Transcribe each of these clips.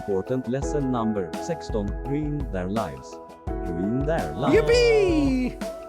important lesson number 16, ruin their lives. Ruin their lives. Yippee!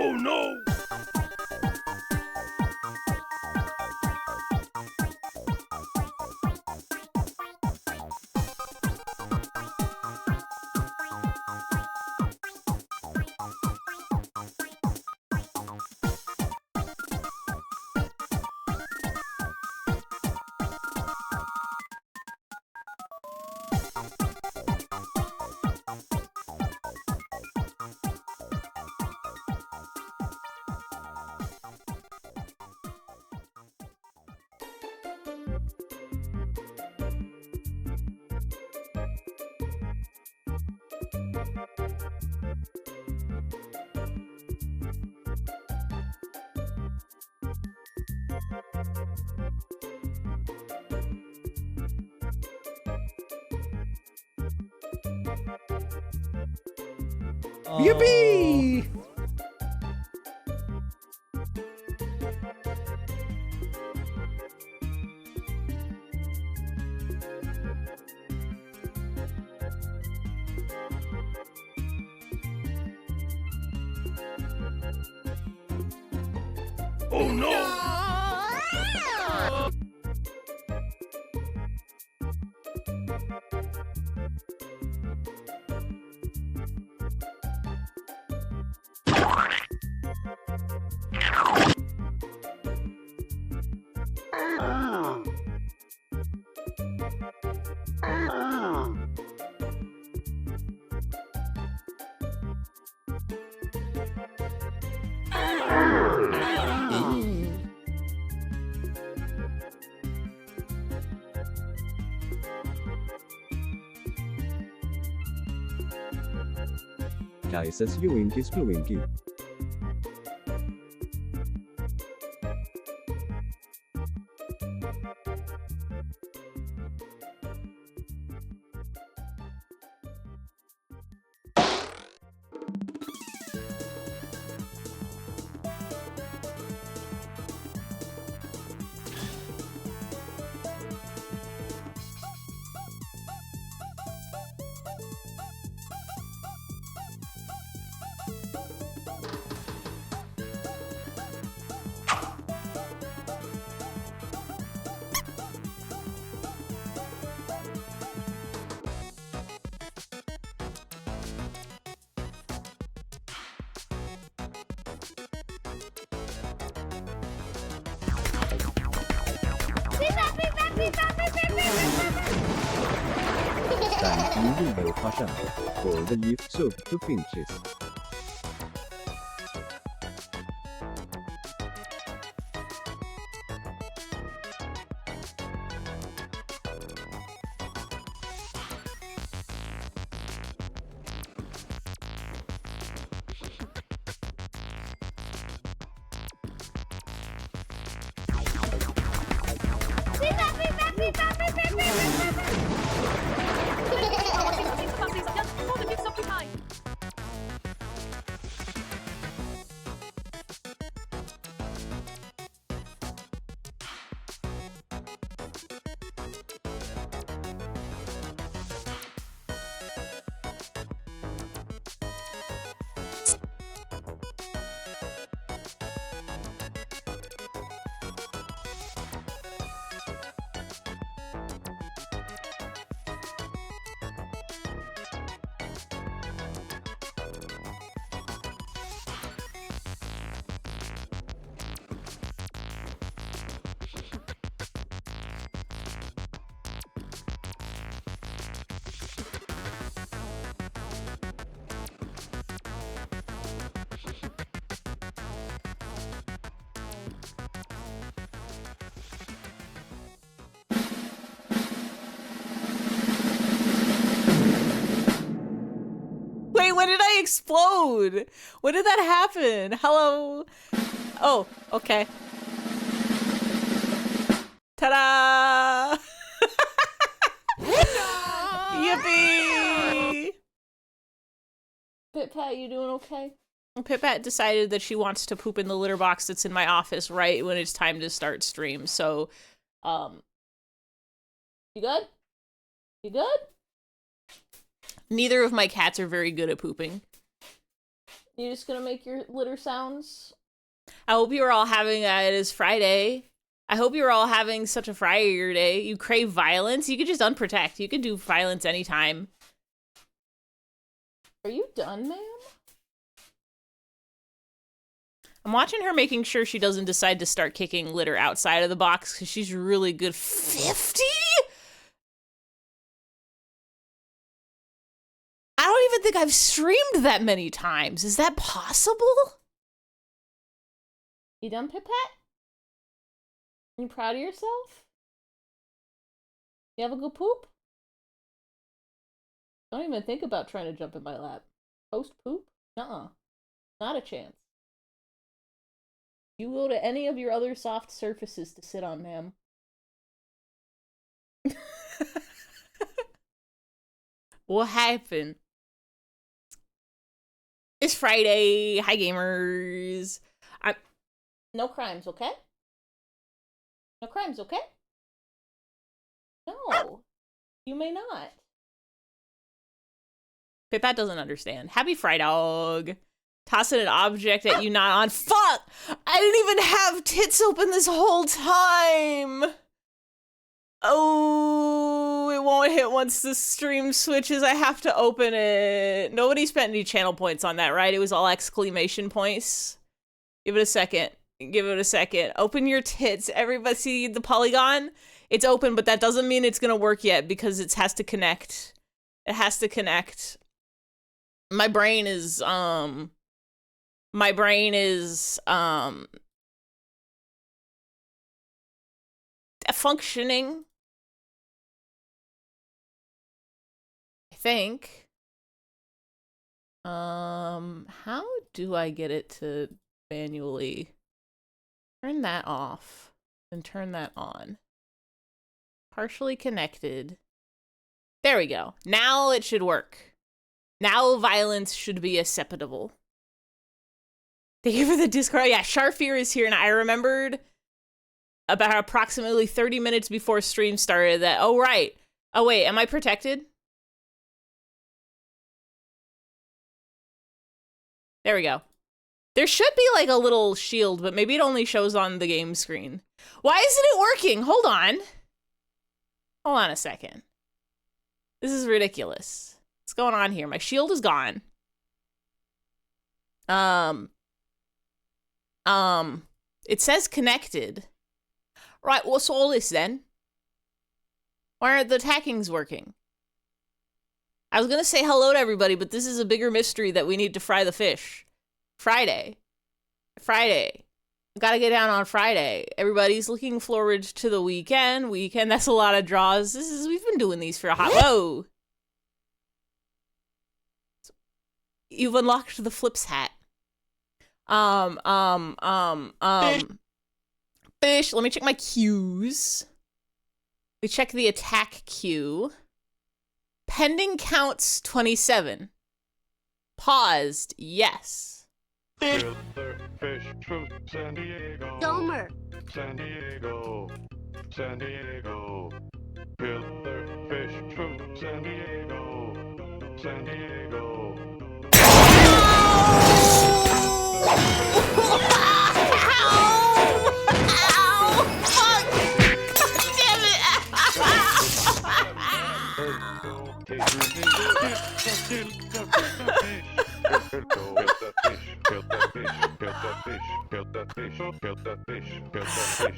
Oh no! Yippee! Oh no! Guy says you winky winky.但一定没有发生。For the youth soup to finches. Wait, when did I explode? When did that happen? Hello? Oh, okay. Ta-da! Yippee! Pit-Pat, you doing okay? Pit-Pat decided that she wants to poop in the litter box that's in my office right when it's time to start stream, so, you good? You good? Neither of my cats are very good at pooping. You just gonna make your litter sounds? I hope you are all having, it is Friday. I hope you're all having such a Friday day. You crave violence? You could just unprotect. You could do violence anytime. Are you done, ma'am? I'm watching her making sure she doesn't decide to start kicking litter outside of the box because she's really good. 50? I don't even think I've streamed that many times. Is that possible? You done, Pipette? You proud of yourself? You have a good poop? Don't even think about trying to jump in my lap. Post poop? Nuh-uh. Not a chance. You go to any of your other soft surfaces to sit on, ma'am. What happened? It's Friday. Hi, gamers. No crimes, okay? No crimes, okay? No. You may not. Pippat doesn't understand. Happy Fry Dog. Tossing an object at you not on. Fuck! I didn't even have tits open this whole time! Oh, it won't hit once the stream switches. I have to open it. Nobody spent any channel points on that, right? It was all exclamation points. Give it a second. Give it a second. Open your tits. Everybody see the polygon? It's open, but that doesn't mean it's gonna work yet because it has to connect. It has to connect. My brain is functioning. I think. How do I get it to manually turn that off and turn that on? Partially connected. There we go. Now it should work. Now violence should be acceptable. Thank you for the Discord. Yeah, Sharfear is here, and I remembered about approximately 30 minutes before stream started that, oh, right. Oh, wait, am I protected? There we go. There should be like a little shield, but maybe it only shows on the game screen. Why isn't it working? Hold on. Hold on a second. This is ridiculous. What's going on here? My shield is gone. It says connected. Right, what's all this then? Why aren't the attackings working? I was gonna say hello to everybody, but this is a bigger mystery that we need to fry the fish. Friday. Gotta get down on Friday. Everybody's looking forward to the weekend. That's a lot of draws. We've been doing these for a hot, whoa. You've unlocked the flips hat. Fish, let me check my cues. We check the attack queue. Pending counts 27. Paused, yes. Fish from San Diego. Domer. San Diego. San Diego. Killer fish from San Diego. San Diego.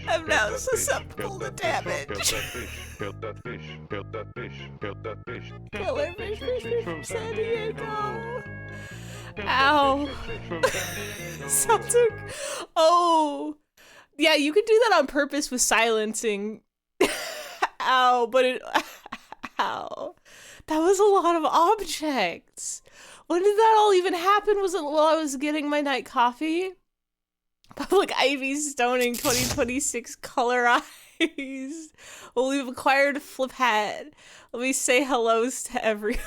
I'm now susceptible to damage. Killer fish from San Diego. Ow. Sounds like, oh. Yeah, you could do that on purpose with silencing. Ow, but it, ow. That was a lot of objects. When did that all even happen? Was it while I was getting my night coffee? Public Ivy Stoning 2026 color eyes. Well, we've acquired a flip hat. Let me say hellos to everyone.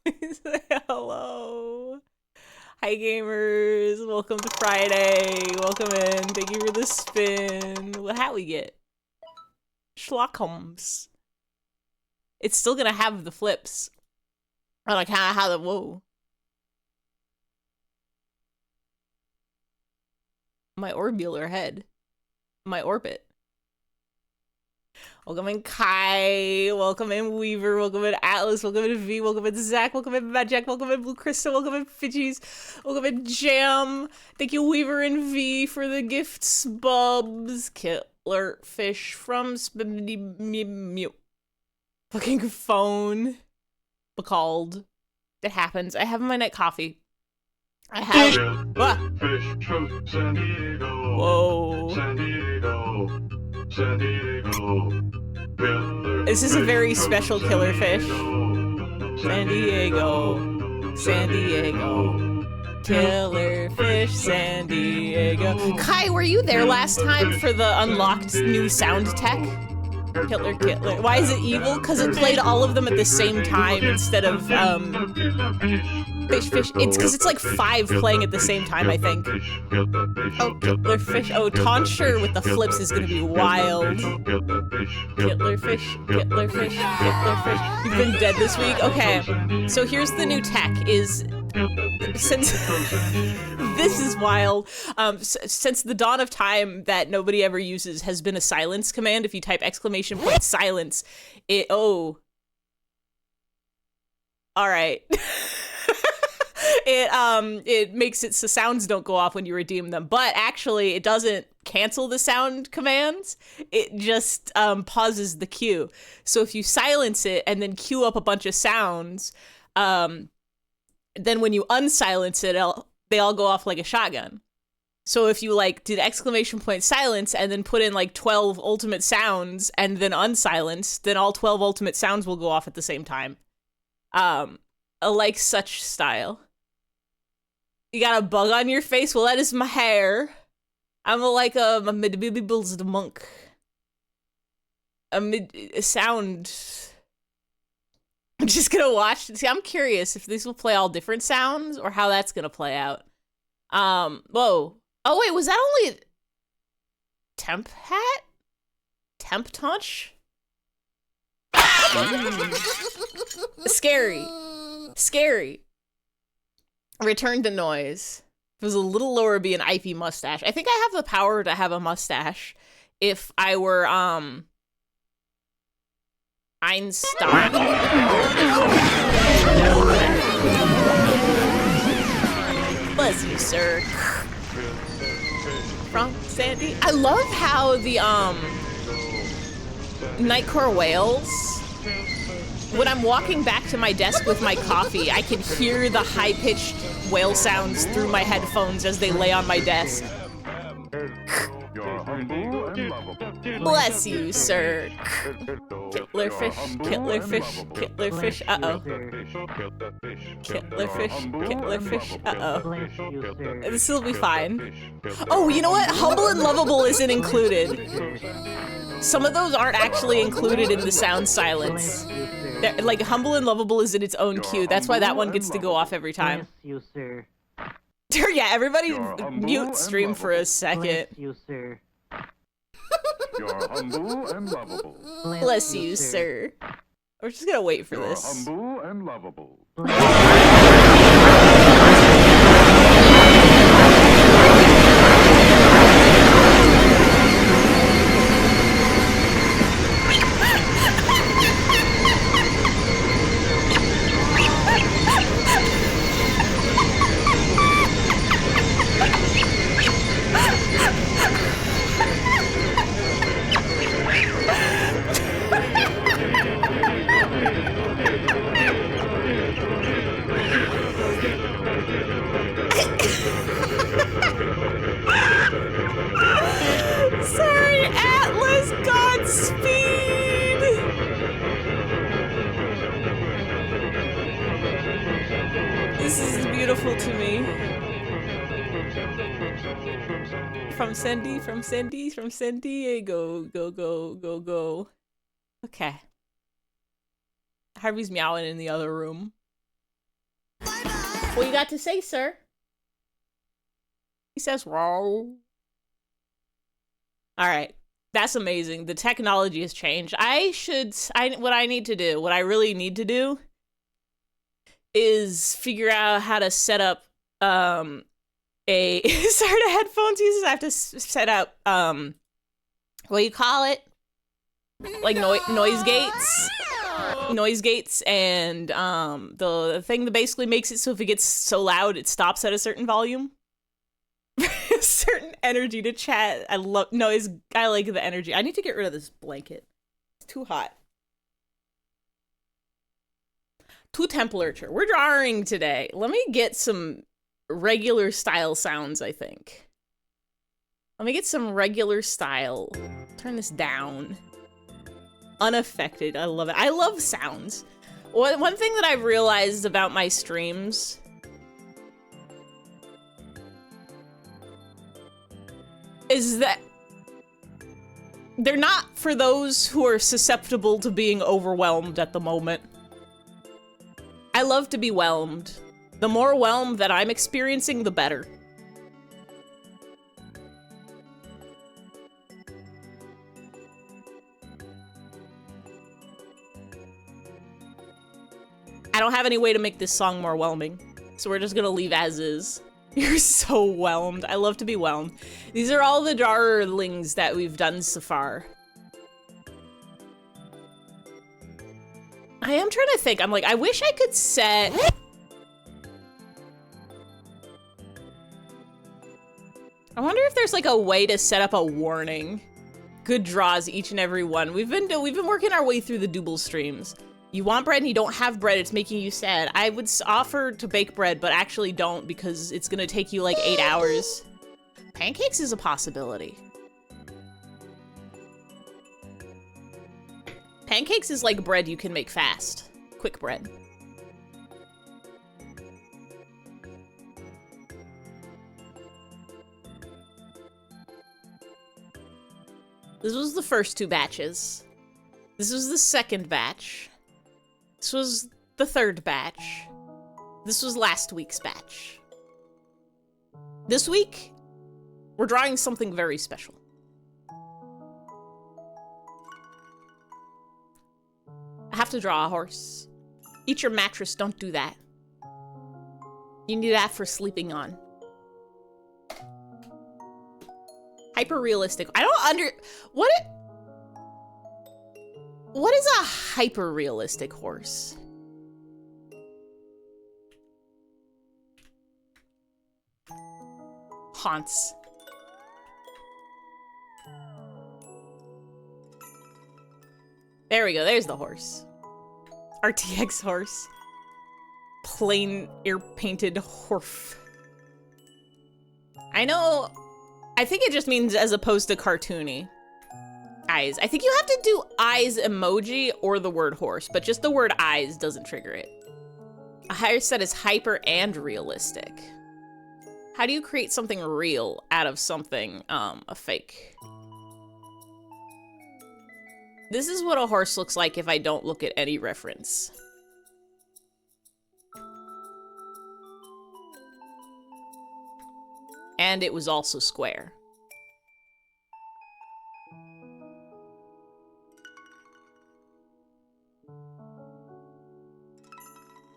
Say hello. Hi gamers. Welcome to Friday. Welcome in. Thank you for the spin. What hat we get? Schlockholms. It's still gonna have the flips. I like how the whoa. My orbular head. My orbit. Welcome in Kai. Welcome in Weaver. Welcome in Atlas. Welcome in V. Welcome in Zach. Welcome in Magic. Welcome in Blue Crystal. Welcome in Fidgies. Welcome in Jam. Thank you, Weaver and V, for the gifts. Bubs. Killer fish from fucking phone. Bacalled. It happens. I have my night coffee. I have. What? Fish from San Diego. Whoa. San Diego. San Diego. This is a very special killer fish. San Diego. San Diego. Killer fish, San Diego. Kai, were you there last time for the unlocked new sound tech? Killer. Why is it evil? Because it played all of them at the same time instead of, Fish, fish. It's because it's like 5 playing at the same time, I think. Oh, Kittler fish. Oh, tonsure with the flips is gonna be wild. Kittler fish, Kittler fish, Kittler fish. You've been dead this week? Okay. So here's the new tech is... Since... This is wild. Since the dawn of time that nobody ever uses has been a silence command. If you type ! Silence, it... Oh. Alright. It makes it so sounds don't go off when you redeem them, but actually it doesn't cancel the sound commands. It just pauses the queue. So if you silence it and then queue up a bunch of sounds, then when you unsilence it, they all go off like a shotgun. So if you like did ! Silence and then put in like 12 ultimate sounds and then unsilence, then all 12 ultimate sounds will go off at the same time. I like such style. You got a bug on your face? Well, that is my hair. I'm like a medieval monk. A sound. I'm just gonna watch. See, I'm curious if these will play all different sounds or how that's gonna play out. Whoa. Oh wait, was that only temp hat? Temp taunch? Scary. Scary. Return to noise. If it was a little lower, it'd be an Ivy mustache. I think I have the power to have a mustache if I were, Einstein. Bless you, sir. From Sandy. I love how the, Nightcore whales, when I'm walking back to my desk with my coffee, I can hear the high-pitched whale sounds through my headphones as they lay on my desk. Bless you, sir. Kittler fish, Kittler fish, Kittler fish, uh-oh. Kittler fish, uh-oh. This will be fine. Oh, you know what? Humble and Lovable isn't included. Some of those aren't actually included in the sound silence. Like, Humble and Lovable is in its own queue. That's why that one gets to go off every time. Yeah, everybody mute stream for a second. You're humble and lovable. Bless you, sir. We're just gonna wait for this. Humble and lovable. Sorry, Atlas, Godspeed! This is beautiful to me. From San Diego, go. Okay. Harvey's meowing in the other room. What you got to say, sir? He says, "Wow." All right, that's amazing. The technology has changed. What I really need to do is figure out how to set up a sort of headphones users. I have to set up what do you call it? Like noise gates, and the thing that basically makes it so if it gets so loud it stops at a certain volume. Certain energy to chat. I love noise. I like the energy. I need to get rid of this blanket. It's too hot. To temperature. We're drawing today. Let me get some regular style sounds, I think. Let me get some regular style. Turn this down. Unaffected. I love it. I love sounds. One thing that I've realized about my streams is that they're not for those who are susceptible to being overwhelmed at the moment. I love to be whelmed. The more whelm that I'm experiencing, the better. I don't have any way to make this song more whelming, so we're just gonna leave as is. You're so whelmed. I love to be whelmed. These are all the darlings that we've done so far. I am trying to think. I'm like, I wish I could set... I wonder if there's like a way to set up a warning. Good draws, each and every one. We've been working our way through the Doodle streams. You want bread and you don't have bread, it's making you sad. I would offer to bake bread, but actually don't because it's gonna take you like 8 hours. Pancakes is a possibility. Pancakes is like bread you can make fast. Quick bread. This was the first 2 batches. This was the second batch. This was the third batch. This was last week's batch. This week, we're drawing something very special. I have to draw a horse. Eat your mattress, don't do that. You need that for sleeping on. Hyper-realistic. I don't what is a hyper-realistic horse? Haunts. There we go, there's the horse. RTX horse. Plain air-painted horse. I know, I think it just means as opposed to cartoony. Eyes. I think you have to do eyes emoji or the word horse, but just the word eyes doesn't trigger it. A higher set is hyper and realistic. How do you create something real out of something, a fake? This is what a horse looks like if I don't look at any reference. And it was also square.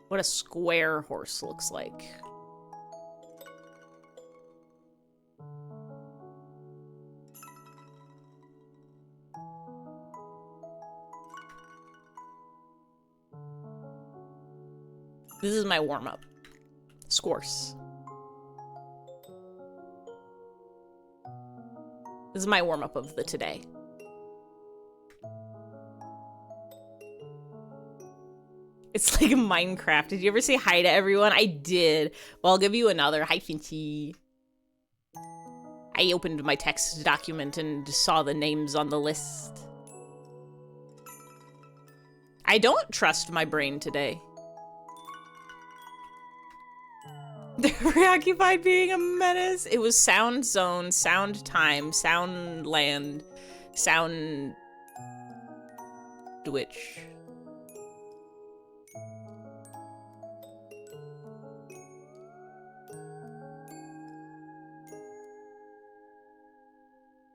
What a square horse looks like. This is my warm-up. Squarce. This is my warm-up of the today. It's like Minecraft. Did you ever say hi to everyone? I did. Well, I'll give you another. Hi, Finchy. I opened my text document and saw the names on the list. I don't trust my brain today. They're preoccupied being a menace. It was sound zone, sound time, sound land, sound Twitch.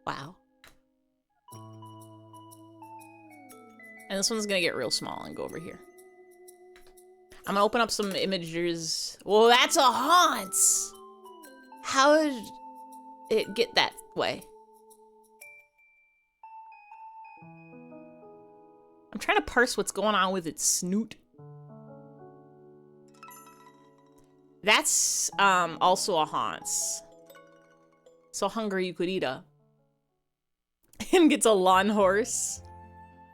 Wow. And this one's gonna get real small and go over here. I'm gonna open up some images. Well, that's a haunts! How did it get that way? I'm trying to parse what's going on with its snoot. That's also a haunts. So hungry you could eat a. And gets a lawn horse.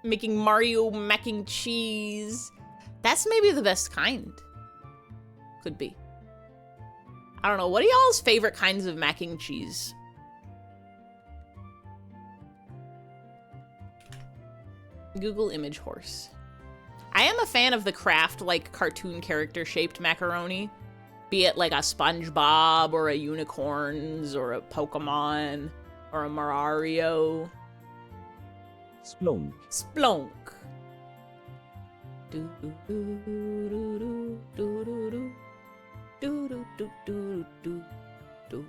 Making Mario mac and cheese. That's maybe the best kind. Could be. I don't know. What are y'all's favorite kinds of mac and cheese? Google image horse. I am a fan of the craft, like, cartoon character-shaped macaroni. Be it like a SpongeBob, or a Unicorns, or a Pokemon, or a Mario. Splunk. Splunk. Do, do, do, do, do, do, do, do. Do do do do do do.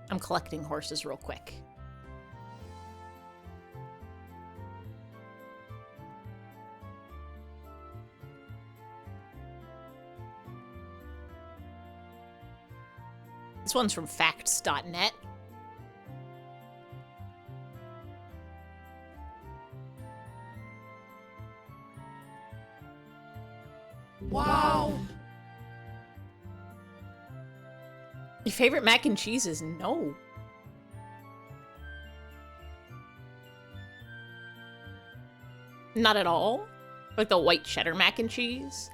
I'm collecting horses real quick. This one's from facts.net. Wow. Your favorite mac and cheese is no. Not at all? Like the white cheddar mac and cheese?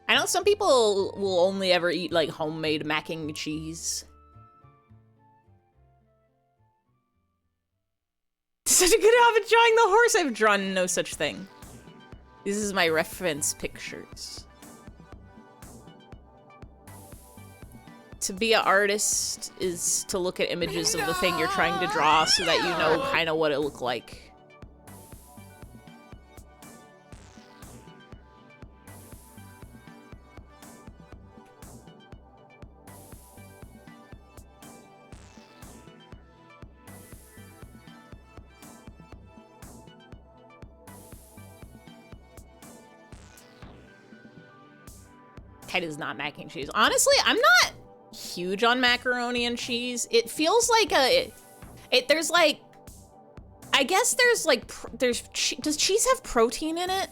I know some people will only ever eat like homemade mac and cheese. Such a good job at drawing the horse. I've drawn no such thing. This is my reference pictures. To be an artist is to look at images of the thing you're trying to draw so that you know kind of what it looked like. Kite is not mac and cheese. Honestly, I'm not huge on macaroni and cheese. It feels like there's like, I guess there's like, does cheese have protein in it?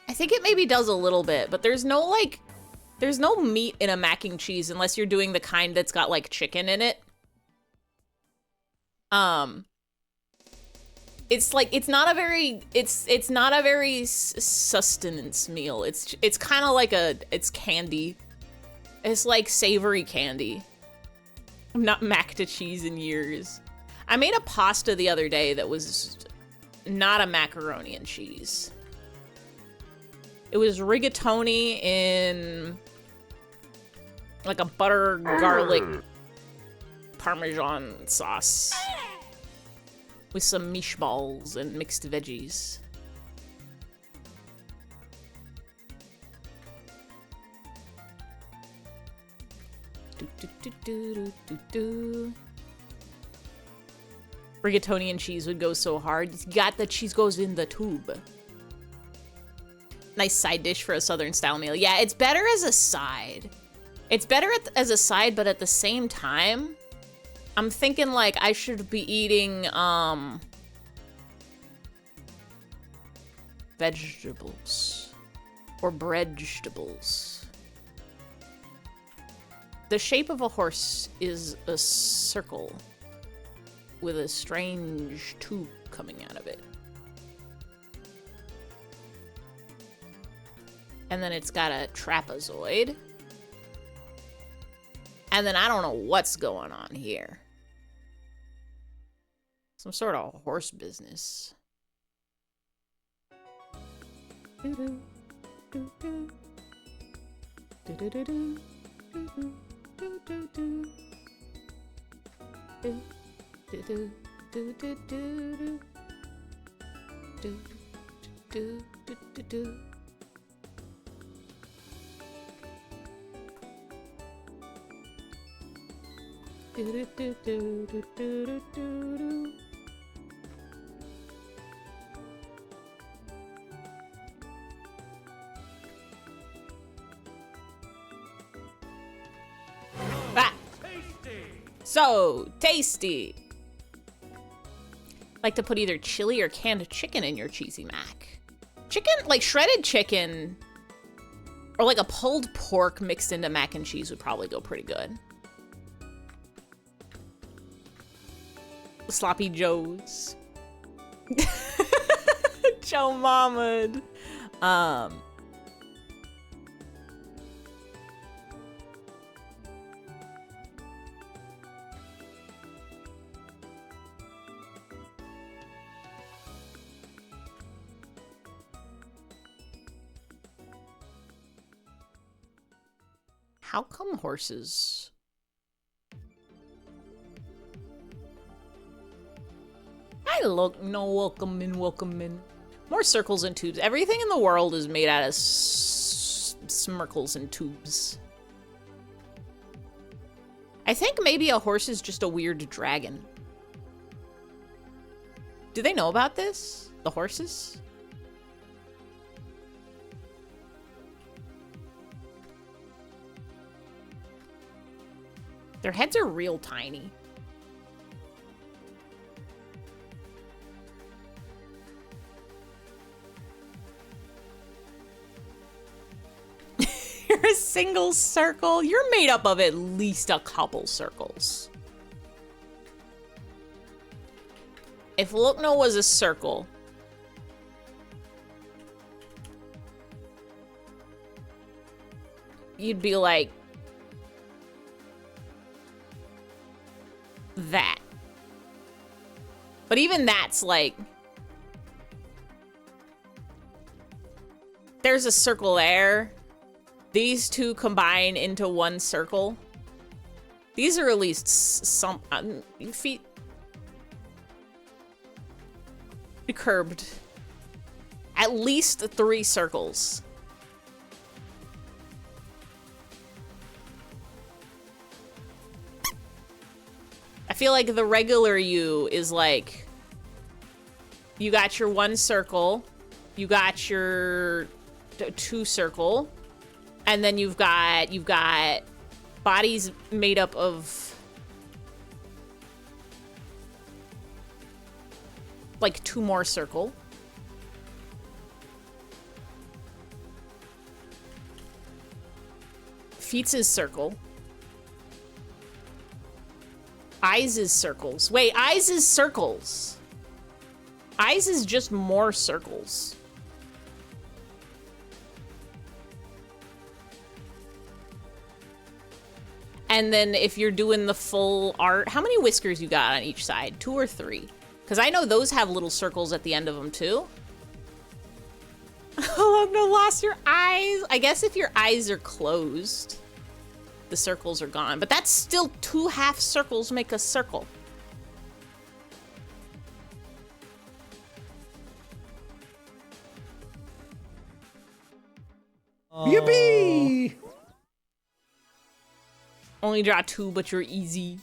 I think it maybe does a little bit, but there's no like, there's no meat in a mac and cheese unless you're doing the kind that's got like chicken in it. It's like, it's not a very sustenance meal. It's kind of like it's candy. It's like savory candy. I've not mac to cheese in years. I made a pasta the other day that was not a macaroni and cheese. It was rigatoni in like a butter garlic parmesan sauce with some meatballs and mixed veggies. Rigatoni and cheese would go so hard. Got the cheese goes in the tube. Nice side dish for a southern style meal. Yeah, it's better as a side. It's better as a side, but at the same time, I'm thinking like I should be eating vegetables or breadvegetables. The shape of a horse is a circle with a strange tube coming out of it. And then it's got a trapezoid. And then I don't know what's going on here. Some sort of horse business. Do-do, do-do, do-do-do-do, do-do, do-do-do, do-do, do-do-do-do, do-do-do-do-do. Do-do-do-do-do-do-do-do. Ah! So tasty. Like to put either chili or canned chicken in your cheesy mac. Chicken, like shredded chicken, or like a pulled pork mixed into mac and cheese would probably go pretty good. Sloppy Joes. Joe Mahmood. How come horses? I look, no, welcome in, welcome in. More circles and tubes. Everything in the world is made out of smirkles and tubes. I think maybe a horse is just a weird dragon. Do they know about this? The horses? Their heads are real tiny. You're a single circle. You're made up of at least a couple circles. If Lukno was a circle, you'd be like that. But even that's like, there's a circle there. These two combine into one circle. These are at least some feet curved. At least 3 circles. I feel like the regular you is like, you got your 1 circle, you got your 2 circle, and then you've got bodies made up of like 2 more circle. Feet's is circle. Eyes is circles. Wait, eyes is circles. Eyes is just more circles. And then if you're doing the full art, how many whiskers you got on each side? 2 or 3? Because I know those have little circles at the end of them too. Oh, no, lost your eyes. I guess if your eyes are closed, the circles are gone. But that's still 2 half circles make a circle. Yippee! Only draw 2, but you're easy.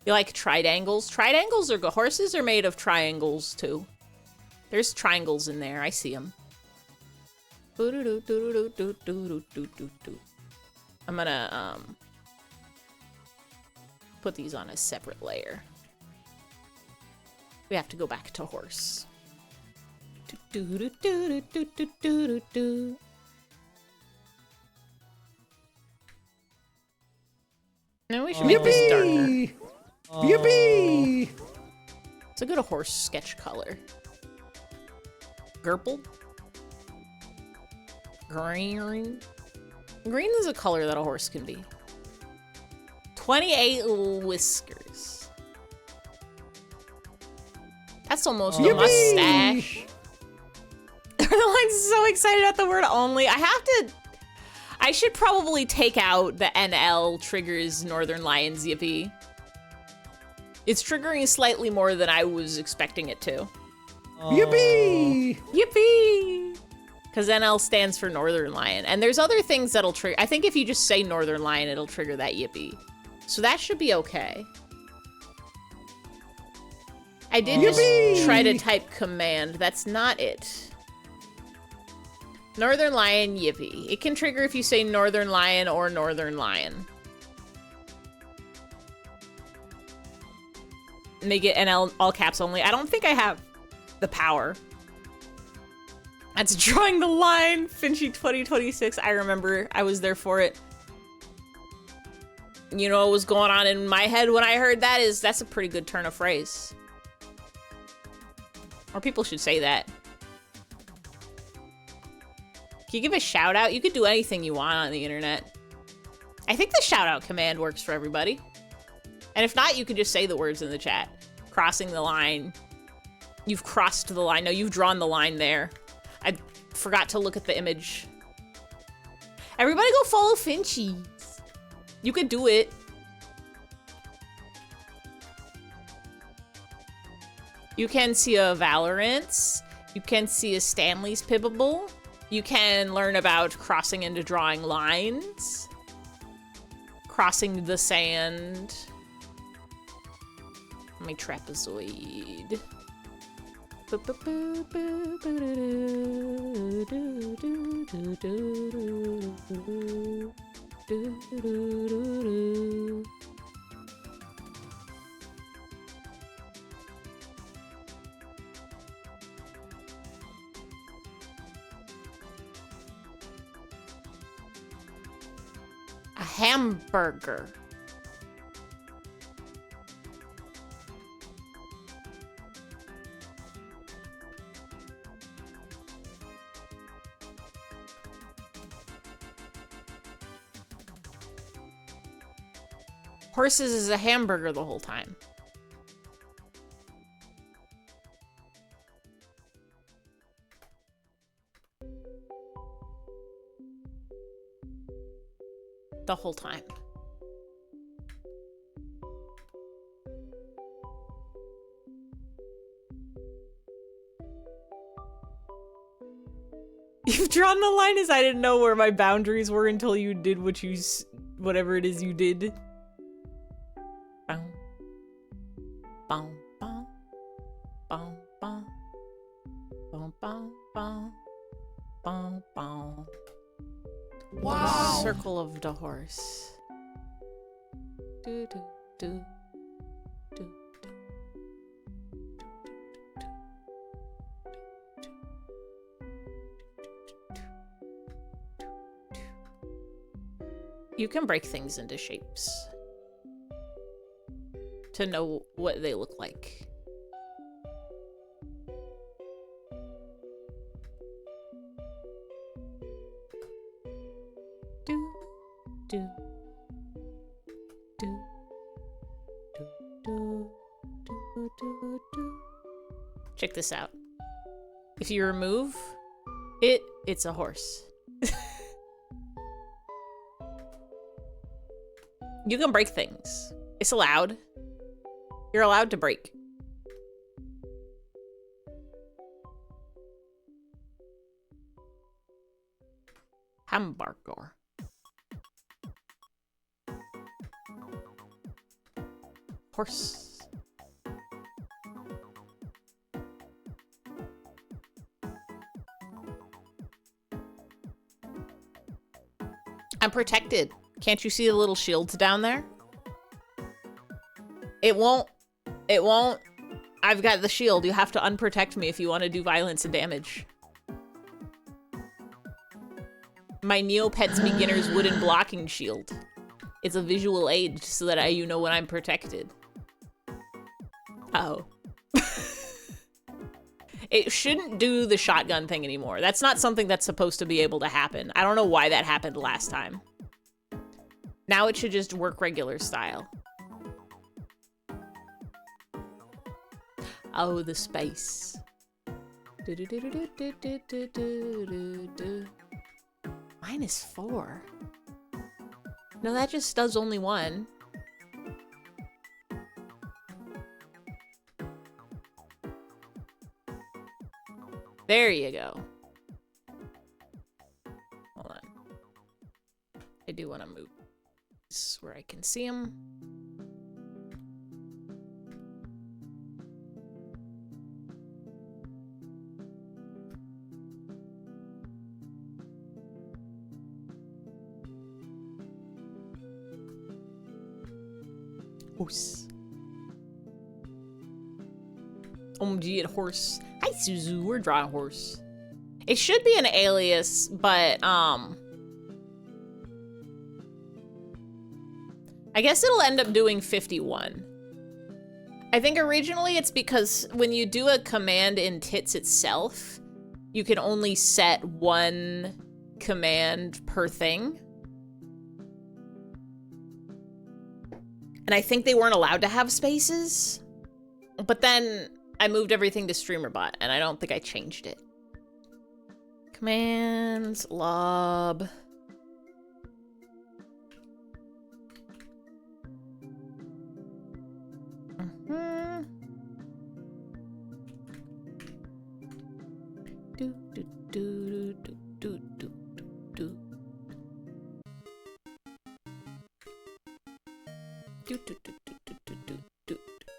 You like triangles? Triangles are good. Horses are made of triangles, too. There's triangles in there. I see them. I'm gonna, put these on a separate layer. We have to go back to horse. No, we should make this darker. Yippee! It's a good horse sketch color. Purple. Green. Green is a color that a horse can be. 28 whiskers. That's almost a mustache. Everyone's so excited about the word only. I should probably take out the NL triggers Northern Lions Yippee. It's triggering slightly more than I was expecting it to. Yippee! Yippee! Because NL stands for Northern Lion. And there's other things that'll trigger. I think if you just say Northern Lion, it'll trigger that Yippee. So that should be okay. I did just try to type command. That's not it. Northern Lion Yippee. It can trigger if you say Northern Lion or Northern Lion. Make it NL all caps only. I don't think I have the power. That's drawing the line. Finchy 2026. I remember. I was there for it. You know what was going on in my head when I heard that is that's a pretty good turn of phrase. Or people should say that. Can you give a shout out? You could do anything you want on the internet. I think the shout out command works for everybody. And if not, you could just say the words in the chat. Crossing the line. You've crossed the line. No, you've drawn the line there. I forgot to look at the image. Everybody go follow Finchy. You could do it. You can see a Valorant's. You can see a Stanley's Pibbable. You can learn about crossing into drawing lines. Crossing the sand. My trapezoid. A hamburger. Horses is a hamburger the whole time. The whole time. You've drawn the line as I didn't know where my boundaries were until you did what you, whatever it is you did. Bow, bow, bow, bow, bow, bow, bow, bow, bow. Wow! The circle of the horse. Do do do do do. You can break things into shapes to know what they look like. Do, do, do, do, do, do, do, do. Check this out. If you remove it, it's a horse. You can break things. It's allowed. You're allowed to break. Hamburger. Horse. I'm protected. Can't you see the little shields down there? It won't. It won't. I've got the shield. You have to unprotect me if you want to do violence and damage. My Neopets Beginner's wooden blocking shield. It's a visual aid so that you know when I'm protected. Oh. It shouldn't do the shotgun thing anymore. That's not something that's supposed to be able to happen. I don't know why that happened last time. Now it should just work regular style. Oh, the space. -4. No, that just does only one. There you go. Hold on. I do want to move this where I can see them. Horse. OMG at horse. Hi Suzu, we're drawing a horse. It should be an alias, but I guess it'll end up doing 51. I think originally it's because when you do a command in tits itself, you can only set one command per thing. And I think they weren't allowed to have spaces, but then I moved everything to StreamerBot and I don't think I changed it. Commands, lob.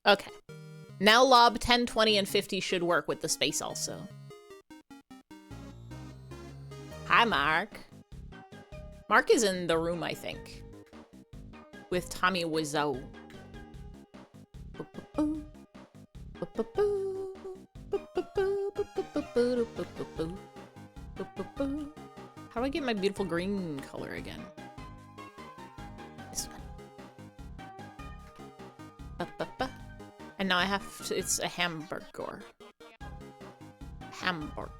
Okay. Now lob 10, 20, and 50 should work with the space also. Hi, Mark. Mark is in the room, I think. With Tommy Wiseau. How do I get my beautiful green color again? This one. And now I have to, it's a hamburger. Hamburger.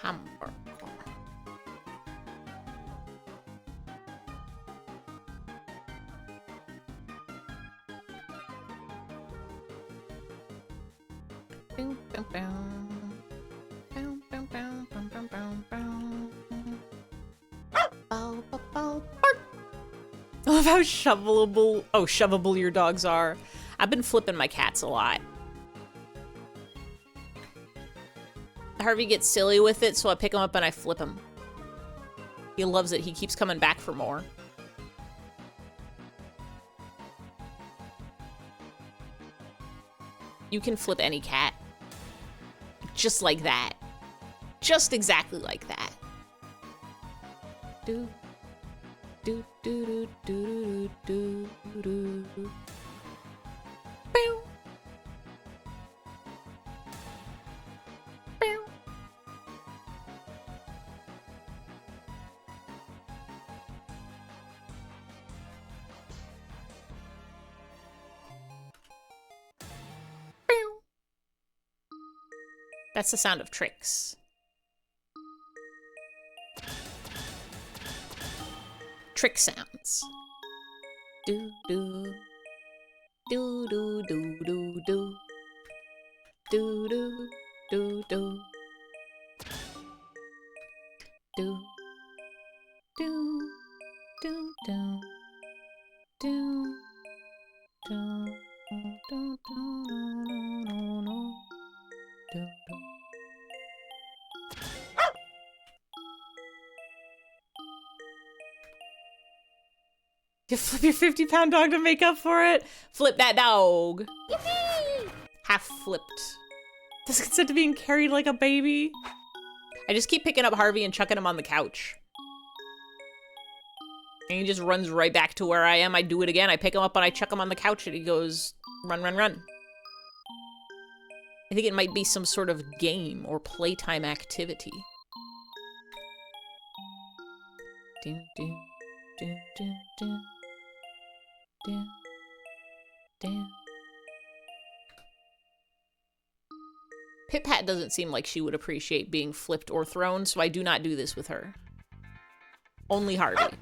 Hamburger. I love how shovelable your dogs are. I've been flipping my cats a lot. Harvey gets silly with it, so I pick him up and I flip him. He loves it. He keeps coming back for more. You can flip any cat. Just like that. Just exactly like that. Do. Do do do do do do do. Bow. Bow. Bow. That's the sound of tricks. Trick sounds. Do do do do do do do do do do do do do do do do do do do. You flip your 50-pound dog to make up for it? Flip that dog. Yippee! Half flipped. This gets into being carried like a baby. I just keep picking up Harvey and chucking him on the couch. And he just runs right back to where I am. I do it again. I pick him up and I chuck him on the couch and he goes, run, run, run. I think it might be some sort of game or playtime activity. Do, do, do, do, do. Damn. Damn. Pit Pat doesn't seem like she would appreciate being flipped or thrown, so I do not do this with her. Only Harvey.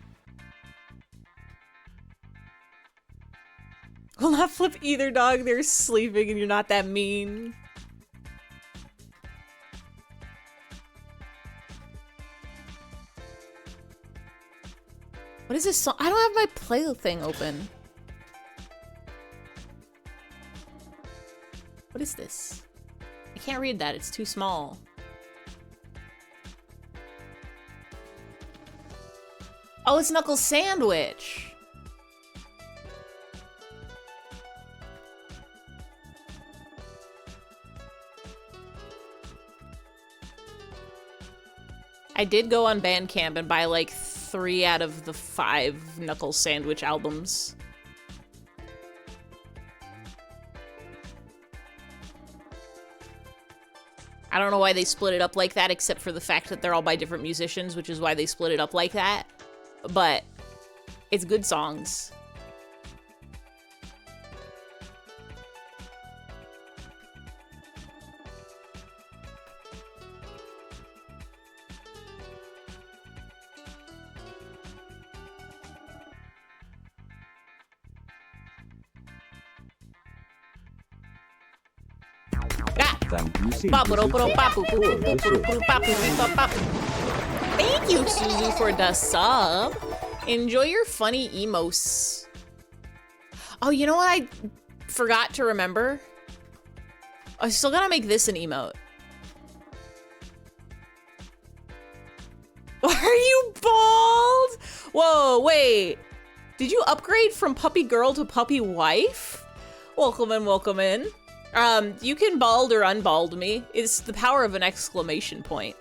Will not flip either dog. They're sleeping and you're not that mean. What is this song? I don't have my play thing open. What is this? I can't read that. It's too small. Oh, it's Knuckles Sandwich. I did go on Bandcamp and buy like 3 out of the 5 Knuckles Sandwich albums. I don't know why they split it up like that, except for the fact that they're all by different musicians, which is why they split it up like that. But it's good songs. Thank you, Sisyphus. Thank you, Suzu, for the sub. Enjoy your funny emos. Oh, you know what I forgot to remember? I still gotta make this an emote. Are you bald? Whoa, wait. Did you upgrade from puppy girl to puppy wife? Welcome in, welcome in. You can bald or unbald me. It's the power of an exclamation point.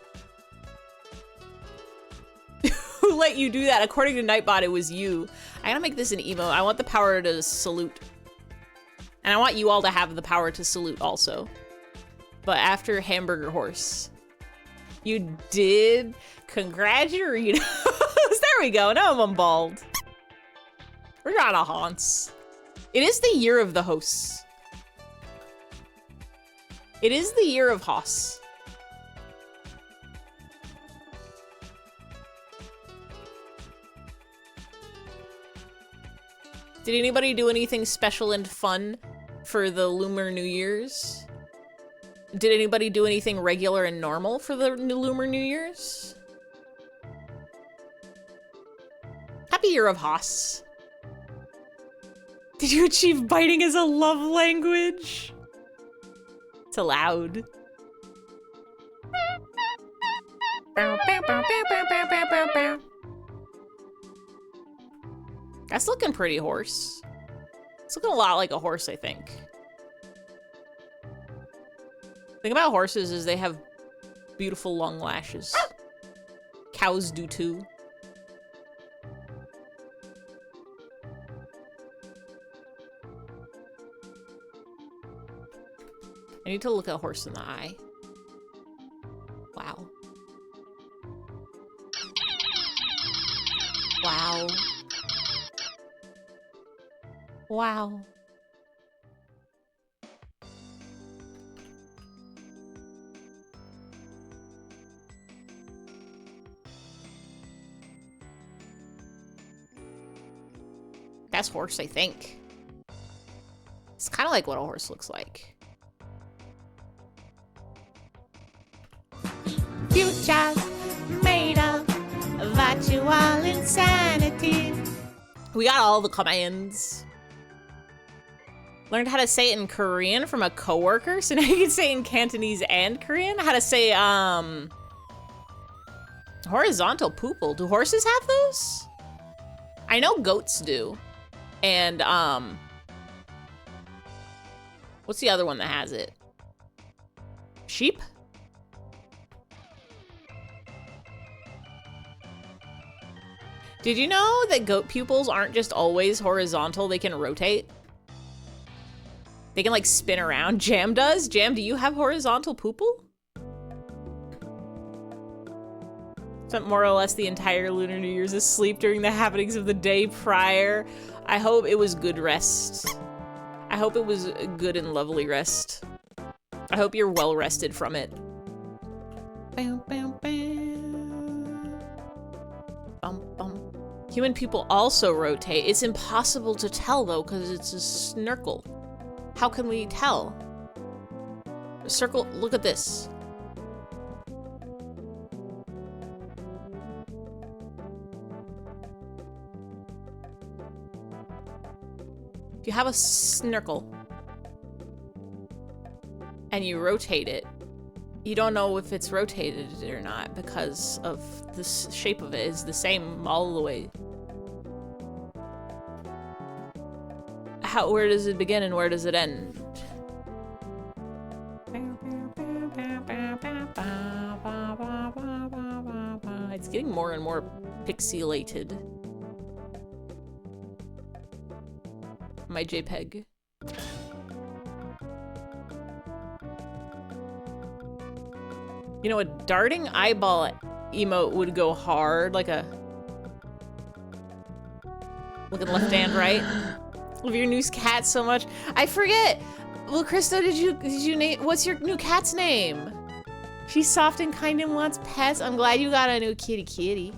Who let you do that? According to Nightbot, it was you. I gotta make this an emote. I want the power to salute. And I want you all to have the power to salute also. But after hamburger horse. You did? Congratulations. There we go. Now I'm bald. We're not a haunts. It is the year of the hosts. It is the year of Hoss. Did anybody do anything special and fun for the Lunar New Year's? Did anybody do anything regular and normal for the Lunar New Year's? Happy year of Hoss. Did you achieve biting as a love language? It's allowed. That's looking pretty horse. It's looking a lot like a horse, I think. The thing about horses is they have beautiful long lashes. Cows do too. I need to look a horse in the eye. Wow. Wow. Wow. That's horse, I think. It's kind of like what a horse looks like. Future made of virtual insanity. We got all the commands. Learned how to say it in Korean from a coworker, so now you can say it in Cantonese and Korean. How to say horizontal poople. Do horses have those? I know goats do. And what's the other one that has it? Sheep? Did you know that goat pupils aren't just always horizontal? They can rotate. They can like spin around. Jam does? Jam, do you have horizontal pupil? Spent more or less the entire Lunar New Year's asleep during the happenings of the day prior. I hope it was good rest. I hope it was a good and lovely rest. I hope you're well rested from it. Bam, bam, bam. Bum, bum. Human people also rotate. It's impossible to tell though, because it's a snirkle. How can we tell? Circle, look at this. If you have a snirkle and you rotate it, you don't know if it's rotated or not because of the shape of it is the same all the way. Where does it begin and where does it end? It's getting more and more pixelated. My JPEG. You know, a darting eyeball emote would go hard, like a... Looking left and right. Love your new cat so much. I forget. Well, Krista, did you name... What's your new cat's name? She's soft and kind and wants pets. I'm glad you got a new kitty.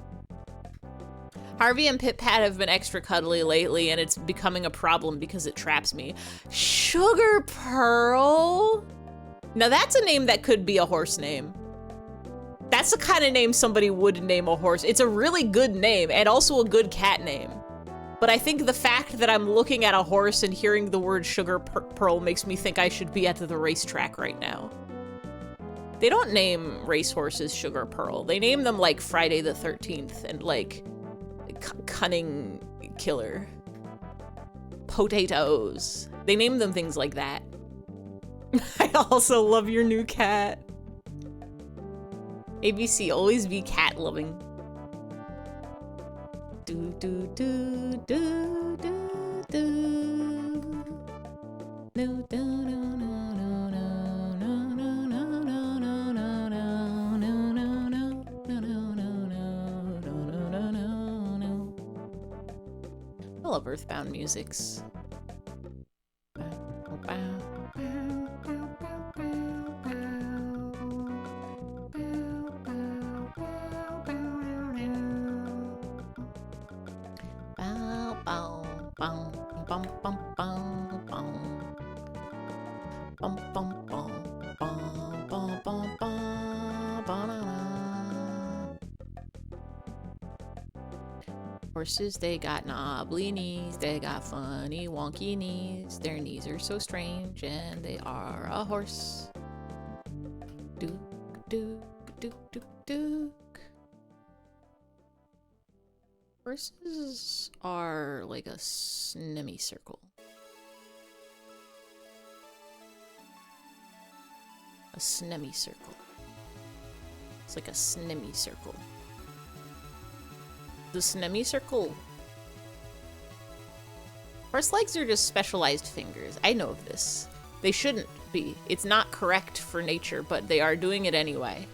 Harvey and Pit Pat have been extra cuddly lately, and it's becoming a problem because it traps me. Sugar Pearl? Now that's a name that could be a horse name. That's the kind of name somebody would name a horse. It's a really good name, and also a good cat name. But I think the fact that I'm looking at a horse and hearing the word Sugar Pearl makes me think I should be at the racetrack right now. They don't name racehorses Sugar Pearl. They name them like Friday the 13th and like cunning killer. Potatoes. They name them things like that. I also love your new cat. ABC, always be cat loving. Do do do do do do. No, no, no, no, no, no, no, no, no, no, no, no, no, no, no, no, no, no, no. I love Earthbound musics. Horses, they got knobbly knees, they got funny wonky knees, their knees are so strange, and they are a horse. Dook, dook, dook, dook, dook. Horses are like a semicircle. A semicircle. It's like a semicircle. The semicircle. Horse legs are just specialized fingers. I know of this. They shouldn't be. It's not correct for nature, but they are doing it anyway.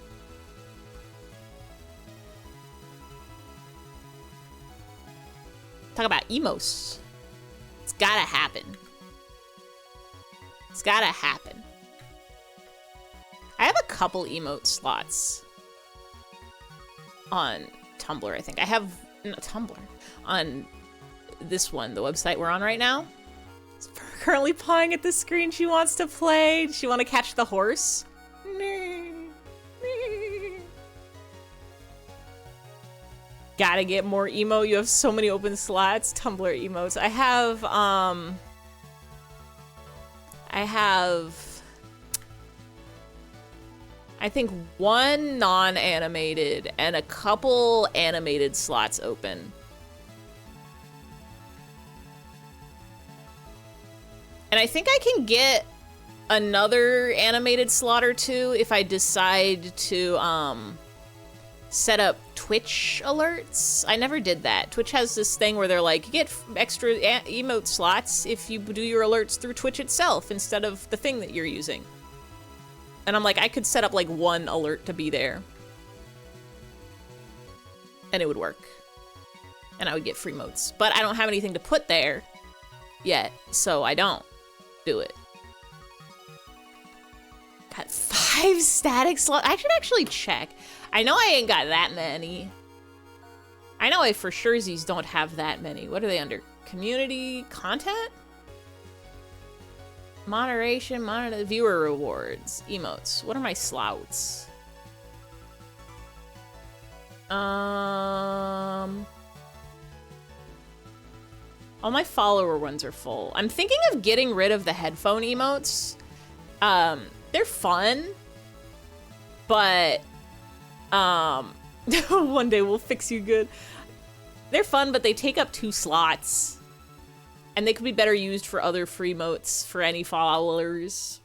Talk about emos. It's gotta happen. It's gotta happen. I have a couple emote slots on Tumblr, I think. I have Tumblr on this one, the website we're on right now. It's currently pawing at the screen. She wants to play. Does she want to catch the horse? Gotta get more emo. You have so many open slots. Tumblr emotes. I think one non-animated and a couple animated slots open. And I think I can get another animated slot or two if I decide to set up Twitch alerts. I never did that. Twitch has this thing where they're like, you get extra emote slots if you do your alerts through Twitch itself instead of the thing that you're using. And I'm like, I could set up like one alert to be there. And it would work. And I would get free motes. But I don't have anything to put there yet, so I don't do it. Got 5 static slots. I should actually check. I know I ain't got that many. I know I for surezies don't have that many. What are they under? Community content? Moderation, viewer rewards, emotes. What are my slouts? All my follower ones are full. I'm thinking of getting rid of the headphone emotes. They're fun, but one day we'll fix you good. They're fun, but they take up 2 slots. And they could be better used for other free motes for any followers.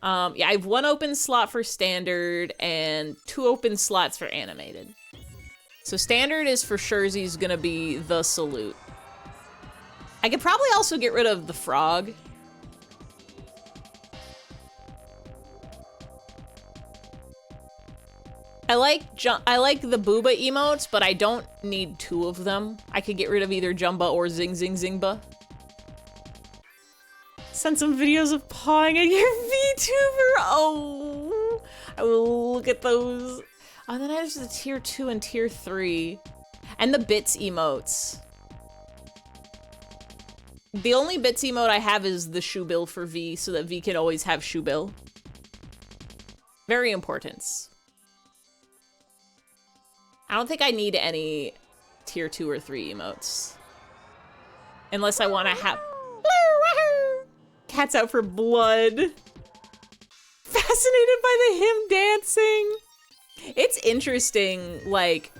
Yeah, I have 1 open slot for standard and 2 open slots for animated. So standard is for surezies gonna be the salute. I could probably also get rid of the frog. I like the booba emotes, but I don't need 2 of them. I could get rid of either Jumba or Zing Zing Zingba. Send some videos of pawing at your VTuber. Oh, I will look at those. Oh, then there's the tier 2 and tier 3. And the bits emotes. The only bits emote I have is the shoe bill for V, so that V can always have shoe bill. Very important. I don't think I need any tier 2 or 3 emotes. Unless I want to have... Cat's out for blood. Fascinated by the him dancing. It's interesting, like,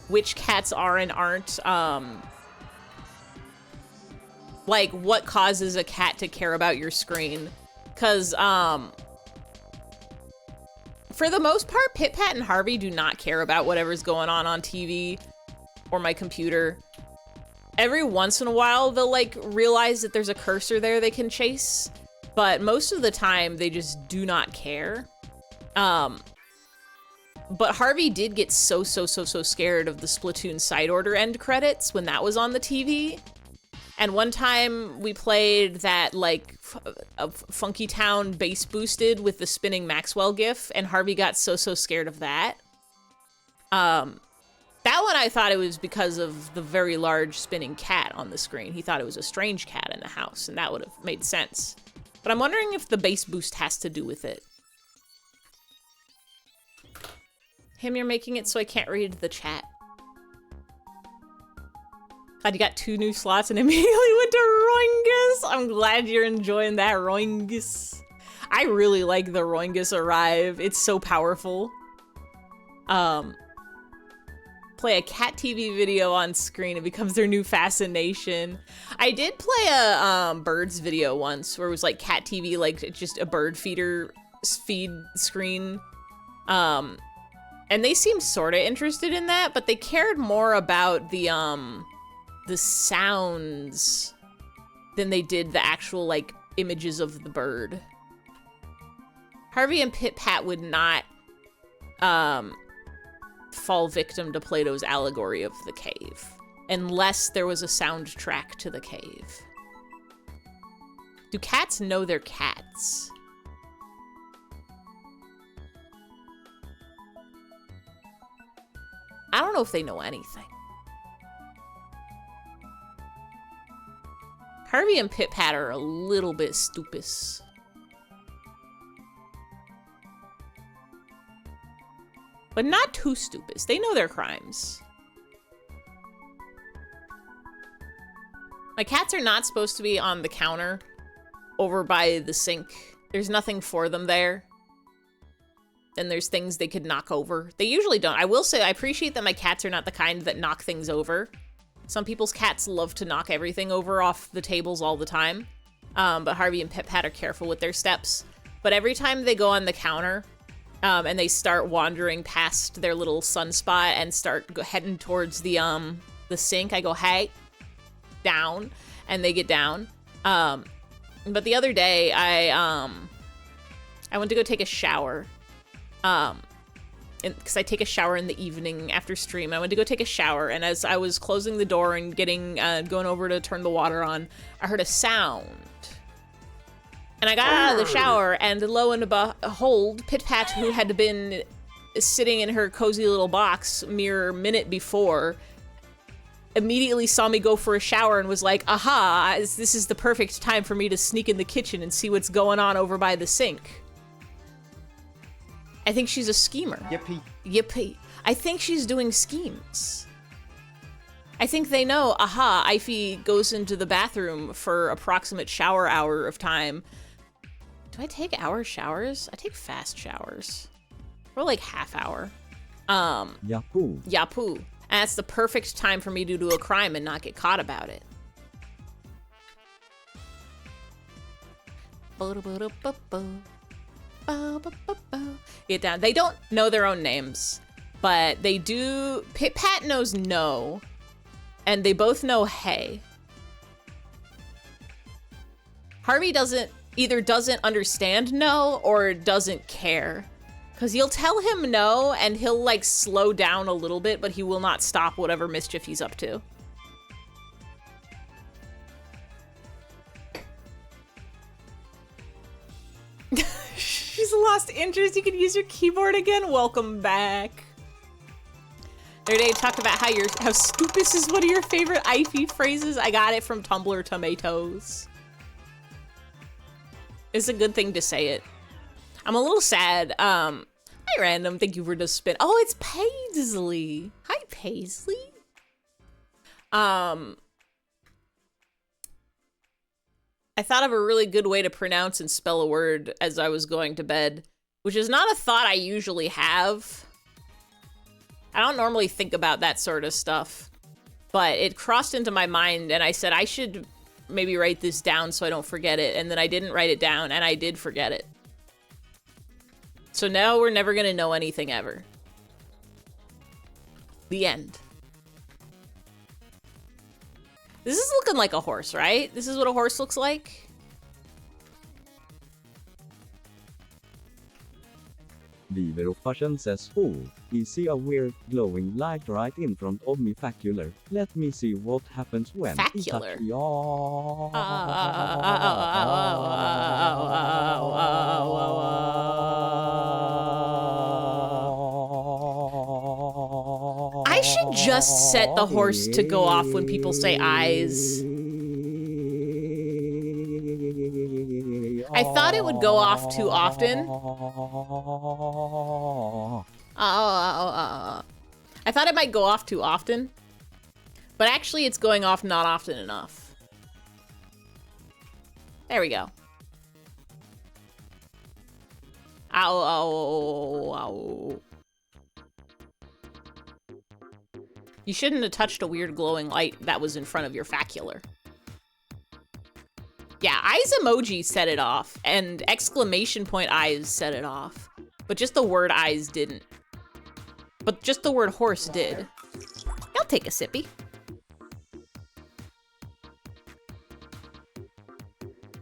which cats are and aren't Like, what causes a cat to care about your screen? Because, for the most part, Pit Pat and Harvey do not care about whatever's going on TV or my computer. Every once in a while, they'll, like, realize that there's a cursor there they can chase, but most of the time, they just do not care. But Harvey did get so scared of the Splatoon side order end credits when that was on the TV. And one time we played that, like, Funky Town bass boosted with the spinning Maxwell gif, and Harvey got so scared of that. That one I thought it was because of the very large spinning cat on the screen. He thought it was a strange cat in the house, and that would have made sense. But I'm wondering if the bass boost has to do with it. Him, you're making it so I can't read the chat. God, you got 2 new slots and immediately went to Roingus. I'm glad you're enjoying that Roingus. I really like the Roingus Arrive. It's so powerful. Play a cat TV video on screen. It becomes their new fascination. I did play a birds video once where it was like cat TV, like just a bird feeder feed screen. And they seemed sort of interested in that, but they cared more about the sounds than they did the actual, like, images of the bird. Harvey and Pit Pat would not fall victim to Plato's allegory of the cave unless there was a soundtrack to the cave. Do cats know they're cats? I don't know if they know anything. Harvey and Pit Pat are a little bit stupid. But not too stupid. They know their crimes. My cats are not supposed to be on the counter over by the sink. There's nothing for them there. And there's things they could knock over. They usually don't. I will say I appreciate that my cats are not the kind that knock things over. Some people's cats love to knock everything over off the tables all the time. But Harvey and Pit Pat are careful with their steps. But every time they go on the counter and they start wandering past their little sunspot and start heading towards the sink, I go, hey, down. And they get down. But the other day, I went to go take a shower. Because I take a shower in the evening after stream. I went to go take a shower, and as I was closing the door and going over to turn the water on, I heard a sound. And I got out of the shower, and lo and behold, Pit Pat, who had been sitting in her cozy little box mere minute before, immediately saw me go for a shower and was like, aha, this is the perfect time for me to sneak in the kitchen and see what's going on over by the sink. I think she's a schemer. Yippee. Yippee. I think she's doing schemes. I think they know, aha, Ify goes into the bathroom for approximate shower hour of time. Do I take hour showers? I take fast showers. Or like half hour. Yahoo. Yapoo. And that's the perfect time for me to do a crime and not get caught about it. Get down. They don't know their own names, but they do. Pit Pat knows no, and they both know hey. Harvey either doesn't understand no or doesn't care, because you'll tell him no and he'll like slow down a little bit, but he will not stop whatever mischief he's up to. She's lost interest. You can use your keyboard again. Welcome back. The other day, talked about how stupid is one of your favorite Ify phrases. I got it from Tumblr Tomatoes. It's a good thing to say it. I'm a little sad. Hi, Random. Thank you for the spin. Oh, it's Paisley. Hi, Paisley. I thought of a really good way to pronounce and spell a word as I was going to bed, which is not a thought I usually have. I don't normally think about that sort of stuff, but it crossed into my mind and I said I should maybe write this down so I don't forget it. And then I didn't write it down, and I did forget it. So now we're never gonna know anything ever. The end. This is looking like a horse, right? This is what a horse looks like. Beaver of Fashion says, oh, I see a weird glowing light right in front of me facular. Let me see what happens when Facular? I touch I should just set the horse to go off when people say eyes. I thought it would go off too often. I thought it might go off too often. But actually, it's going off not often enough. There we go. Ow, ow, ow. You shouldn't have touched a weird glowing light that was in front of your facular. Yeah, eyes emoji set it off, and exclamation point eyes set it off. But just the word eyes didn't. But just the word horse did. I'll take a sippy.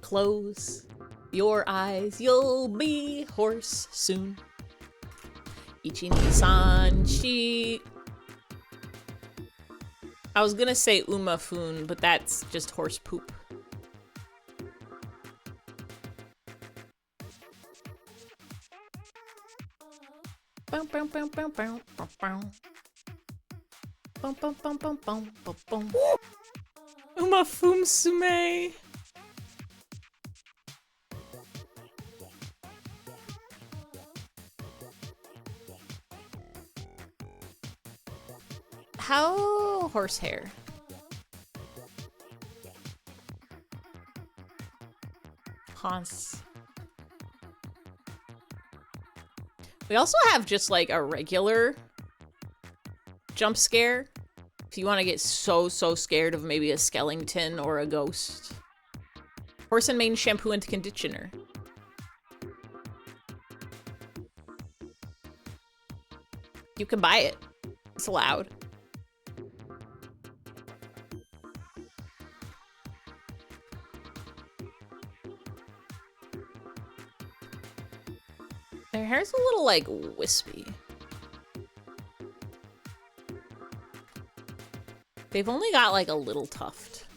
Close your eyes, you'll be horse soon. Ichi-ni-san-shi. I was gonna say umafun, but that's just horse poop. Bow, bow, bow, bow, bow, bow, bow. Bum, bum, bum, bum, bum, bum, bum. Umafum sume. How horsehair? Hans. We also have just like a regular jump scare. If you want to get so scared of maybe a skeleton or a ghost. Horse and Mane shampoo and conditioner. You can buy it. It's allowed. Their hair's a little, like, wispy. They've only got, like, a little tuft.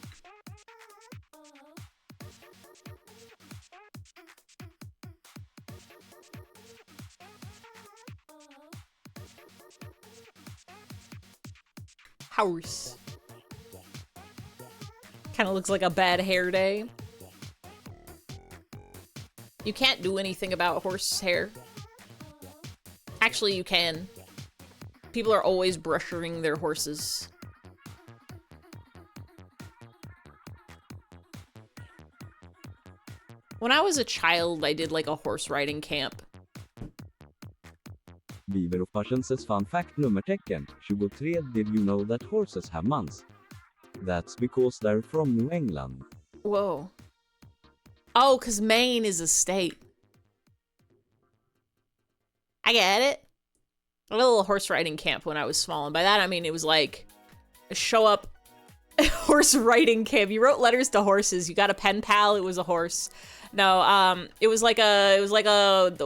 Horse. Kind of looks like a bad hair day. You can't do anything about horse hair. Actually, you can. People are always brushing their horses. When I was a child, I did like a horse riding camp. Beaver of Fashion says, fun fact nummertecken 23. Did you know that horses have months? That's because they're from New England. Whoa. Oh, because Maine is a state. I get it. I had a little horse riding camp when I was small, and by that I mean it was like a show up horse riding camp. You wrote letters to horses. You got a pen pal. It was a horse. No, it was like a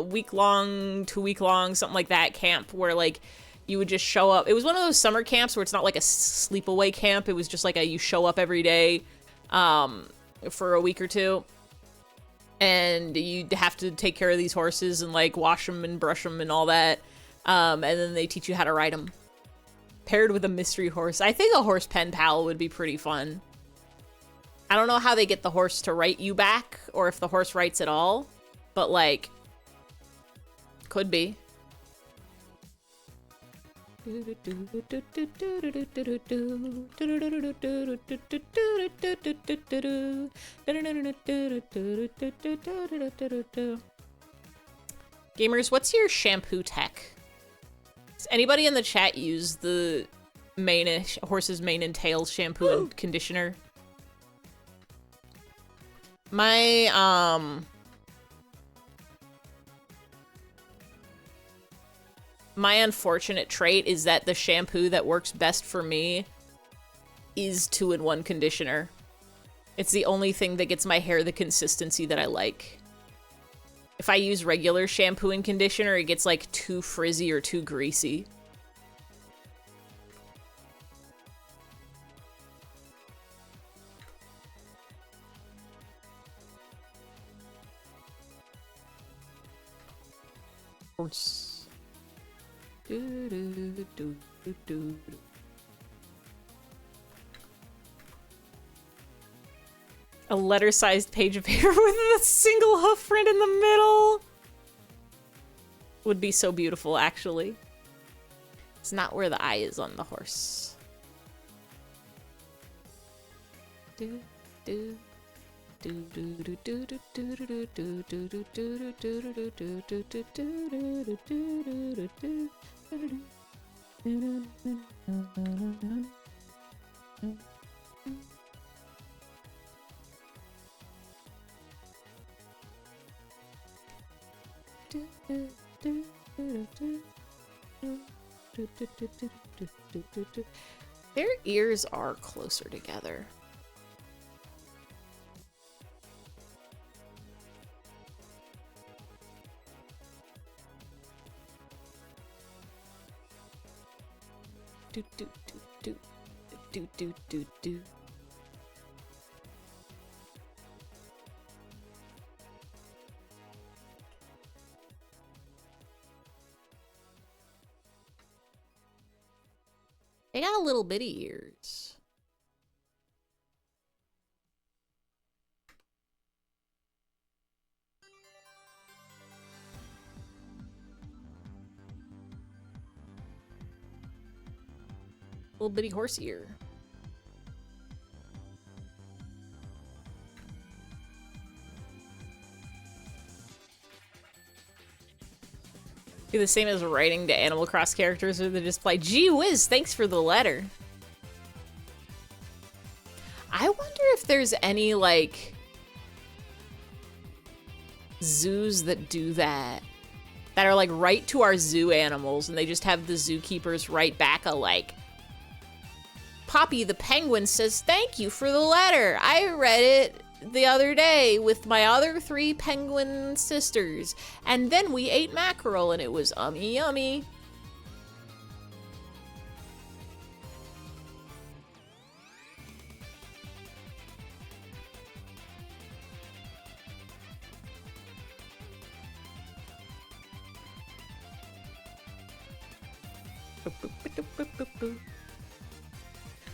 week long, 2 week long, something like that camp where like you would just show up. It was one of those summer camps where it's not like a sleepaway camp. It was just like you show up every day, for a week or two. And you'd have to take care of these horses and like wash them and brush them and all that. And then they teach you how to ride them. Paired with a mystery horse. I think a horse pen pal would be pretty fun. I don't know how they get the horse to write you back or if the horse writes at all. But like, could be. Gamers, what's your shampoo tech? Does anybody in the chat use the horse's mane and tail shampoo and conditioner? My, my unfortunate trait is that the shampoo that works best for me is 2-in-1 conditioner. It's the only thing that gets my hair the consistency that I like. If I use regular shampoo and conditioner, it gets like too frizzy or too greasy. Horse. A letter-sized page of paper with a single hoof print in the middle. Would be so beautiful, actually. It's not where the eye is on the horse. Their ears are closer together. Do do do do do do do. They got little bitty ears. Little bitty horse ear. Be the same as writing to Animal Cross characters or the display. Gee whiz, thanks for the letter. I wonder if there's any, like, zoos that do that. That are, like, right to our zoo animals, and they just have the zookeepers write back a, like, Poppy the penguin says, thank you for the letter. I read it the other day with my other 3 penguin sisters, and then we ate mackerel and it was yummy.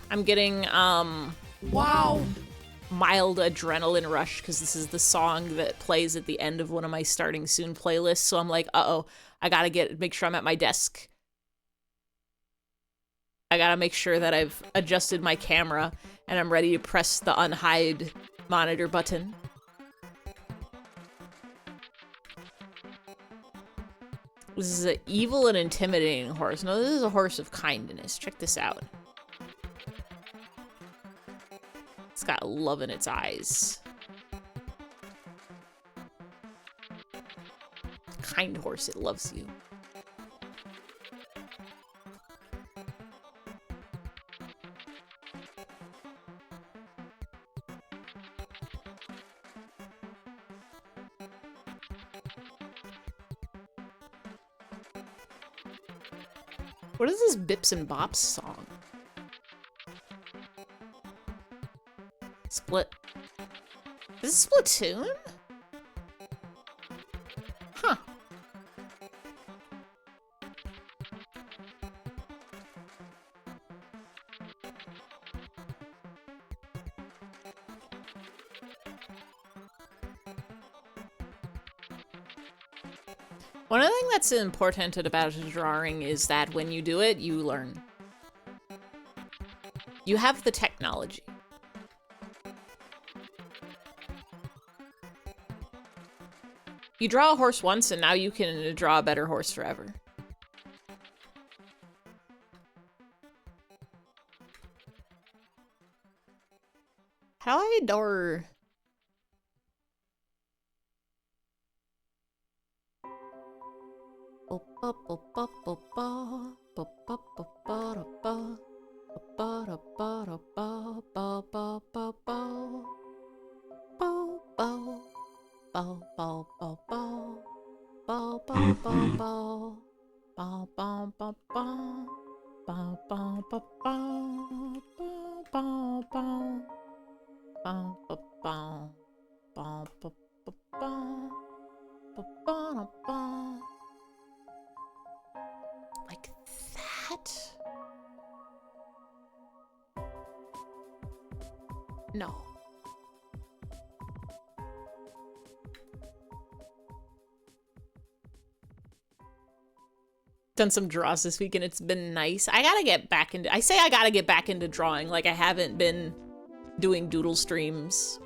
I'm getting wow, mild adrenaline rush because this is the song that plays at the end of one of my starting soon playlists. So I'm like, uh-oh, I gotta make sure I'm at my desk. I gotta make sure that I've adjusted my camera and I'm ready to press the unhide monitor button. This is an evil and intimidating horse. No, this is a horse of kindness. Check this out. It's got love in its eyes. Kind horse, it loves you. What is this Bips and Bops song? Split. Is this Splatoon? Huh. One thing that's important about drawing is that when you do it, you learn. You have the technology. You draw a horse once, and now you can draw a better horse forever. How do I door? Like that? No. Done some draws this week and it's been nice. I gotta get back into drawing. Like I haven't been doing doodle streams.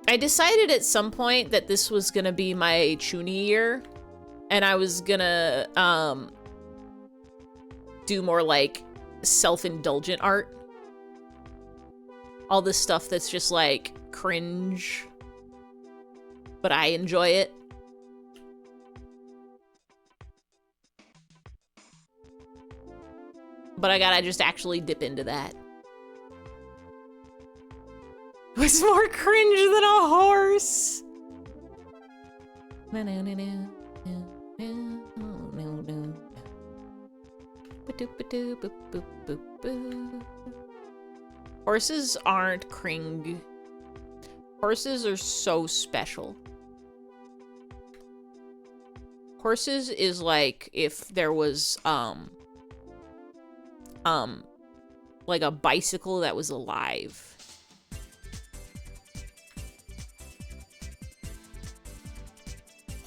I decided at some point that this was gonna be my Chuny year and I was gonna do more like self-indulgent art. All this stuff that's just like cringe, but I enjoy it. But I gotta just actually dip into that. What's more cringe than a horse? Horses aren't cring. Horses are so special. Horses is like if there was like a bicycle that was alive.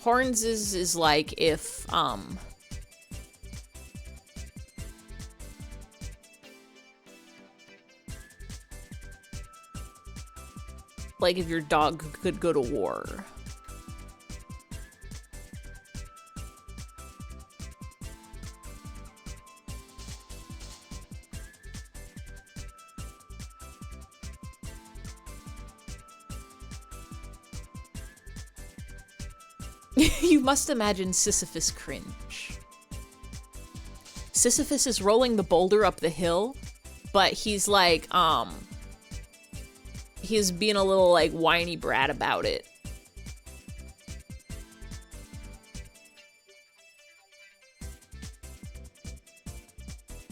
Horns is like if like if your dog could go to war. You must imagine Sisyphus cringe. Sisyphus is rolling the boulder up the hill, but he's like, he's being a little like whiny brat about it.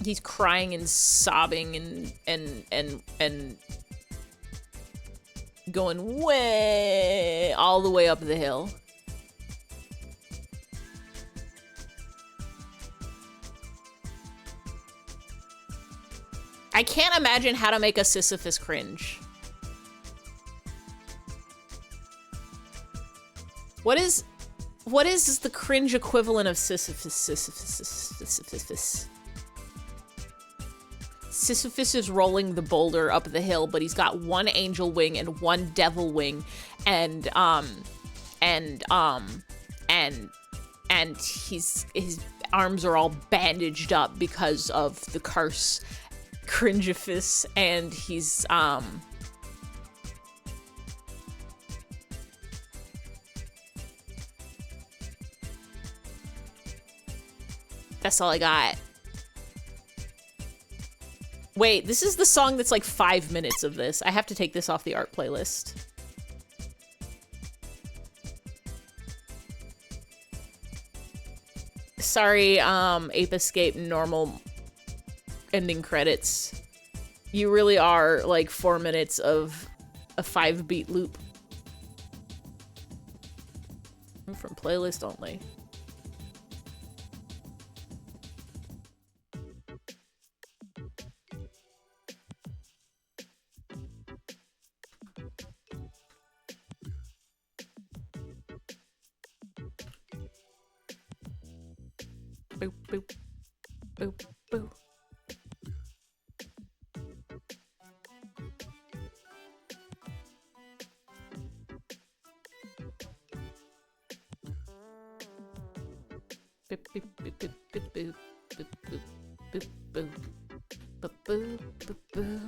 He's crying and sobbing and going way all the way up the hill. I can't imagine how to make a Sisyphus cringe. What is the cringe equivalent of Sisyphus? Sisyphus is rolling the boulder up the hill, but he's got one angel wing and one devil wing, and his arms are all bandaged up because of the curse. Cringeifus, and he's that's all I got. Wait, this is the song that's like 5 minutes of this. I have to take this off the art playlist. Sorry, Ape Escape normal ending credits. You really are like 4 minutes of a 5-beat loop. From playlist only. Boop, boop, boop, boop. Boop, boop, boop, boop, boop, boop, boop, boop, boop, boop, boop, boop, boop.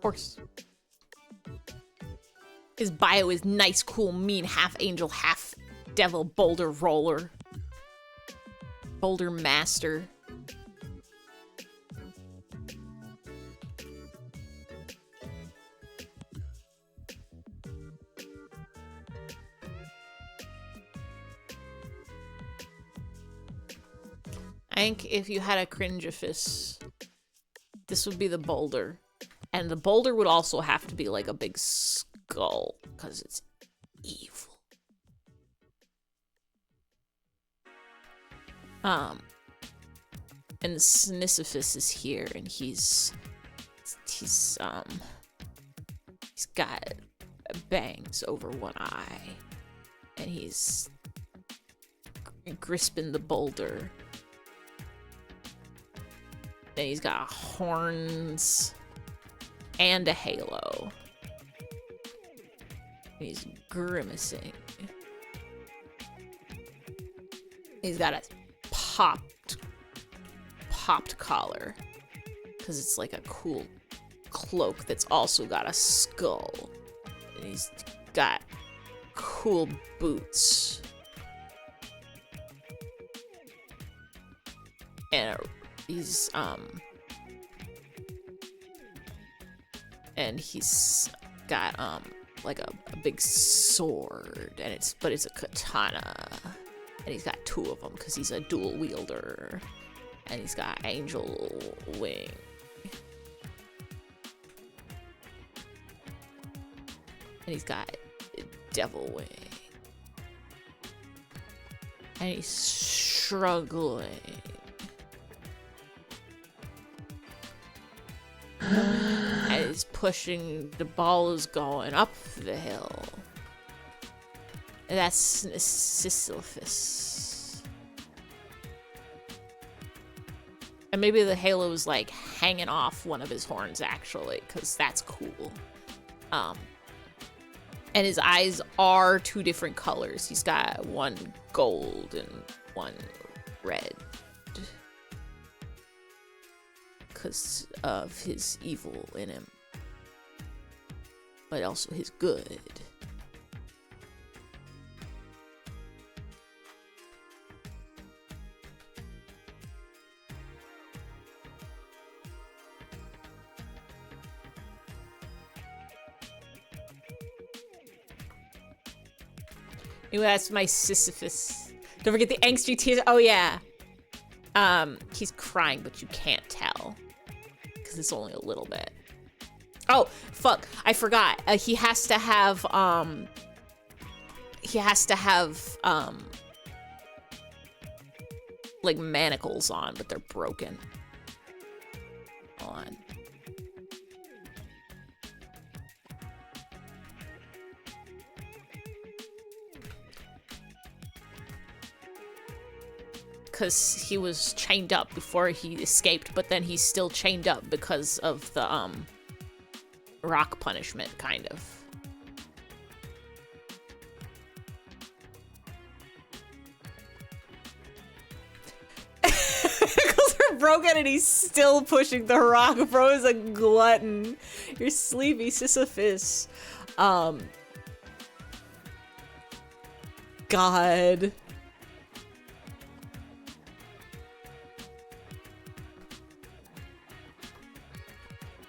Horse. His bio is nice, cool, mean, half angel, half devil, boulder roller. Boulder master. I think if you had a Cringeifus, this would be the boulder. And the boulder would also have to be like a big skull, because it's evil. And Sisyphus is here, and he's got bangs over one eye, and he's grisping the boulder. And he's got horns and a halo. And he's grimacing. He's got a popped collar, because it's like a cool cloak that's also got a skull. And he's got cool boots. And he's got like a big sword, and it's a katana, and he's got two of them because he's a dual wielder, and he's got angel wing. And he's got devil wing. And he's struggling. And he's pushing, the ball is going up the hill. And that's Sisyphus. And maybe the halo is like hanging off one of his horns, actually, because that's cool. And his eyes are two different colors. He's got one gold and one red. Because of his evil in him. But also his good. Anyway, that's my Sisyphus. Don't forget the angsty tears. Oh, yeah. He's crying, but you can't tell. Because it's only a little bit. Oh, fuck. I forgot. He has to have, like, manacles on, but they're broken. Hold on. Because he was chained up before he escaped, but then he's still chained up because of the, rock punishment, kind of. Ankles are broken and he's still pushing the rock. Bro is a glutton. You're sleepy, Sisyphus. God.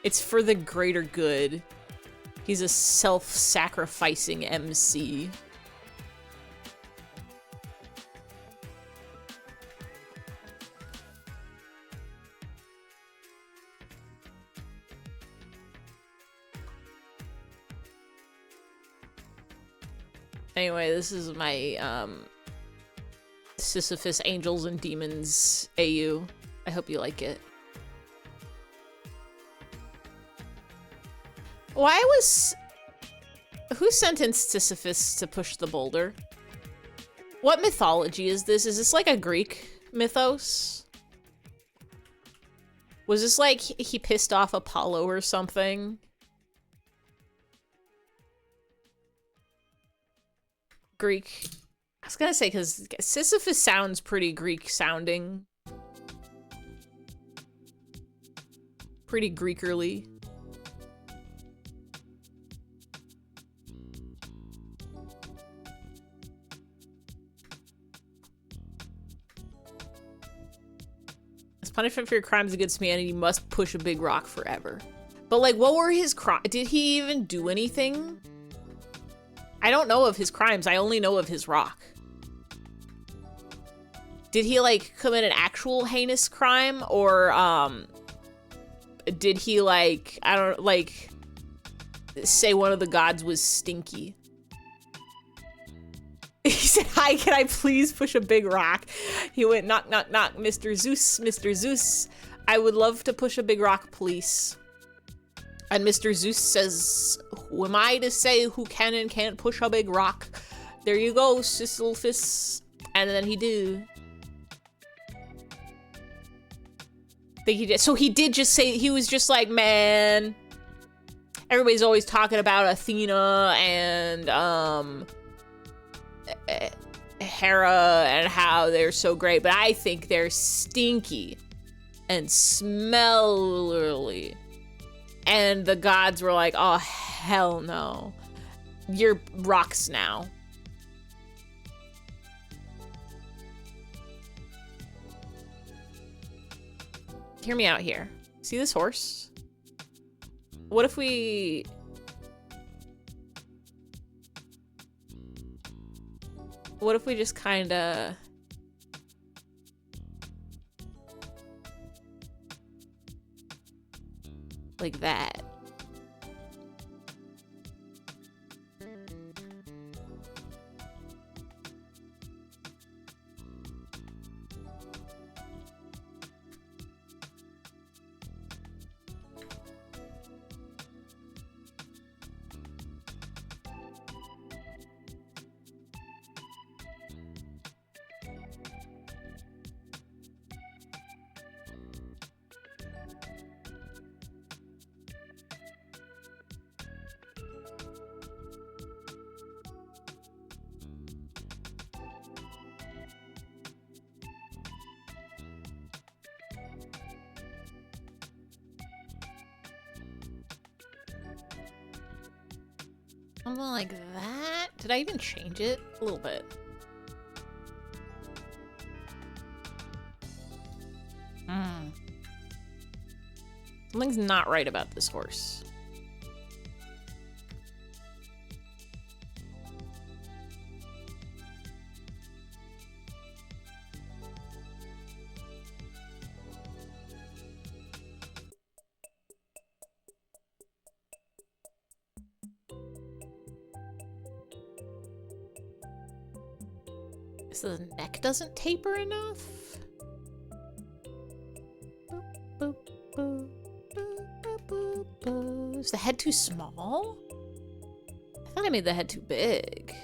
It's for the greater good. He's a self-sacrificing MC. Anyway, this is my Sisyphus Angels and Demons AU. I hope you like it. Who sentenced Sisyphus to push the boulder? What mythology is this? Is this like a Greek mythos? Was this like he pissed off Apollo or something? Greek. I was gonna say, because Sisyphus sounds pretty Greek sounding. Pretty Greekerly. As punishment for your crimes against humanity, you must push a big rock forever. But like, what were his crimes? Did he even do anything? I don't know of his crimes. I only know of his rock. Did he like commit an actual heinous crime, or did he like, I don't like, say one of the gods was stinky? He said, "Hi, can I please push a big rock?" He went, "Knock, knock, knock, Mr. Zeus, Mr. Zeus. I would love to push a big rock, please." And Mr. Zeus says, "Who am I to say who can and can't push a big rock? There you go, Sisyphus." And then he did. I think he did. So he did just say, he was just like, man, everybody's always talking about Athena and Hera and how they're so great, but I think they're stinky and smelly. And the gods were like, oh, hell no. You're rocks now. Hear me out here. See this horse? What if we... What if we just kinda... like that? Something like that? Did I even change it? A little bit. Something's not right about this horse. So the neck doesn't taper enough? Boop, boop, boop, boop, boop, boop. Is the head too small? I thought I made the head too big.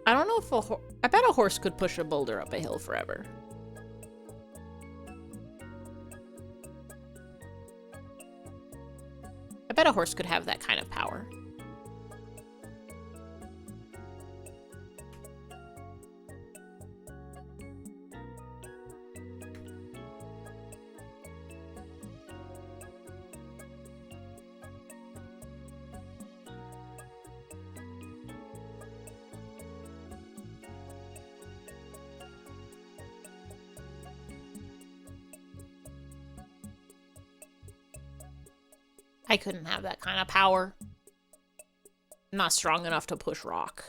I don't know if I bet a horse could push a boulder up a hill forever. I bet a horse could have that kind of power. I couldn't have that kind of power. I'm not strong enough to push rock.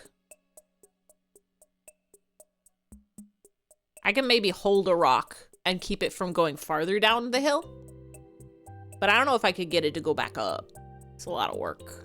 I can maybe hold a rock and keep it from going farther down the hill, but I don't know if I could get it to go back up. It's a lot of work.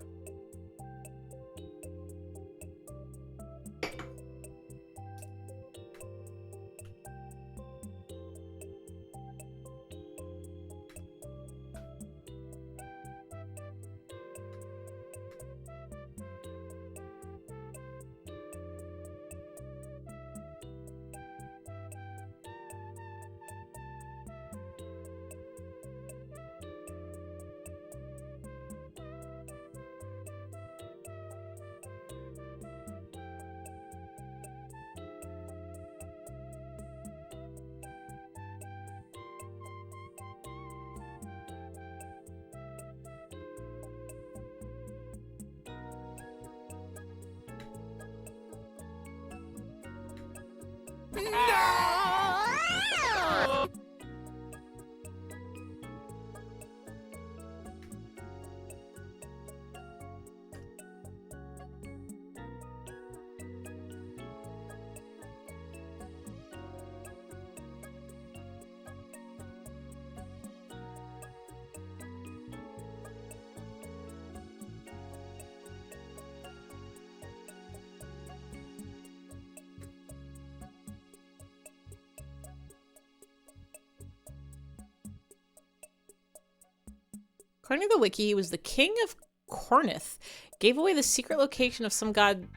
According to the wiki, he was the king of Corinth, gave away the secret location of some god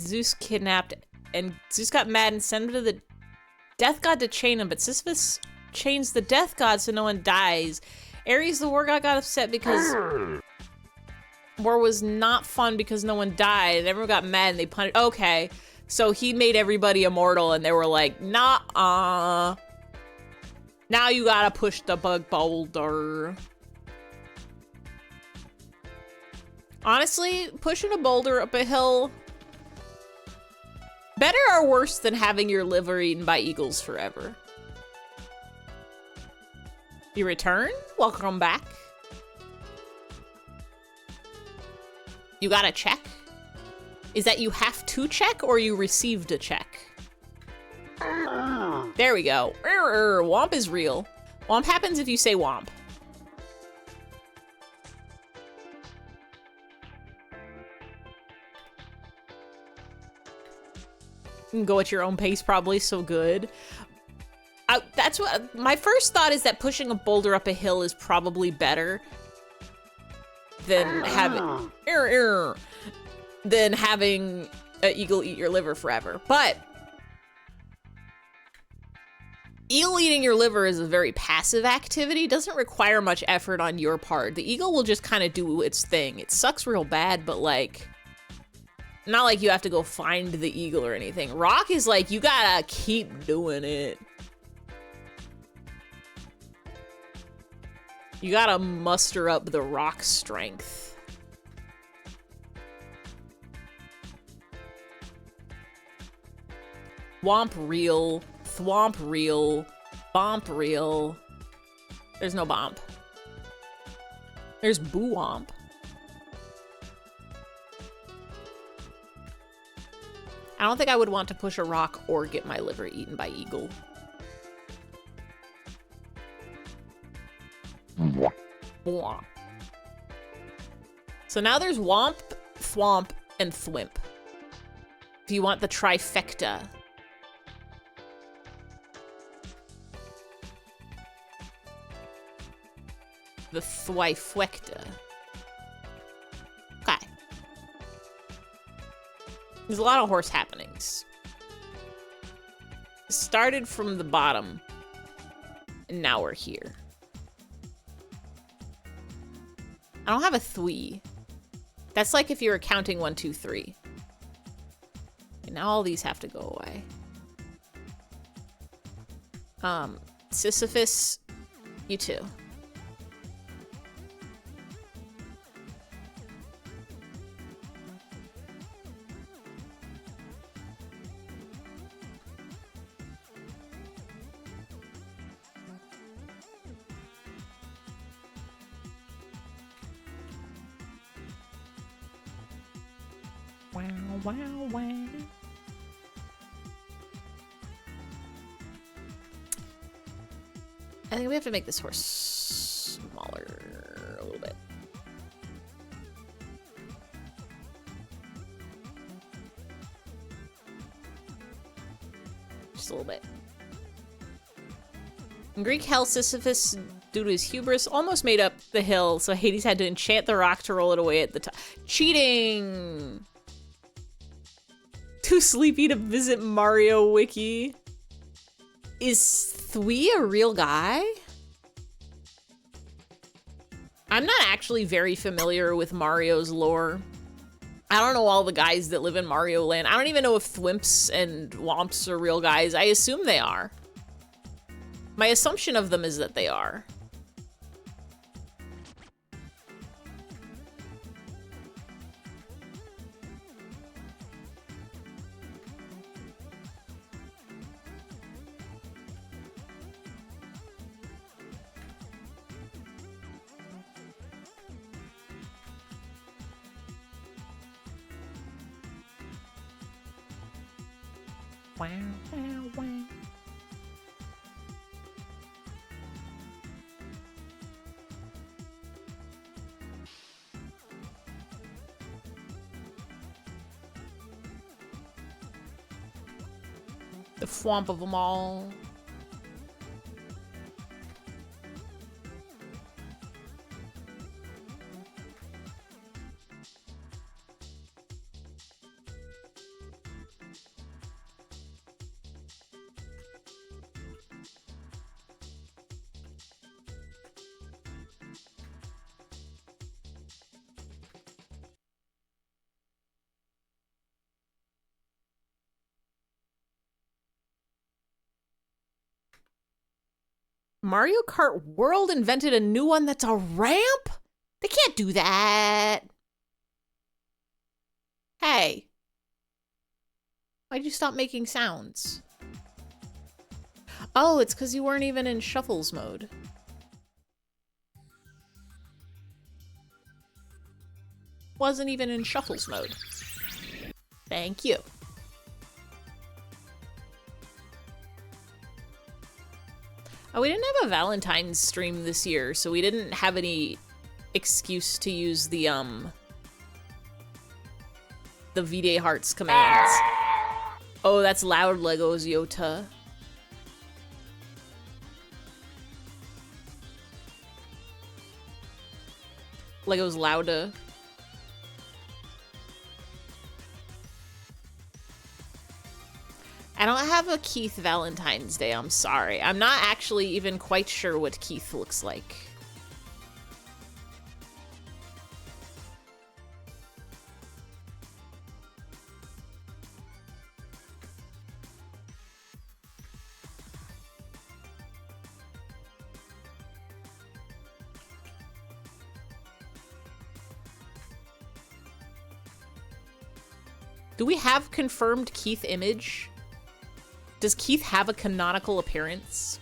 Zeus kidnapped, and Zeus got mad and sent him to the death god to chain him, but Sisyphus chains the death god so no one dies. Ares, the war god, got upset because war was not fun because no one died, and everyone got mad and they punished. Okay, so he made everybody immortal, and they were like, nah, now you gotta push the bug boulder. Honestly, pushing a boulder up a hill, better or worse than having your liver eaten by eagles forever? You return? Welcome back. You got a check? Is that you have to check or you received a check? There we go. Womp is real. Womp happens if you say womp. You can go at your own pace, probably. So good. That's what my first thought is, that pushing a boulder up a hill is probably better than having an eagle eat your liver forever. But eel eating your liver is a very passive activity. Doesn't require much effort on your part. The eagle will just kind of do its thing. It sucks real bad, but like, not like you have to go find the eagle or anything. Rock is like, you gotta keep doing it. You gotta muster up the rock strength. Womp real, thwomp real, bomp real. There's no bomp. There's boo womp. I don't think I would want to push a rock or get my liver eaten by eagle. Womp. So now there's womp, thwomp, and thwimp. If you want the trifecta. The thwifecta. Okay. There's a lot of horse happenings. Started from the bottom, and now we're here. I don't have a thwee. That's like if you were counting 1, 2, 3. And now all these have to go away. Sisyphus, you too. Wow, wow. I think we have to make this horse smaller a little bit. Just a little bit. In Greek hell, Sisyphus, due to his hubris, almost made up the hill, so Hades had to enchant the rock to roll it away at the top. Cheating! Too sleepy to visit Mario Wiki. Is Thwee a real guy? I'm not actually very familiar with Mario's lore. I don't know all the guys that live in Mario Land. I don't even know if Thwimps and Womps are real guys. I assume they are. My assumption of them is that they are. Wow, wow, wow. The swamp of them all. Mario Kart World invented a new one that's a ramp? They can't do that. Hey. Why'd you stop making sounds? Oh, it's because you weren't even in shuffles mode. Wasn't even in shuffles mode. Thank you. Oh, we didn't have a Valentine's stream this year, so we didn't have any excuse to use the V-Day Hearts commands. Oh, that's loud Legos, Yota. Legos louder. I don't have a Keith Valentine's Day, I'm sorry. I'm not actually even quite sure what Keith looks like. Do we have confirmed Keith image? Does Keith have a canonical appearance?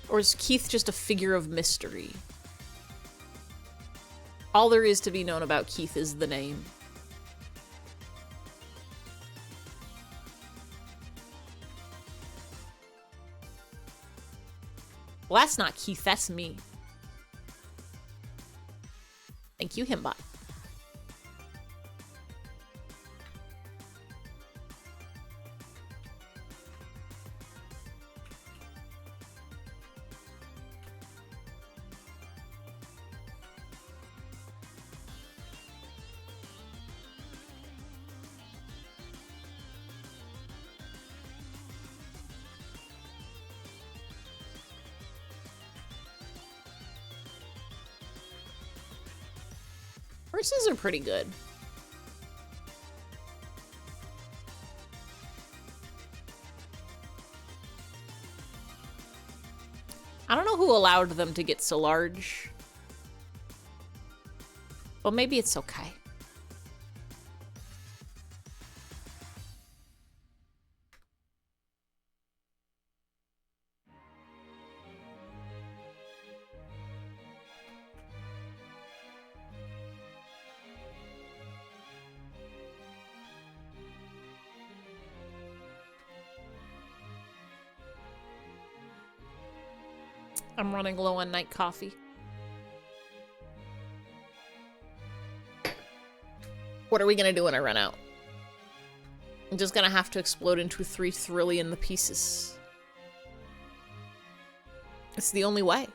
Or is Keith just a figure of mystery? All there is to be known about Keith is the name. Well, that's not Keith, that's me. Thank you, Himbot. Horses are pretty good. I don't know who allowed them to get so large. Well, maybe it's okay. I'm running low on night coffee. What are we gonna do when I run out? I'm just gonna have to explode into 3 trillion the pieces. It's the only way.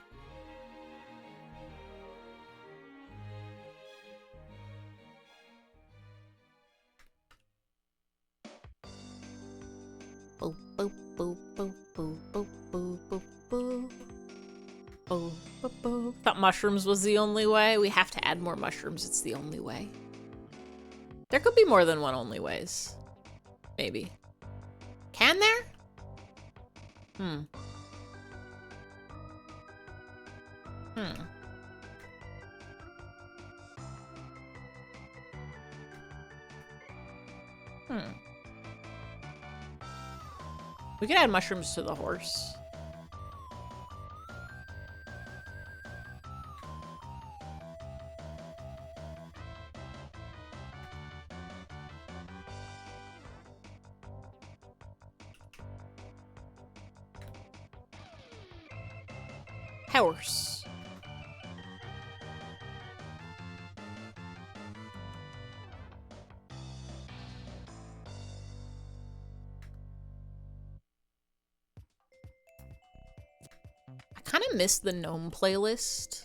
Boop, boop, boop, boop, boop, boop, boop, boop, boop. Oh, thought mushrooms was the only way. We have to add more mushrooms. It's the only way. There could be more than one only ways. Maybe. Can there? Hmm. We could add mushrooms to the horse. Horse. I kind of miss the gnome playlist.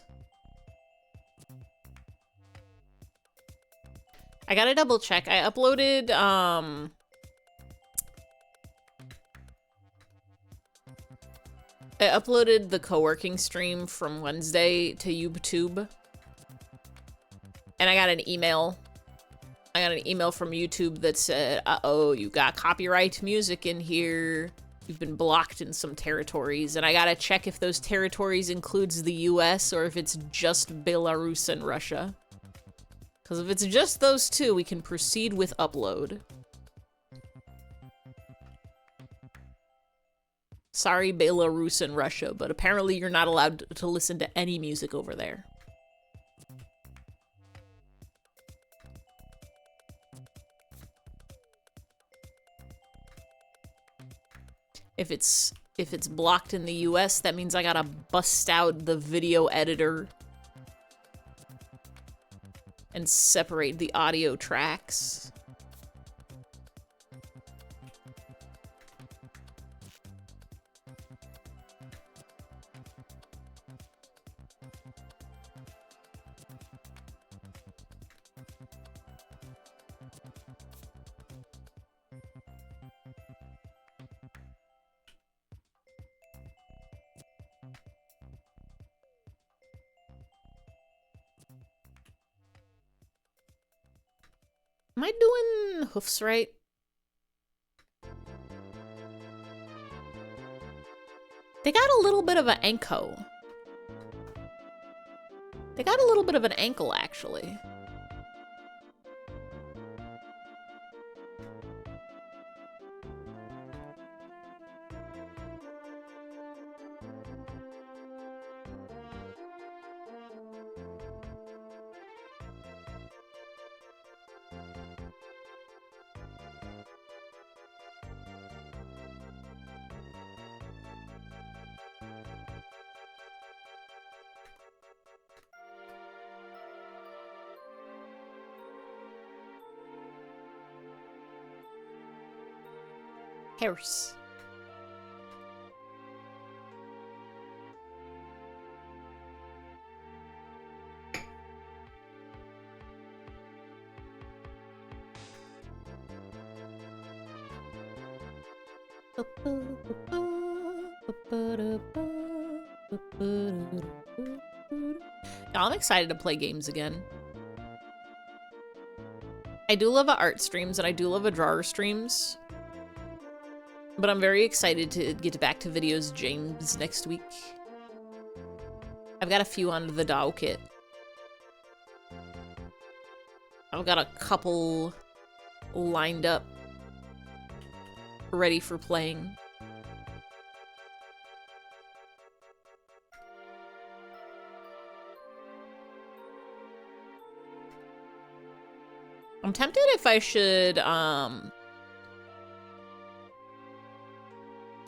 I gotta double check. I uploaded, I uploaded the co-working stream from Wednesday to YouTube. And I got an email. I got an email from YouTube that said, uh-oh, you got copyright music in here. You've been blocked in some territories. And I gotta check if those territories includes the US or if it's just Belarus and Russia. Because if it's just those two, we can proceed with upload. Sorry, Belarus and Russia, but apparently you're not allowed to listen to any music over there. If it's blocked in the US, that means I gotta bust out the video editor and separate the audio tracks. Am I doing hoofs right? They got a little bit of an ankle. They got a little bit of an ankle, actually. Horse. I'm excited to play games again. I do love art streams and I do love a drawer streams. But I'm very excited to get back to videos James next week. I've got a few on the DAO kit. I've got a couple lined up, ready for playing. I'm tempted if I should,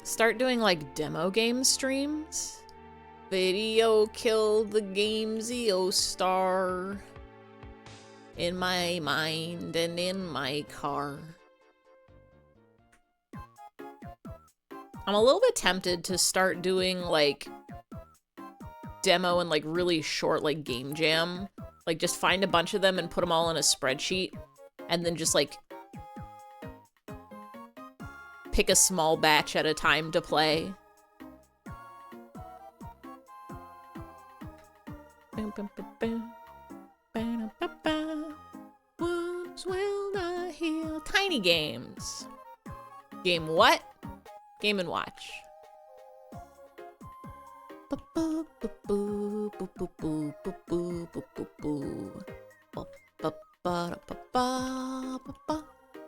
start doing like demo game streams. Video killed the game Zeostar in my mind and in my car. I'm a little bit tempted to start doing like demo and like really short like game jam. Like just find a bunch of them and put them all in a spreadsheet and then just like pick a small batch at a time to play. Wounds will not heal. Tiny games. Game what? Game and Watch.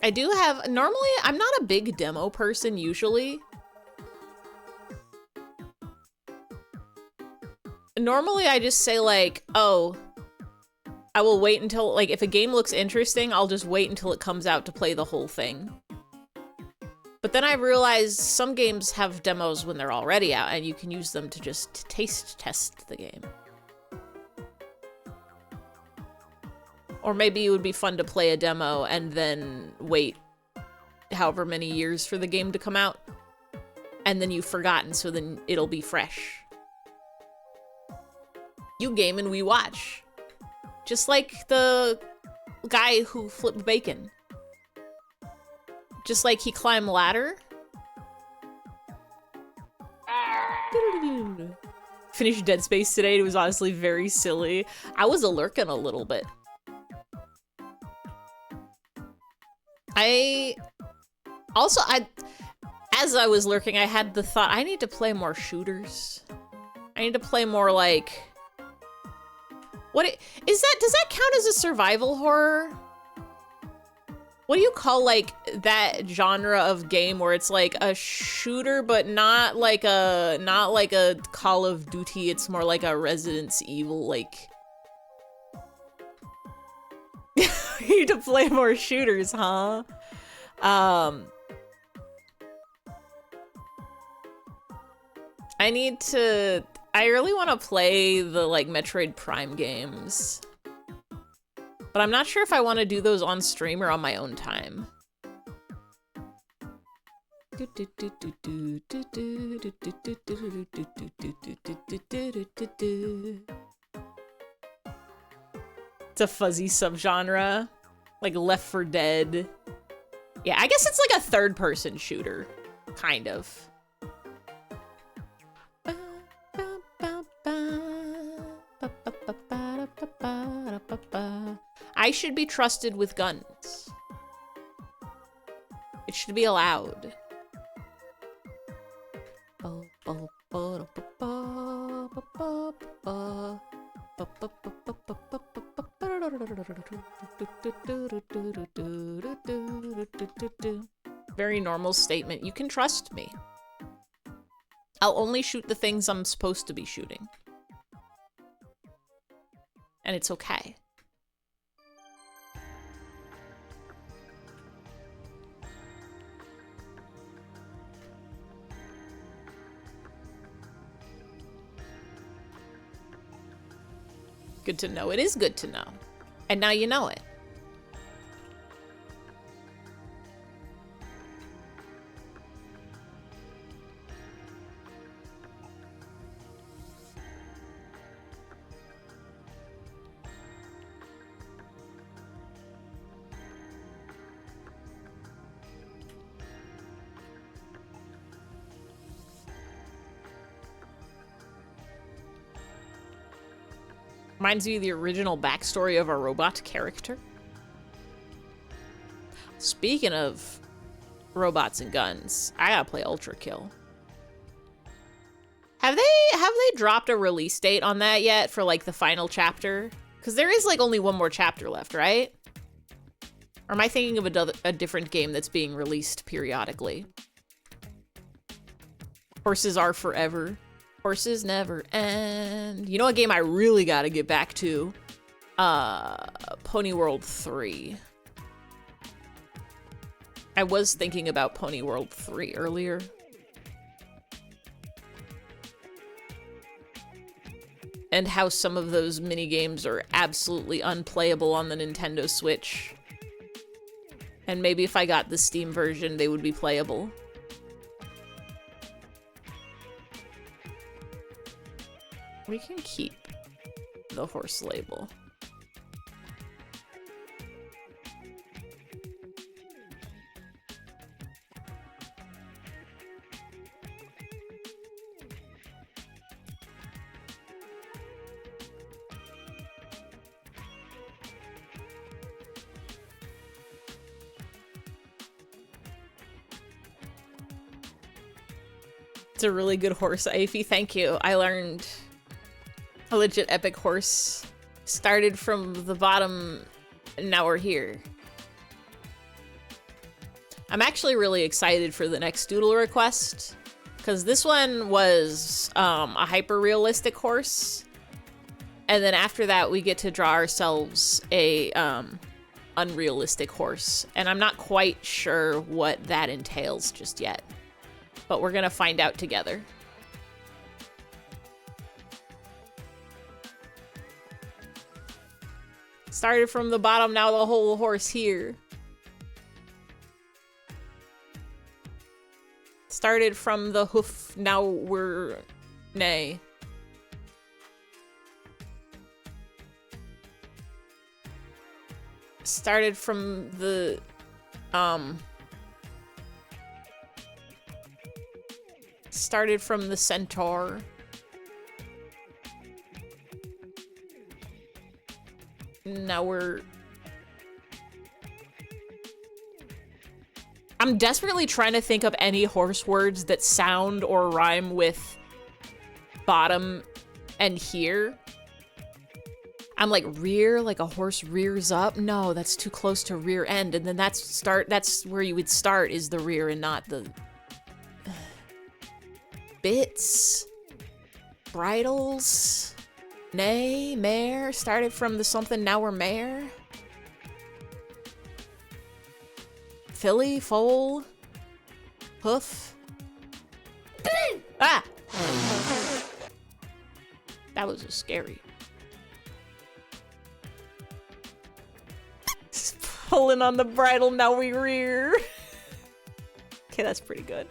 I do have, normally, I'm not a big demo person usually. Normally I just say like, oh, I will wait until, like, if a game looks interesting, I'll just wait until it comes out to play the whole thing. But then I realized some games have demos when they're already out, and you can use them to just taste test the game. Or maybe it would be fun to play a demo and then wait however many years for the game to come out. And then you've forgotten, so then it'll be fresh. You game and we watch. Just like the guy who flipped bacon. Just like he climbed ladder. Finished Dead Space today. It was honestly very silly. I was lurking a little bit. As I was lurking, I had the thought, I need to play more shooters. I need to play more like, does that count as a survival horror? What do you call like that genre of game where it's like a shooter, but not like a Call of Duty, it's more like a Resident Evil, like. You need to play more shooters, huh? I really want to play the like Metroid Prime games. But I'm not sure if I want to do those on stream or on my own time. It's a fuzzy subgenre, like Left 4 Dead. Yeah, I guess it's like a third-person shooter, kind of. I should be trusted with guns. It should be allowed. Very normal statement. You can trust me. I'll only shoot the things I'm supposed to be shooting. And it's okay. Good to know. It is good to know. And now you know it. Reminds me of the original backstory of a robot character. Speaking of robots and guns, I gotta play Ultra Kill. Have they dropped a release date on that yet for like the final chapter? Because there is like only one more chapter left, right? Or am I thinking of a different game that's being released periodically? Horses are forever. Horses never end. You know what game I really gotta get back to? Pony World 3. I was thinking about Pony World 3 earlier. And how some of those mini games are absolutely unplayable on the Nintendo Switch. And maybe if I got the Steam version, they would be playable. We can keep the horse label. It's a really good horse, Ify. Thank you. I learned a legit epic horse. Started from the bottom, and now we're here. I'm actually really excited for the next Doodle request, because this one was a hyper-realistic horse. And then after that, we get to draw ourselves a unrealistic horse, and I'm not quite sure what that entails just yet. But we're gonna find out together. Started from the bottom, now the whole horse here. Started from the hoof, now we're nay. Started from the started from the centaur. Now I'm desperately trying to think of any horse words that sound or rhyme with bottom and here. I'm like rear, like a horse rears up. No, that's too close to rear end. And then that's where you would start, is the rear and not the bits. Bridles. Nay, mare. Started from the something, now we're mare. Filly, foal. Hoof. Ah! That was scary. Pulling on the bridle, now we rear. Okay, that's pretty good.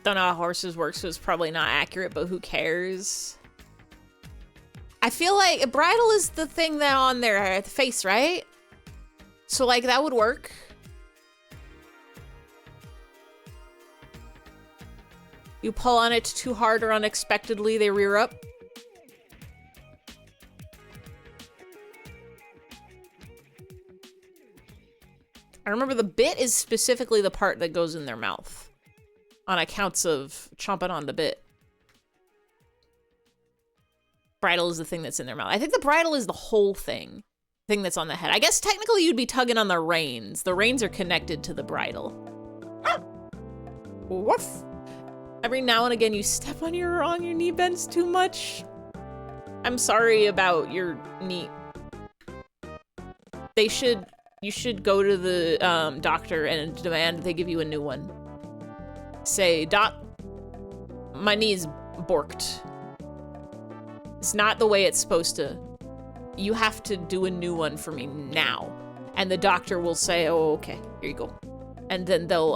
Don't know how horses work, so it's probably not accurate, but who cares? I feel like a bridle is the thing that on their face, right? So like that would work. You pull on it too hard or unexpectedly, they rear up. I remember the bit is specifically the part that goes in their mouth on accounts of chomping on the bit. Bridle is the thing that's in their mouth. I think the bridle is the whole thing that's on the head. I guess technically you'd be tugging on the reins. The reins are connected to the bridle. Woof. Every now and again you step on your knee bends too much. I'm sorry about your knee. You should go to the doctor and demand they give you a new one. Say, Doc, my knee's borked. It's not the way it's supposed to. You have to do a new one for me now. And the doctor will say, oh, okay, here you go. And then they'll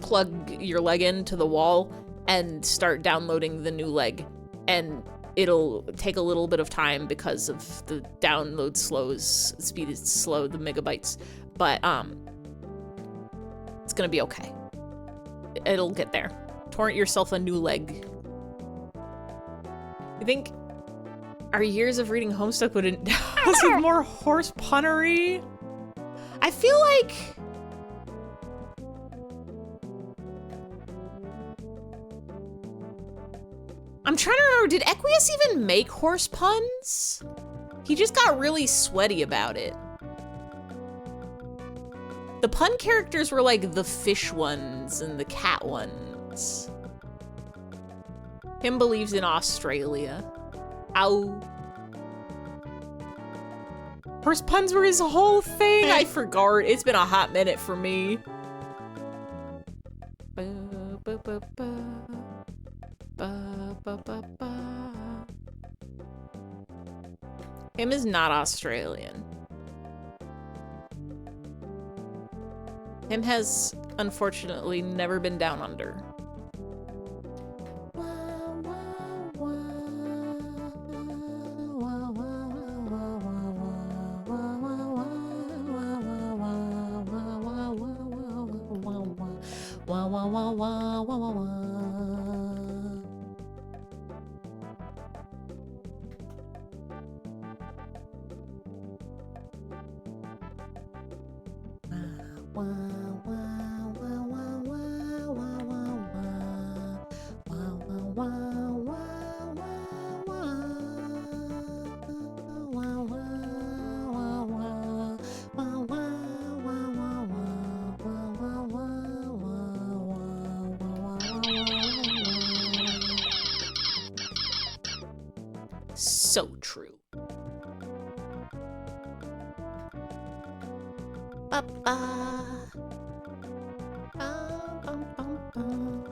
plug your leg into the wall and start downloading the new leg. And it'll take a little bit of time because of the download speed is slow, the megabytes. But it's gonna be okay. It'll get there. Torrent yourself a new leg. You think our years of reading Homestuck would endow us with more horse punnery? I feel like I'm trying to remember, did Equius even make horse puns? He just got really sweaty about it. The pun characters were like the fish ones and the cat ones. Him believes in Australia. Ow. Horse puns were his whole thing. I forgot. It's been a hot minute for me. Him is not Australian. Him has, unfortunately, never been down under. So true. Ba-ba. Ba-bum-bum-bum.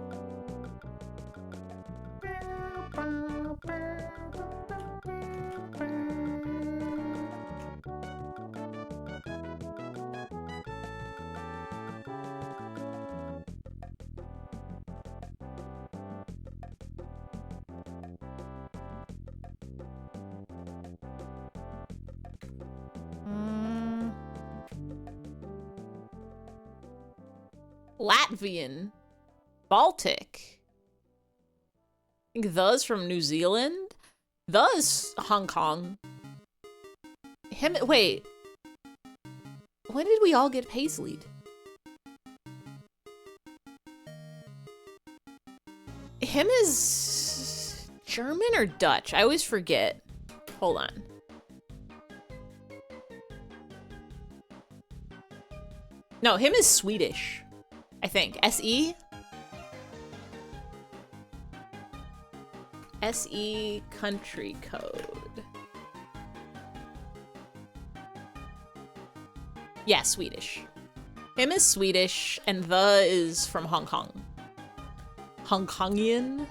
Latvian. Baltic. I think the's from New Zealand. The's Hong Kong. Him, wait. When did we all get Paisleyd? Him is German or Dutch? I always forget. Hold on. No, him is Swedish, I think. SE? SE country code. Yeah, Swedish. Him is Swedish, and the is from Hong Kong. Hong Kongian?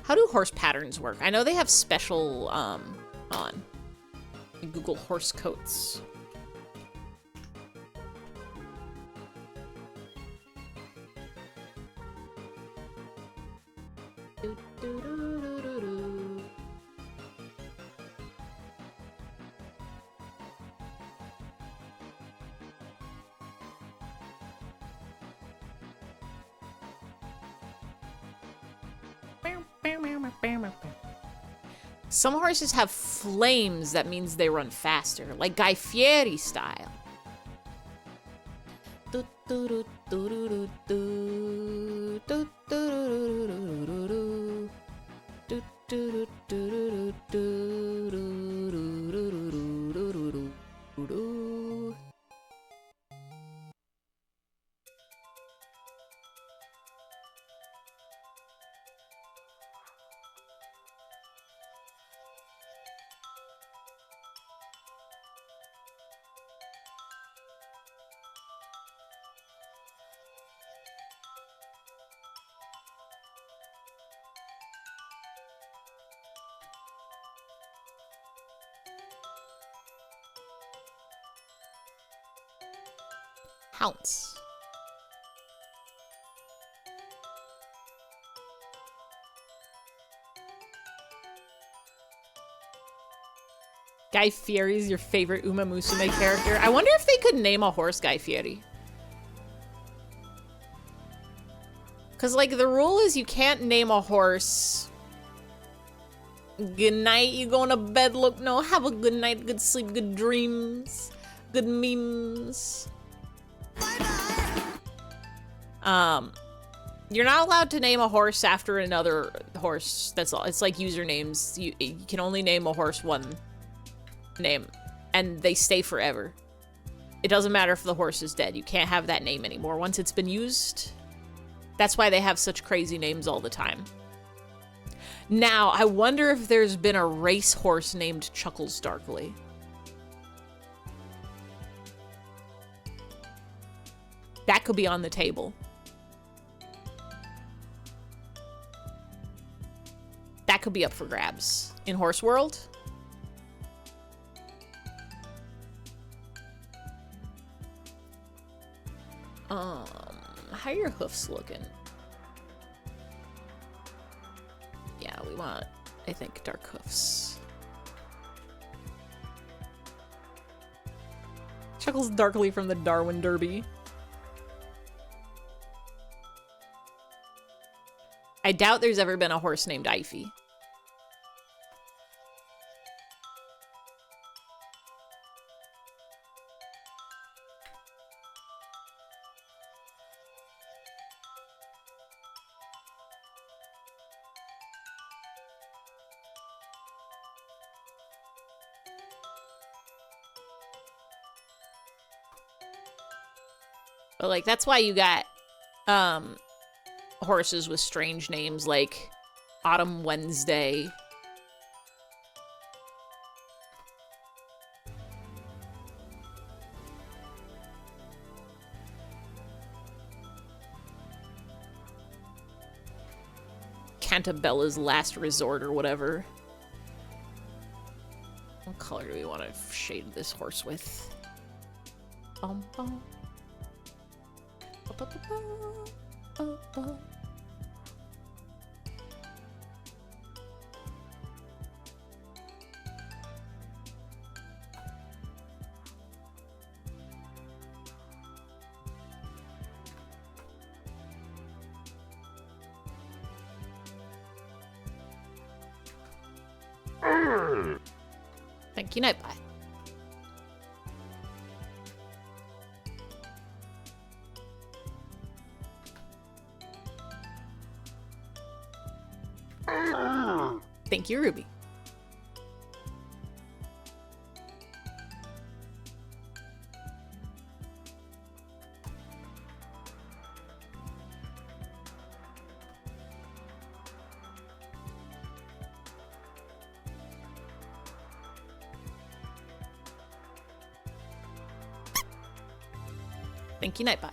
How do horse patterns work? I know they have special, on. Google horse coats. Some horses have flames, that means they run faster, like Guy Fieri style. Pounce. Guy Fieri is your favorite Uma Musume character? I wonder if they could name a horse Guy Fieri. Because, like, the rule is you can't name a horse. Good night, you going to bed, look, no, have a good night, good sleep, good dreams, good memes. You're not allowed to name a horse after another horse. That's all. It's like usernames. You can only name a horse one name, and they stay forever. It doesn't matter if the horse is dead. You can't have that name anymore once it's been used. That's why they have such crazy names all the time. Now, I wonder if there's been a racehorse named Chuckles Darkly. That could be on the table. That could be up for grabs in Horse World. How are your hoofs looking? Yeah, we want, I think, dark hoofs. Chuckles Darkly from the Darwin Derby. I doubt there's ever been a horse named Ify. But like that's why you got horses with strange names like Autumn Wednesday. Cantabella's Last Resort or whatever. What color do we want to shade this horse with? Bum, bum. Ba, ba, ba, ba, ba, ba. Thank you, Nightbot. Thank you, Ruby. Thank you, Nightbot.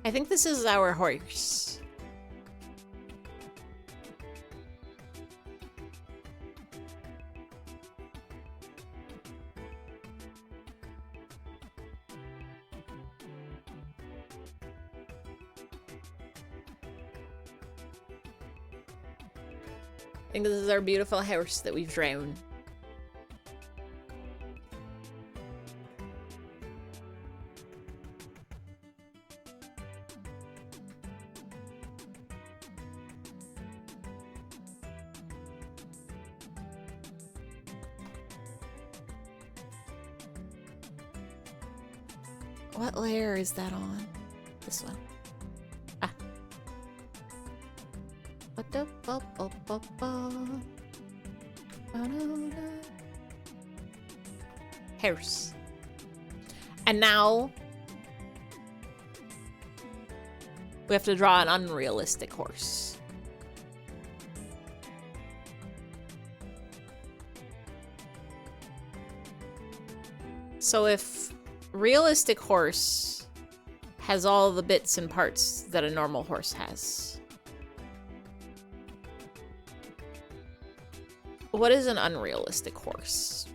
I think this is our horse. I think this is our beautiful horse that we've drawn. What layer is that on? This one. Ah. Horse. And now we have to draw an unrealistic horse. So if realistic horse has all the bits and parts that a normal horse has, what is an unrealistic horse?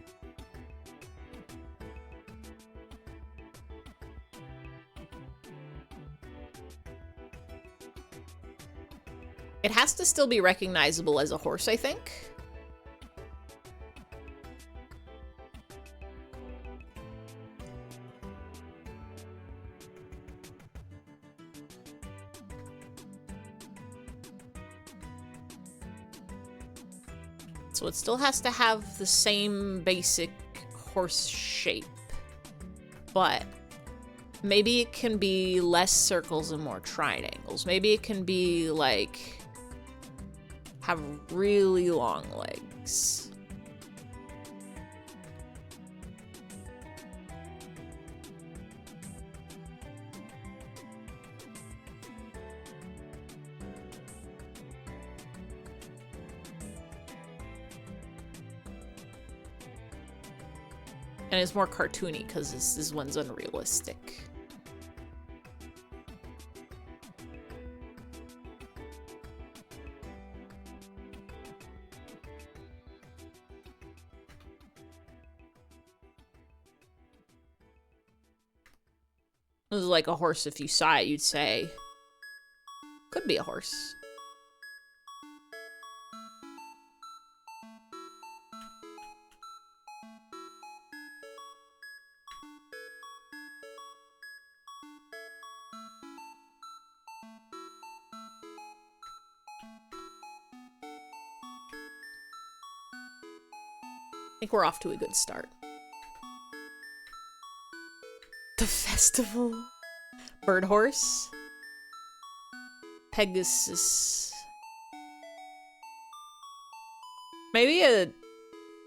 It has to still be recognizable as a horse, I think. So it still has to have the same basic horse shape, but maybe it can be less circles and more triangles. Maybe it can be like have really long legs. And it's more cartoony because this one's unrealistic. This is like a horse. If you saw it, you'd say, could be a horse. I think we're off to a good start. The festival. Bird horse. Pegasus. Maybe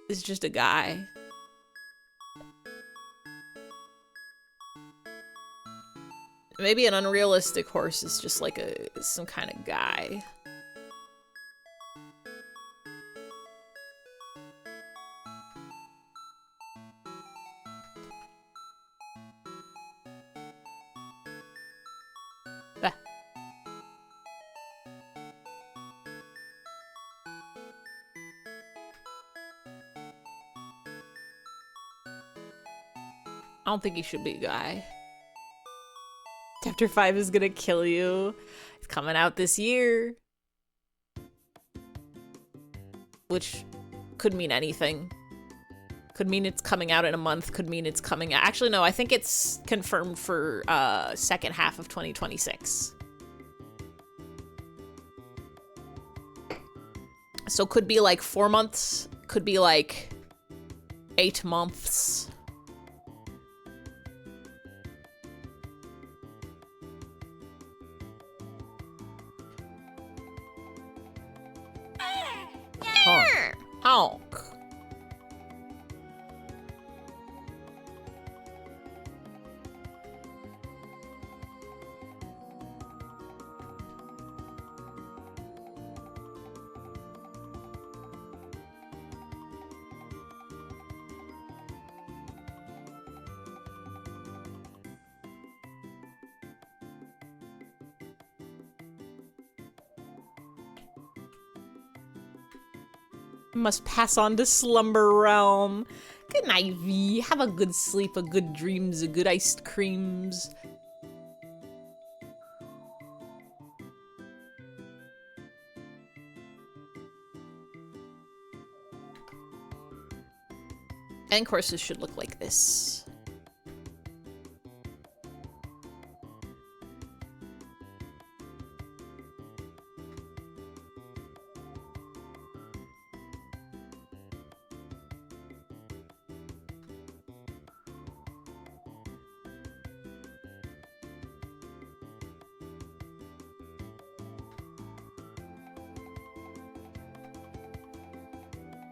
it's just a guy. Maybe an unrealistic horse is just like some kind of guy. I don't think he should be a guy. Chapter 5 is gonna kill you. It's coming out this year. Which could mean anything. Could mean it's coming out in a month. Could mean it's coming out. Actually, no, I think it's confirmed for second half of 2026. So could be like 4 months. Could be like 8 months. Honk. Must pass on to slumber realm. Good night, V. Have a good sleep, a good dreams, a good iced creams. And courses should look like this.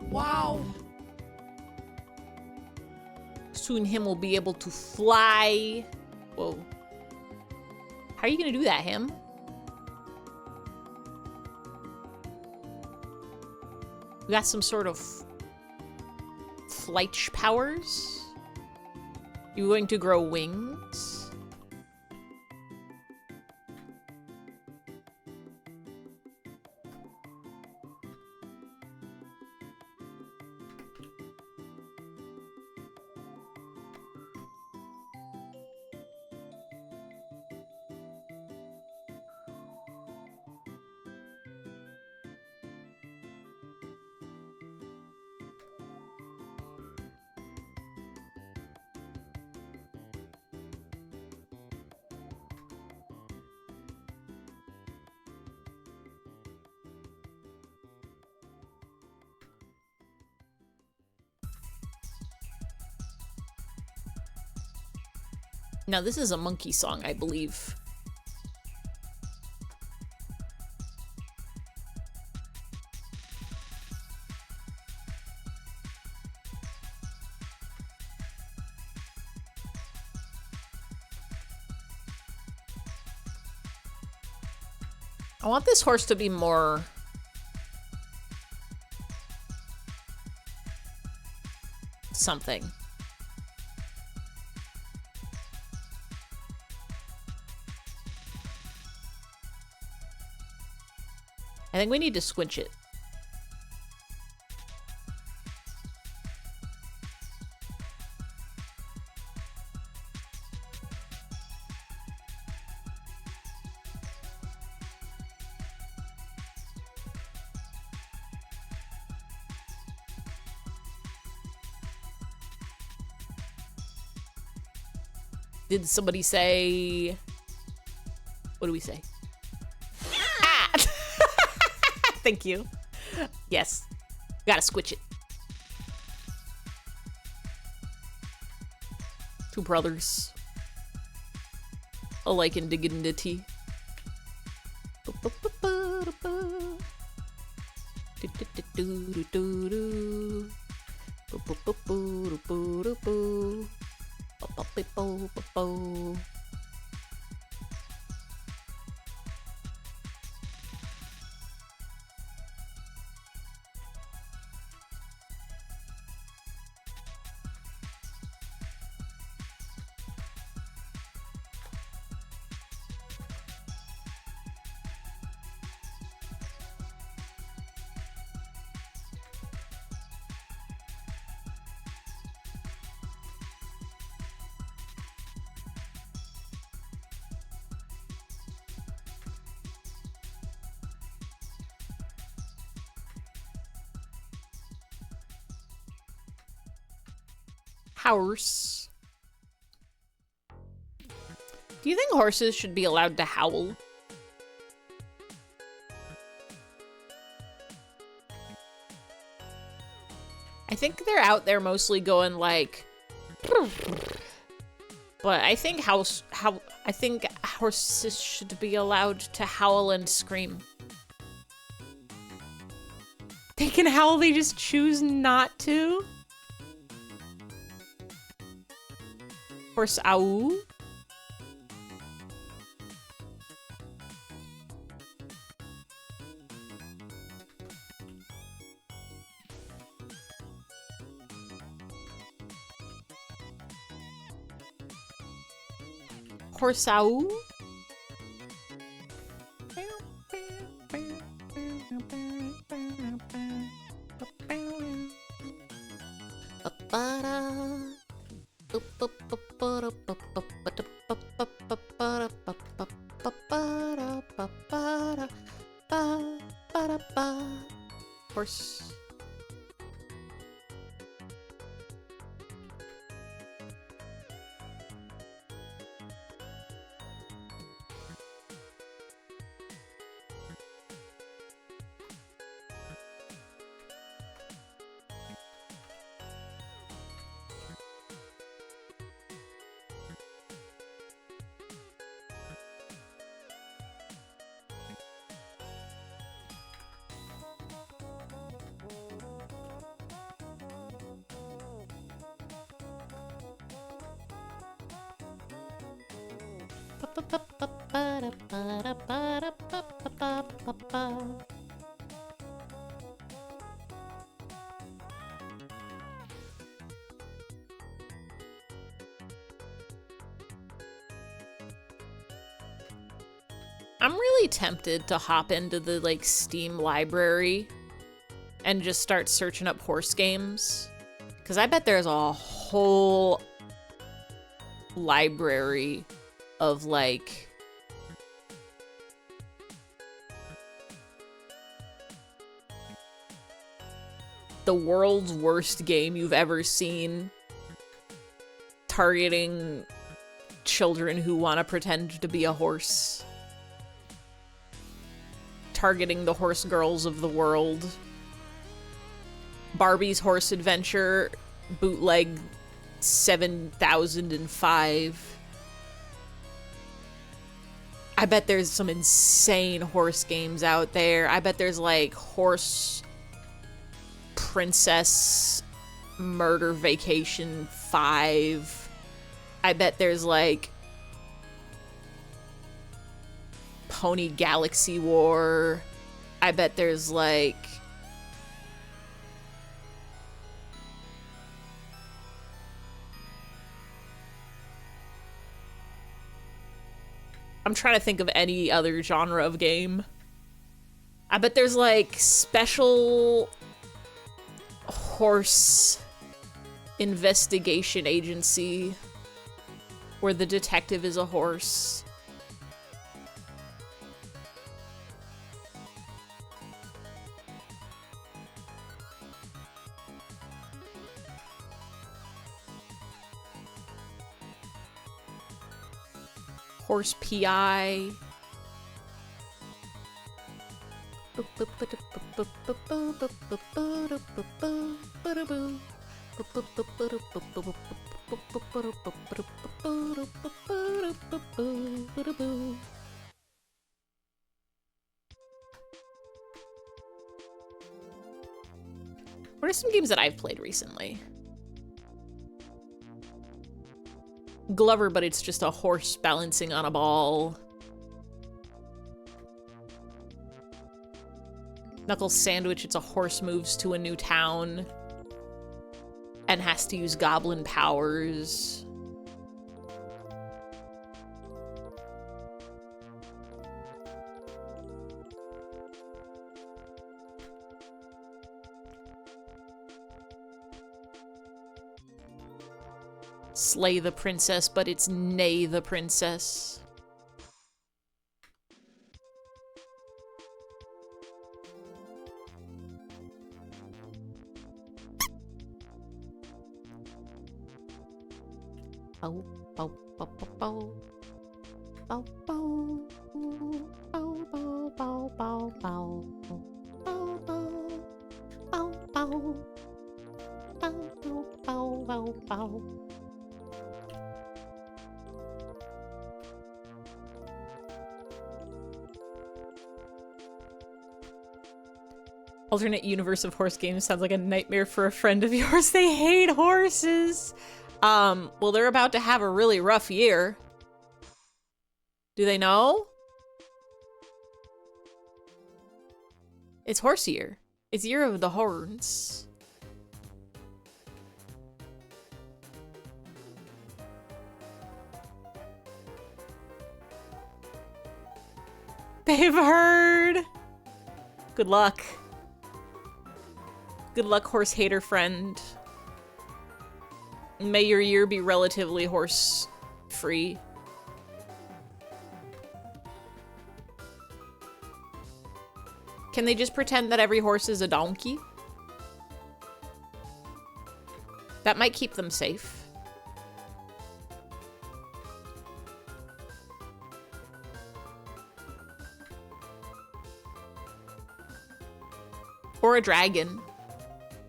Wow. Soon him will be able to fly. Whoa. How are you gonna do that, him? You got some sort of flight powers? You going to grow wings? Now this is a monkey song, I believe. I want this horse to be more something. I think we need to squinch it. Did somebody say... What do we say? Ah! Thank you. Yes. Gotta squitch it. Two brothers. Alike in dignity. Horse. Do you think horses should be allowed to howl? I think they're out there mostly going like, but I think horses should be allowed to howl and scream. They can howl, they just choose not to. Horse ow. Horse ow. Horse. I'm really tempted to hop into the like Steam library and just start searching up horse games, because I bet there's a whole library of like the world's worst game you've ever seen, targeting children who want to pretend to be a horse, targeting the horse girls of the world. Barbie's Horse Adventure, bootleg 7005. I bet there's some insane horse games out there. I bet there's like Horse Princess Murder Vacation 5. I bet there's like Pony Galaxy War. I bet there's like I'm trying to think of any other genre of game. I bet there's like special horse investigation agency where the detective is a horse. Horse PI. What are some games that I've played recently? Glover, but it's just a horse balancing on a ball. Knuckles Sandwich, it's a horse moves to a new town and has to use goblin powers. Slay the princess, but it's Nay the princess. Bow, bow, bow, bow, bow, bow, bow, bow, bow, bow, bow, bow, bow, bow, bow, bow, bow, bow. Alternate universe of horse games sounds like a nightmare for a friend of yours. They hate horses. Well, they're about to have a really rough year. Do they know? It's horse year. It's year of the horns. They've heard. Good luck. Good luck, horse hater friend. May your year be relatively horse-free. Can they just pretend that every horse is a donkey? That might keep them safe. Or a dragon.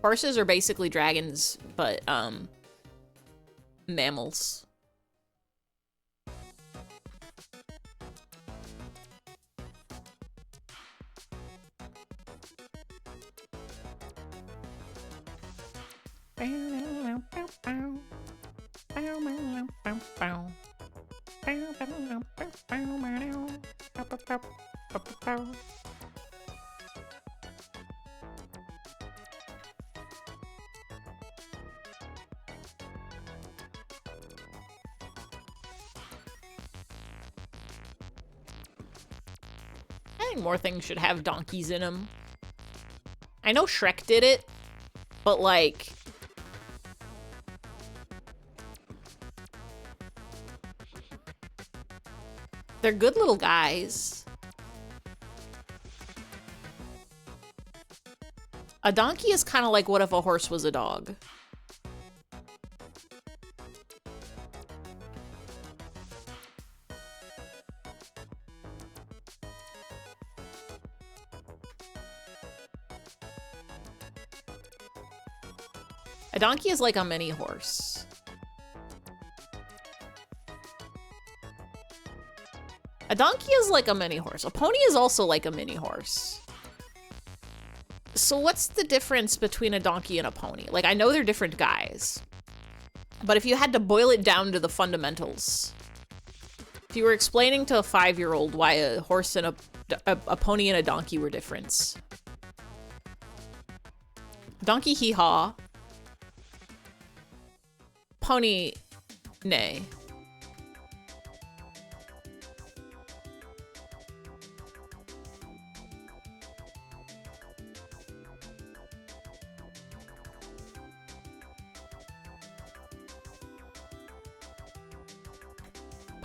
Horses are basically dragons, but, mammals. I think more things should have donkeys in them. I know Shrek did it, but like... they're good little guys. A donkey is kind of like what if a horse was a dog. A donkey is like a mini horse. A donkey is like a mini horse. A pony is also like a mini horse. So what's the difference between a donkey and a pony? Like, I know they're different guys, but if you had to boil it down to the fundamentals, if you were explaining to a 5-year-old why a horse and a pony and a donkey were different. Donkey hee-haw. Pony nay.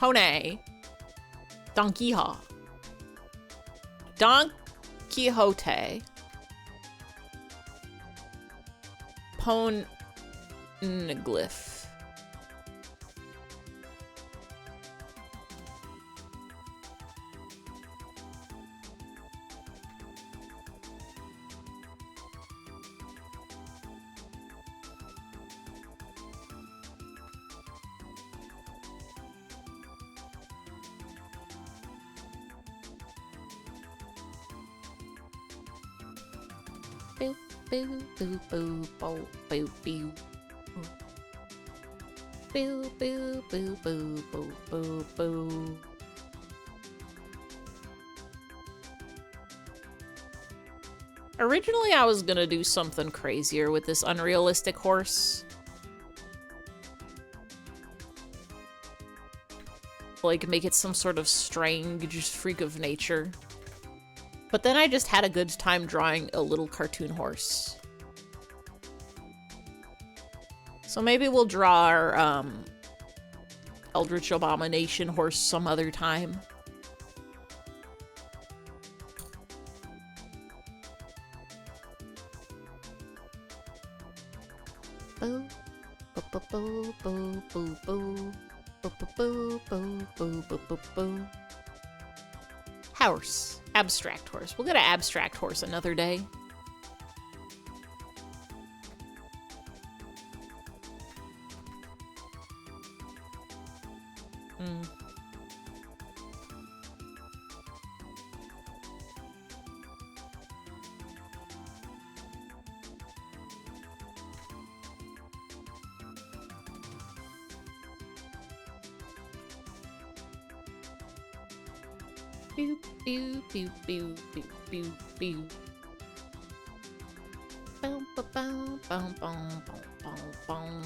Pone. Don Quixote. Don Quixote. Poneglyph. Boo, boo, boo, boo, boo, boo, boo. Boo, boo, boo, boo, boo, boo, boo. Originally, I was gonna do something crazier with this unrealistic horse. Like, make it some sort of strange freak of nature. But then I just had a good time drawing a little cartoon horse. So maybe we'll draw our Eldritch Abomination horse some other time. Boo, boo, boo, boo, boo, boo, boo, boo, boo, boo, boo, boo, boo, boo. Horse. Abstract horse. We'll get an abstract horse another day. Pew, pew, pew, pew, pew, pew, pew. Boom, boom, boom, boom, boom, boom, boom.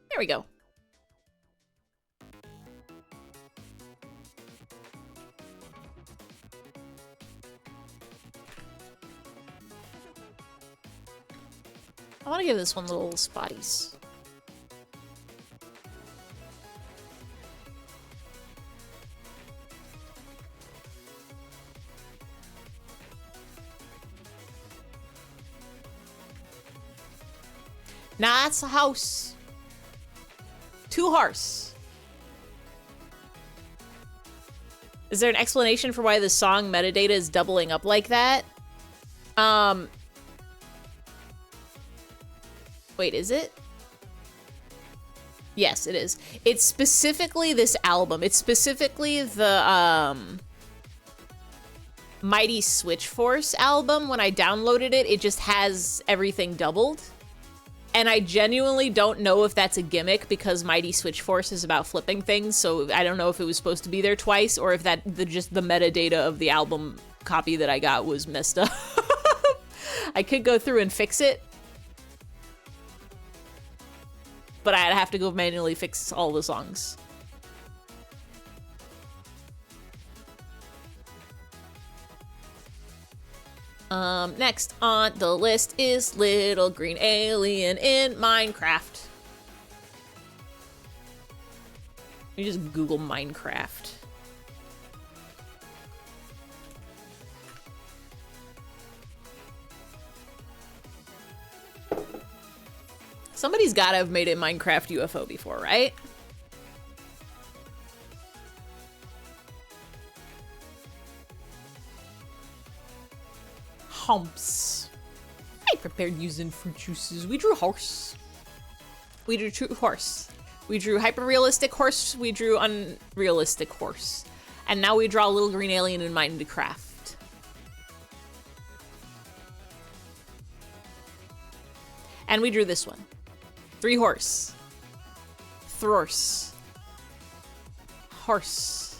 There we go. I want to give this one little spotties. Nah, that's a house. 2 horse. Is there an explanation for why the song metadata is doubling up like that? Wait, is it? Yes, it is. It's specifically this album. It's specifically the Mighty Switch Force album. When I downloaded it, it just has everything doubled. And I genuinely don't know if that's a gimmick because Mighty Switch Force is about flipping things, so I don't know if it was supposed to be there twice or if just the metadata of the album copy that I got was messed up. I could go through and fix it, but I'd have to go manually fix all the songs. Next on the list is Little Green Alien in Minecraft. You just Google Minecraft. Somebody's gotta have made a Minecraft UFO before, right? Humps. I prepared using fruit juices. We drew horse. We drew true horse. We drew hyper-realistic horse. We drew unrealistic horse. And now we draw a little green alien in Minecraft. And we drew this one. 3 horse. Thorse. Horse.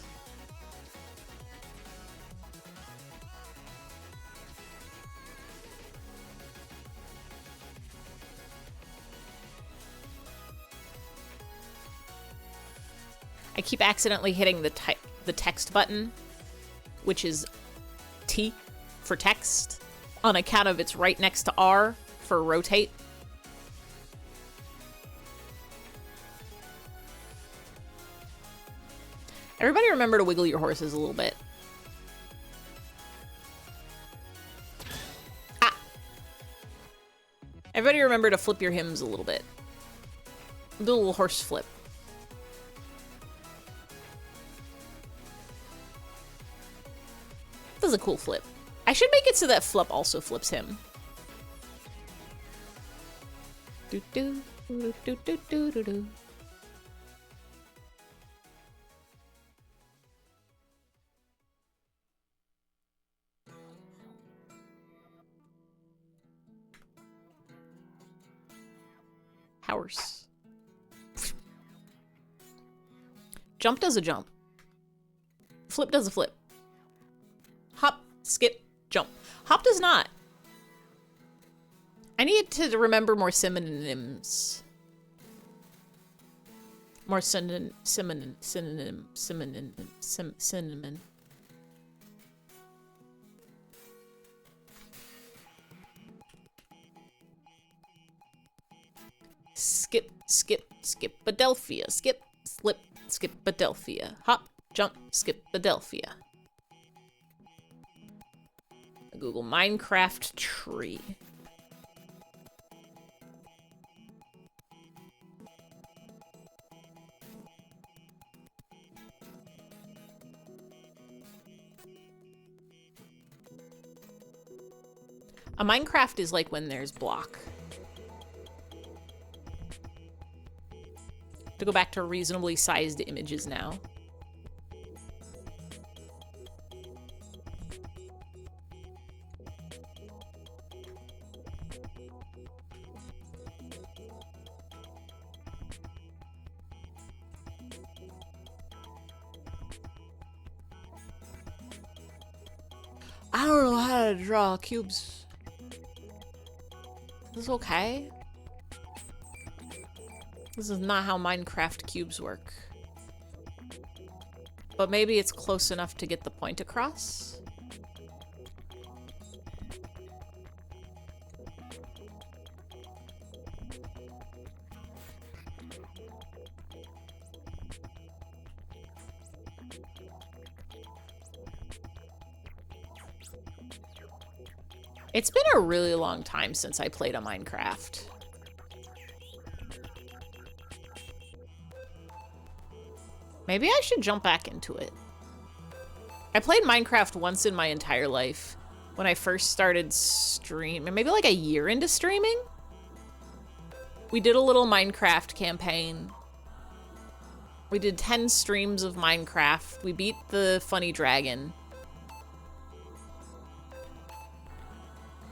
I keep accidentally hitting the text button, which is T for text, on account of it's right next to R for rotate. Everybody remember to wiggle your horses a little bit. Ah! Everybody remember to flip your hymns a little bit. Do a little horse flip. That was a cool flip. I should make it so that flip also flips him. Do do do do do do do do. Horse. Jump does a jump. Flip does a flip. Hop, skip, jump. Hop does not. I need to remember more synonyms. More synonym. Skip, skip, skip, Adelphia. Skip, slip, skip, Adelphia. Hop, jump, skip, Adelphia. Google Minecraft tree. A Minecraft is like when there's block. To go back to reasonably sized images now. I don't know how to draw cubes. Is this okay? This is not how Minecraft cubes work. But maybe it's close enough to get the point across. It's been a really long time since I played a Minecraft. Maybe I should jump back into it. I played Minecraft once in my entire life when I first started streaming, maybe like a year into streaming. We did a little Minecraft campaign. We did 10 streams of Minecraft. We beat the funny dragon.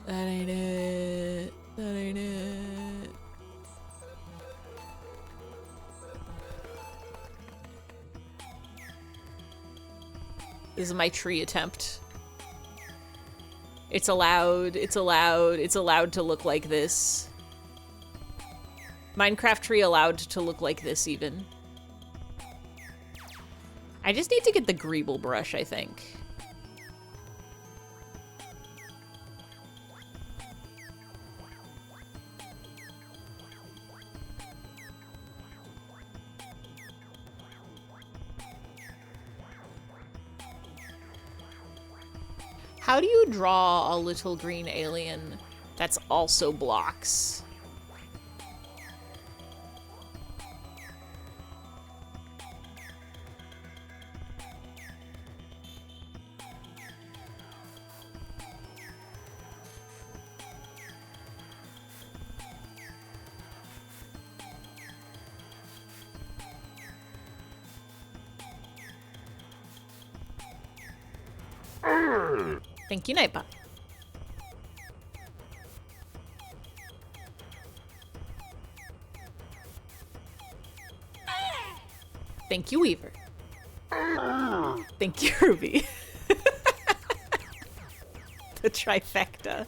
That ain't it. That ain't it. This is my tree attempt. It's allowed to look like this. Minecraft tree allowed to look like this even. I just need to get the greeble brush, I think. How do you draw a little green alien that's also blocks? Thank you, Nightbot. Thank you, Weaver. Thank you, Ruby. The trifecta.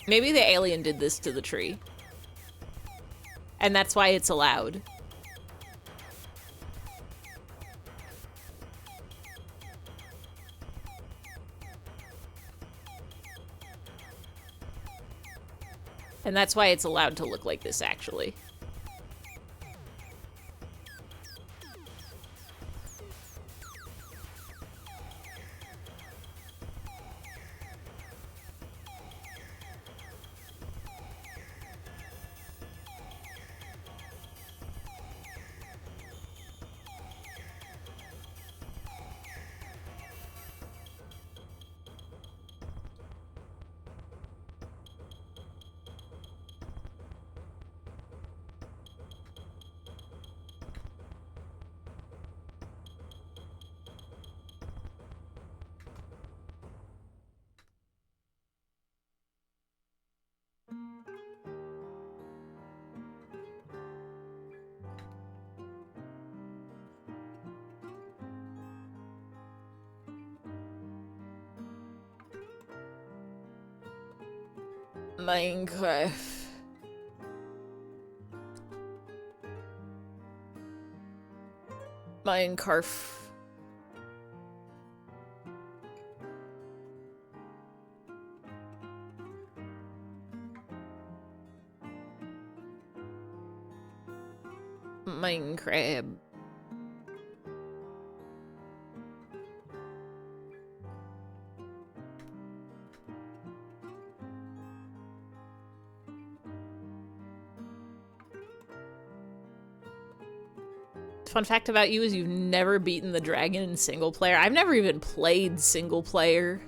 Maybe the alien did this to the tree. And that's why it's allowed. And that's why it's allowed to look like this, actually. Minecraft. Minecraft. Minecraft. Fun fact about you is you've never beaten the dragon in single player. I've never even played single player.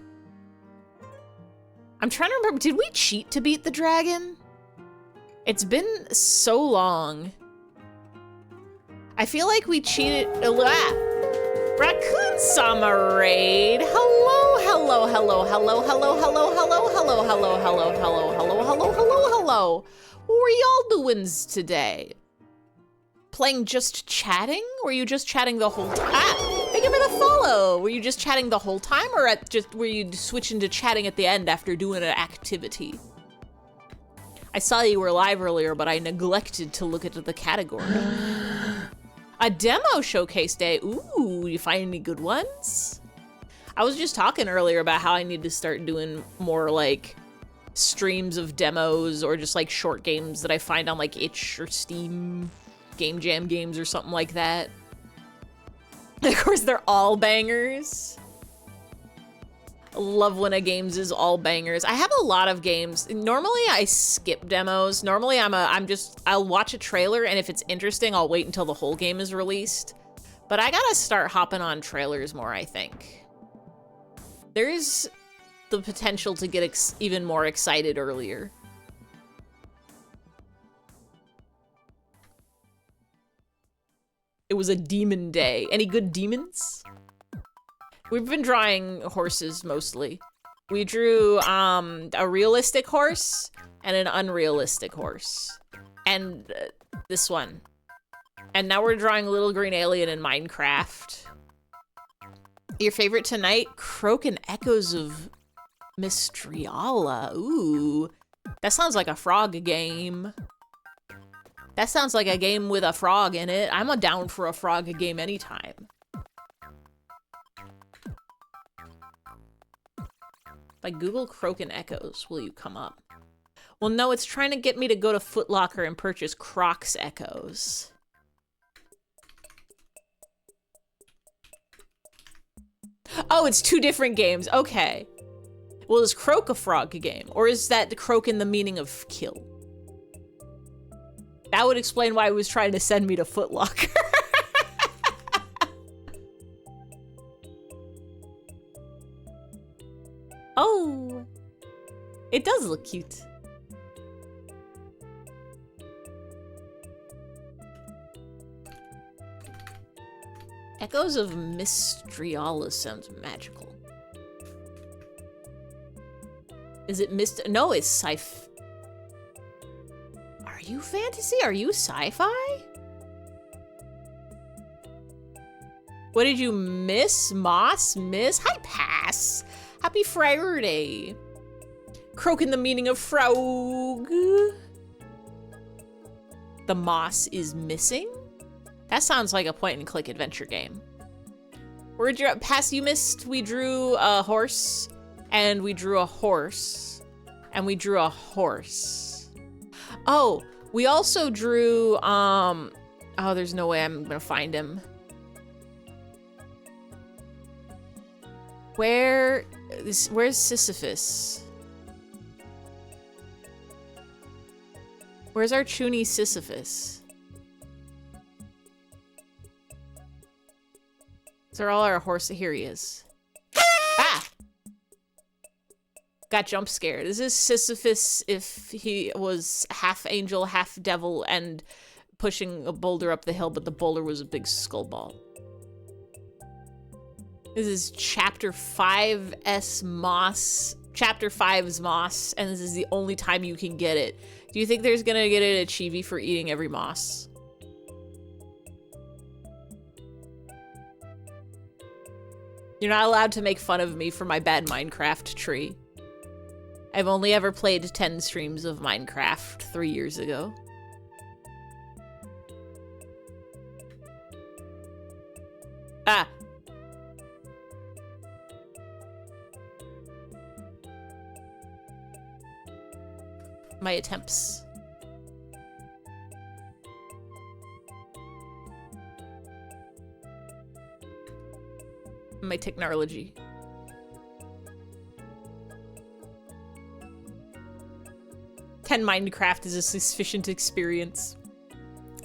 I'm trying to remember, did we cheat to beat the dragon? It's been so long. I feel like we cheated a lot. Raccoon Summer Raid. Hello, hello, hello, hello, hello, hello, hello, hello, hello, hello, hello, hello, hello, hello, hello. What were y'all doing today? Playing just chatting? Were you just chatting the whole time? Ah, thank you for the follow. Were you just chatting the whole time, or were you switching to chatting at the end after doing an activity? I saw you were live earlier, but I neglected to look at the category. A demo showcase day. Ooh, you find any good ones? I was just talking earlier about how I need to start doing more like streams of demos or just like short games that I find on like Itch or Steam. Game Jam games or something like that. Of course, they're all bangers. I love when a games is all bangers. I have a lot of games. Normally, I skip demos. Normally, I'll watch a trailer, and if it's interesting, I'll wait until the whole game is released. But I gotta start hopping on trailers more, I think. There is the potential to get even more excited earlier. It was a demon day. Any good demons? We've been drawing horses mostly. We drew a realistic horse and an unrealistic horse. And this one. And now we're drawing Little Green Alien in Minecraft. Your favorite tonight? Croak and Echoes of Mistriala. Ooh. That sounds like a frog game. That sounds like a game with a frog in it. I'm down for a frog game anytime. If I Google Croak and Echoes, will you come up? Well, no, it's trying to get me to go to Foot Locker and purchase Crocs Echoes. Oh, it's two different games. Okay. Well, is Croak a frog game? Or is that Croak in the meaning of kill? That would explain why he was trying to send me to Foot Locker. Oh, it does look cute. Echoes of Mistriala sounds magical. Is it No, it's sci-fi. Are you fantasy? Are you sci-fi? What did you miss? Moss? Miss? Hi, Pass. Happy Friday. Croak in the meaning of frog. The The moss is missing? That sounds like a point-and-click adventure game. Where'd you pass you missed? We drew a horse, and we drew a horse, and we drew a horse. Oh, we also drew, oh, there's no way I'm gonna find him. Where's Sisyphus? Where's our Chuny Sisyphus? These are all our horses. Here he is. Ah! Got jump scared. This is Sisyphus if he was half angel, half devil, and pushing a boulder up the hill, but the boulder was a big skull ball. This is Chapter 5's Moss. Chapter 5's Moss, and this is the only time you can get it. Do you think there's gonna get an achievie for eating every moss? You're not allowed to make fun of me for my bad Minecraft tree. I've only ever played 10 streams of Minecraft 3 years ago. Ah! My attempts. My technology. Minecraft is a sufficient experience.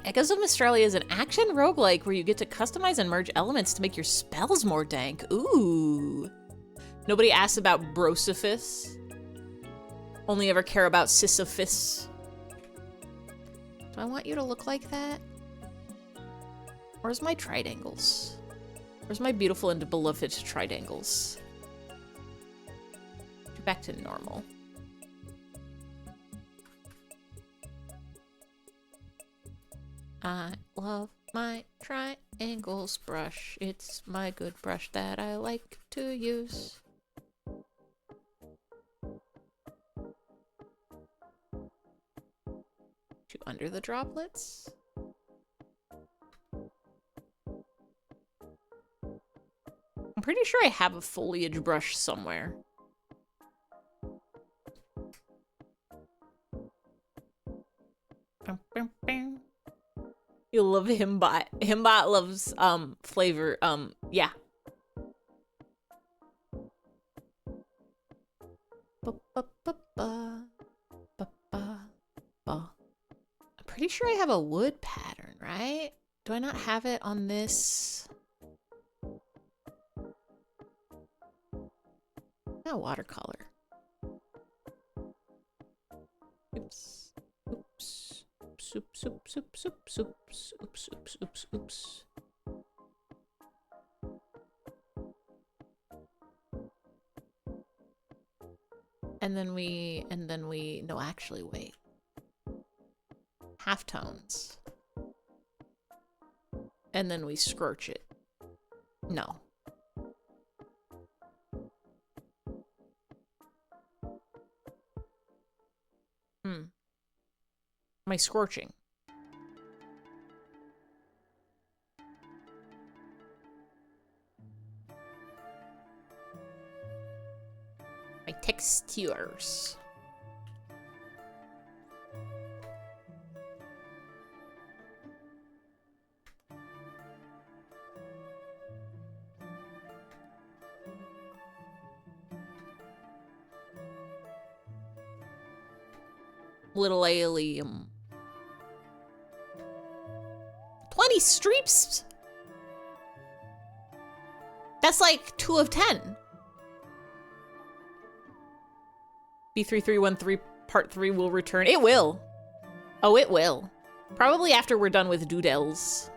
Echoes of Australia is an action roguelike where you get to customize and merge elements to make your spells more dank. Ooh. Nobody asks about Brosiphus. Only ever care about Sisyphus. Do I want you to look like that? Where's my triangles? Where's my beautiful and beloved triangles? Back to normal. I love my triangles brush. It's my good brush that I like to use. To under the droplets. I'm pretty sure I have a foliage brush somewhere. You love Himbot. Himbot loves flavor. Yeah. I'm pretty sure I have a wood pattern, right? Do I not have it on this? No, watercolor. Oops. Oops. Oops, oops, oops, oops, oops, oops, oops, oops, oops. And then we, no, actually, wait. Halftones. And then we scorch it. No. Am I scorching? My textures. Little alien. 20 streaks? That's like 2 of 10. B3313 part 3 will return. It will. Oh, it will. Probably after we're done with Doodles.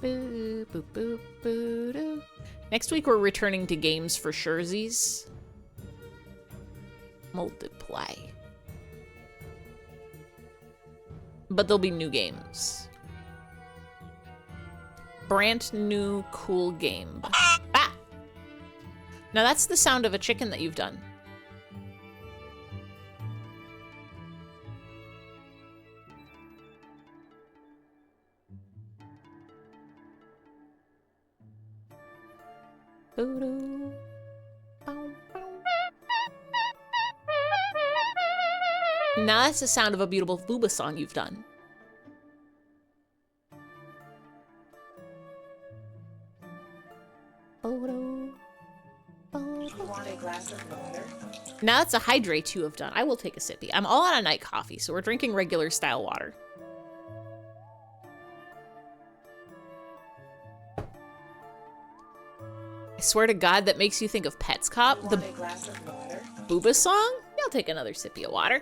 Boo, boo, boo, boo, doo. Next week we're returning to games for surezies. Multiply. But there'll be new games. Brand new cool game. Ah! Now that's the sound of a chicken that you've done. Boo-doo. Now that's the sound of a beautiful booba song you've done. You want a glass of water? Now that's a hydrate you have done. I will take a sippy. I'm all out of night coffee, so we're drinking regular style water. I swear to God, that makes you think of Pets Cop. The booba song? Yeah, I'll take another sippy of water.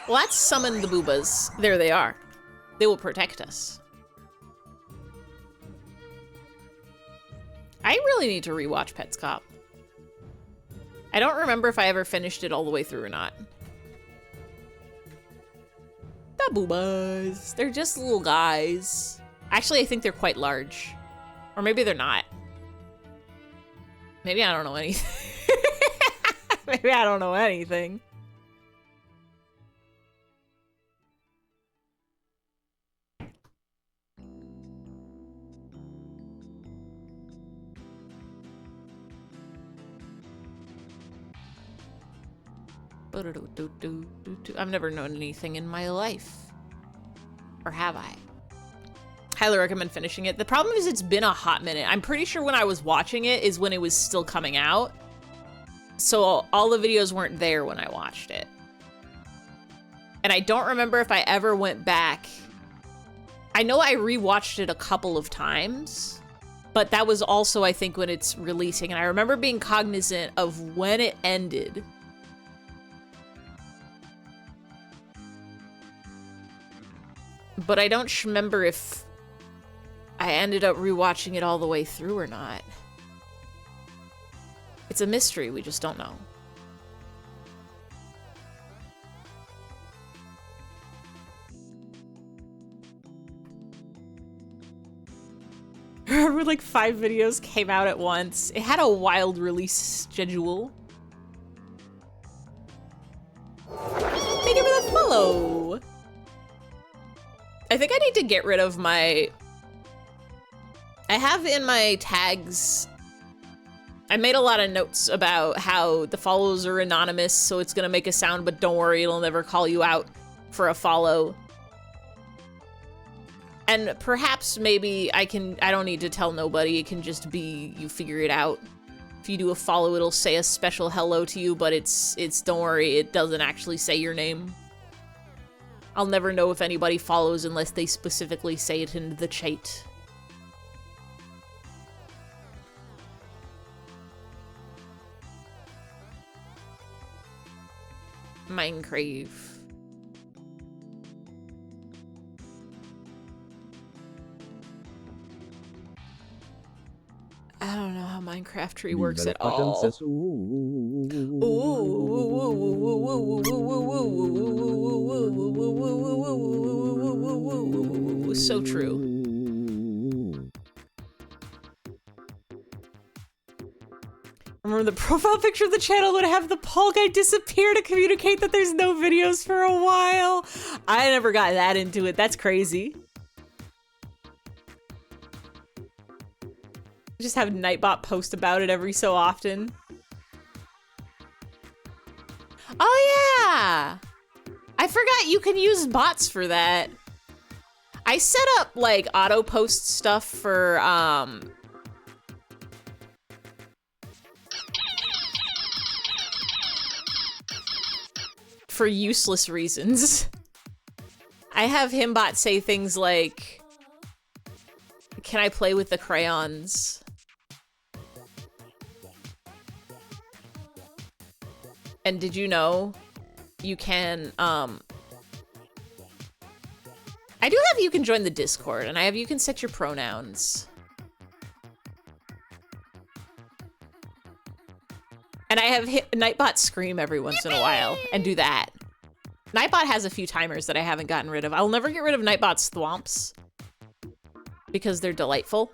Well, let's summon the boobas. There they are. They will protect us. I really need to rewatch Pets Cop. I don't remember if I ever finished it all the way through or not. The boobas. They're just little guys. Actually, I think they're quite large. Or maybe they're not. Maybe I don't know anything. Maybe I don't know anything. I've never known anything in my life. Or have I? Highly recommend finishing it. The problem is it's been a hot minute. I'm pretty sure when I was watching it is when it was still coming out. So all the videos weren't there when I watched it. And I don't remember if I ever went back. I know I rewatched it a couple of times, but that was also, I think, when it's releasing. And I remember being cognizant of when it ended. But I don't remember if I ended up rewatching it all the way through or not. It's a mystery, we just don't know. I remember like 5 videos came out at once. It had a wild release schedule. Thank you for the follow! I think I need to get rid of my... I have in my tags... I made a lot of notes about how the follows are anonymous, so it's gonna make a sound, but don't worry, it'll never call you out for a follow. And perhaps maybe I don't need to tell nobody, it can just be, you figure it out. If you do a follow, it'll say a special hello to you, but it's don't worry, it doesn't actually say your name. I'll never know if anybody follows unless they specifically say it in the chat. Minecraft. I don't know how Minecraft tree works at all. Says, So true. Remember the profile picture of the channel would have the Paul guy disappear to communicate that there's no videos for a while. I never got that into it. That's crazy. Just have Nightbot post about it every so often. Oh yeah! I forgot you can use bots for that. I set up like auto post stuff for useless reasons. I have Himbot say things like, "Can I play with the crayons?" And did you know you can, I do have you can join the Discord, and I have you can set your pronouns. And I have Nightbot scream every once in a while, and do that. Nightbot has a few timers that I haven't gotten rid of. I'll never get rid of Nightbot's thwomps, because they're delightful.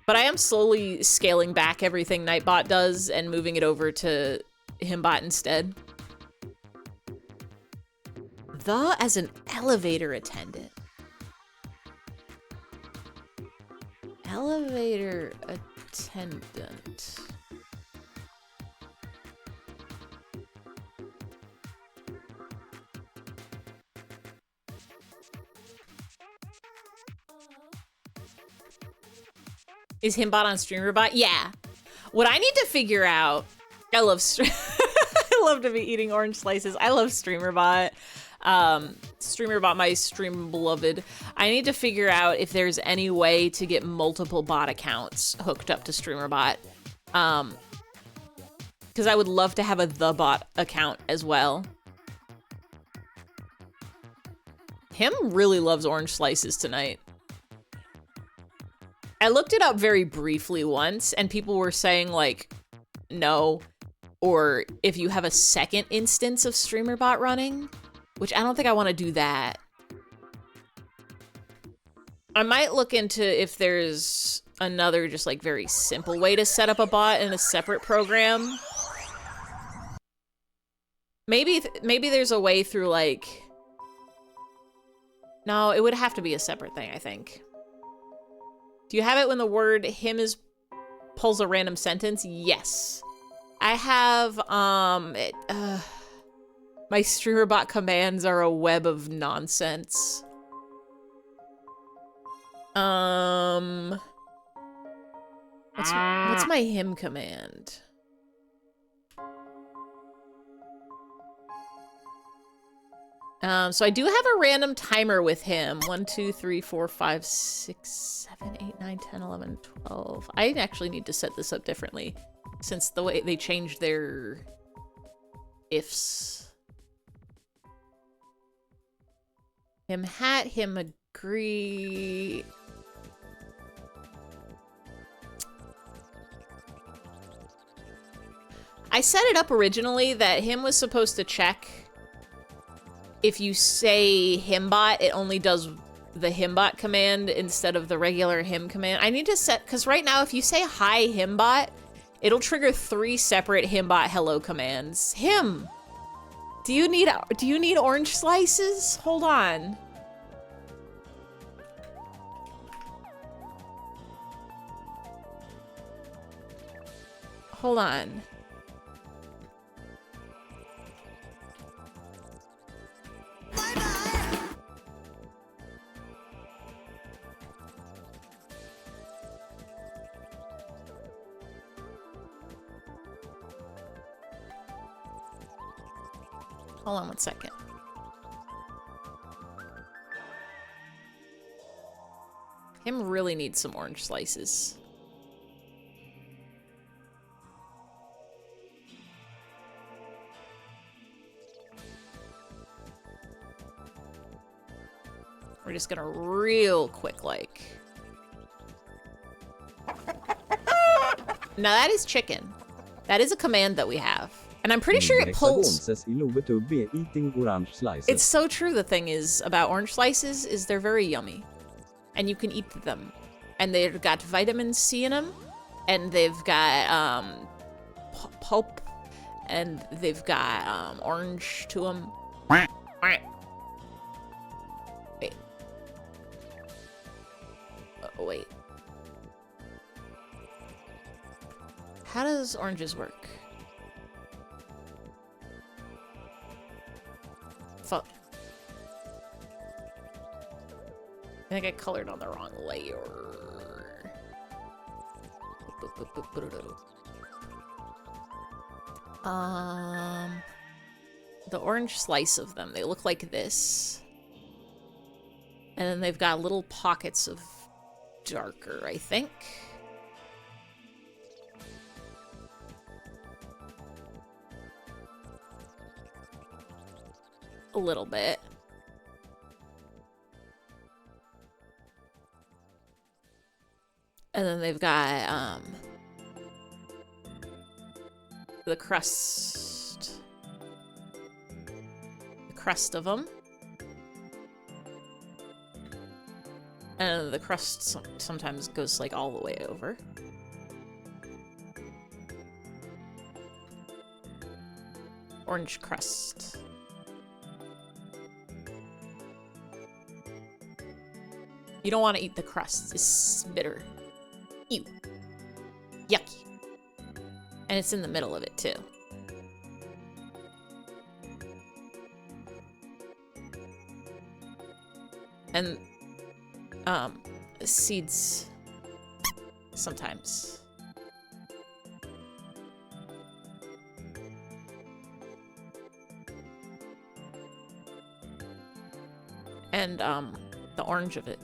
But I am slowly scaling back everything Nightbot does and moving it over to Himbot instead. The as an elevator attendant. Elevator attendant. Is Himbot on StreamerBot? Yeah. What I need to figure out, I love I love to be eating orange slices. I love StreamerBot. StreamerBot, my stream beloved. I need to figure out if there's any way to get multiple bot accounts hooked up to StreamerBot. Because I would love to have a the bot account as well. Him really loves orange slices tonight. I looked it up very briefly once, and people were saying, like, no. Or if you have a second instance of StreamerBot running, which I don't think I want to do that. I might look into if there's another just, like, very simple way to set up a bot in a separate program. Maybe there's a way through, like... No, it would have to be a separate thing, I think. Do you have it when the word him is pulls a random sentence? Yes. I have, my StreamerBot commands are a web of nonsense. What's my him command? So I do have a random timer with him. 1, 2, 3, 4, 5, 6, 7, 8, 9, 10, 11, 12. I actually need to set this up differently since the way they changed their ifs. Him hat, him agree. I set it up originally that him was supposed to check if you say himbot, it only does the himbot command instead of the regular him command. I need to set, because right now if you say hi himbot, it'll trigger 3 separate himbot hello commands. Him! Do you need orange slices? Hold on. Hold on. Hold on 1 second. Him really needs some orange slices. We're just gonna real quick, like... Now that is chicken. That is a command that we have. And I'm pretty sure it pulls... Eating orange slices. It's so true. The thing is about orange slices is they're very yummy. And you can eat them. And they've got vitamin C in them. And they've got pulp. And they've got orange to them. Wait. Oh, wait. How does oranges work? Fuck. I think I colored on the wrong layer. The orange slice of them, they look like this. And then they've got little pockets of darker, I think. A little bit. And then they've got the crust of them. And the crust sometimes goes like all the way over. Orange crust. You don't want to eat the crust. It's bitter. Ew. Yucky. And it's in the middle of it, too. And, seeds sometimes. And, the orange of it.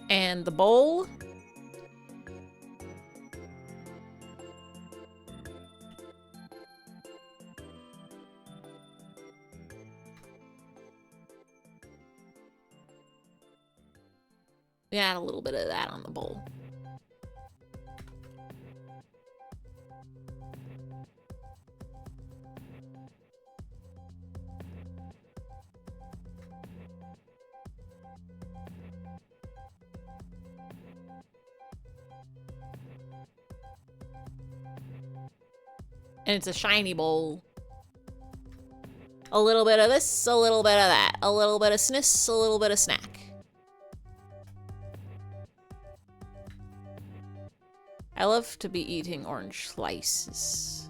And the bowl. We add a little bit of that on the bowl. And it's a shiny bowl. A little bit of this, a little bit of that. A little bit of sniss, a little bit of snack. I love to be eating orange slices.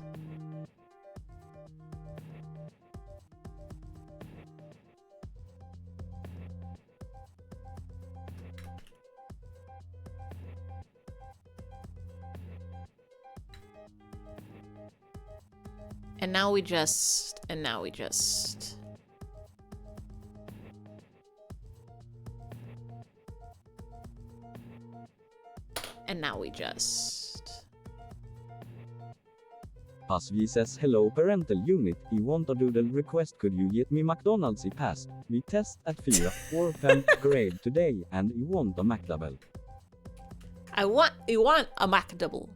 And now we just, and now we just. And now we just. Asvi says hello parental unit, I want a doodle request, could you get me McDonald's I passed? We test at 4 or 5th grade today and I want a McDouble. I want a McDouble.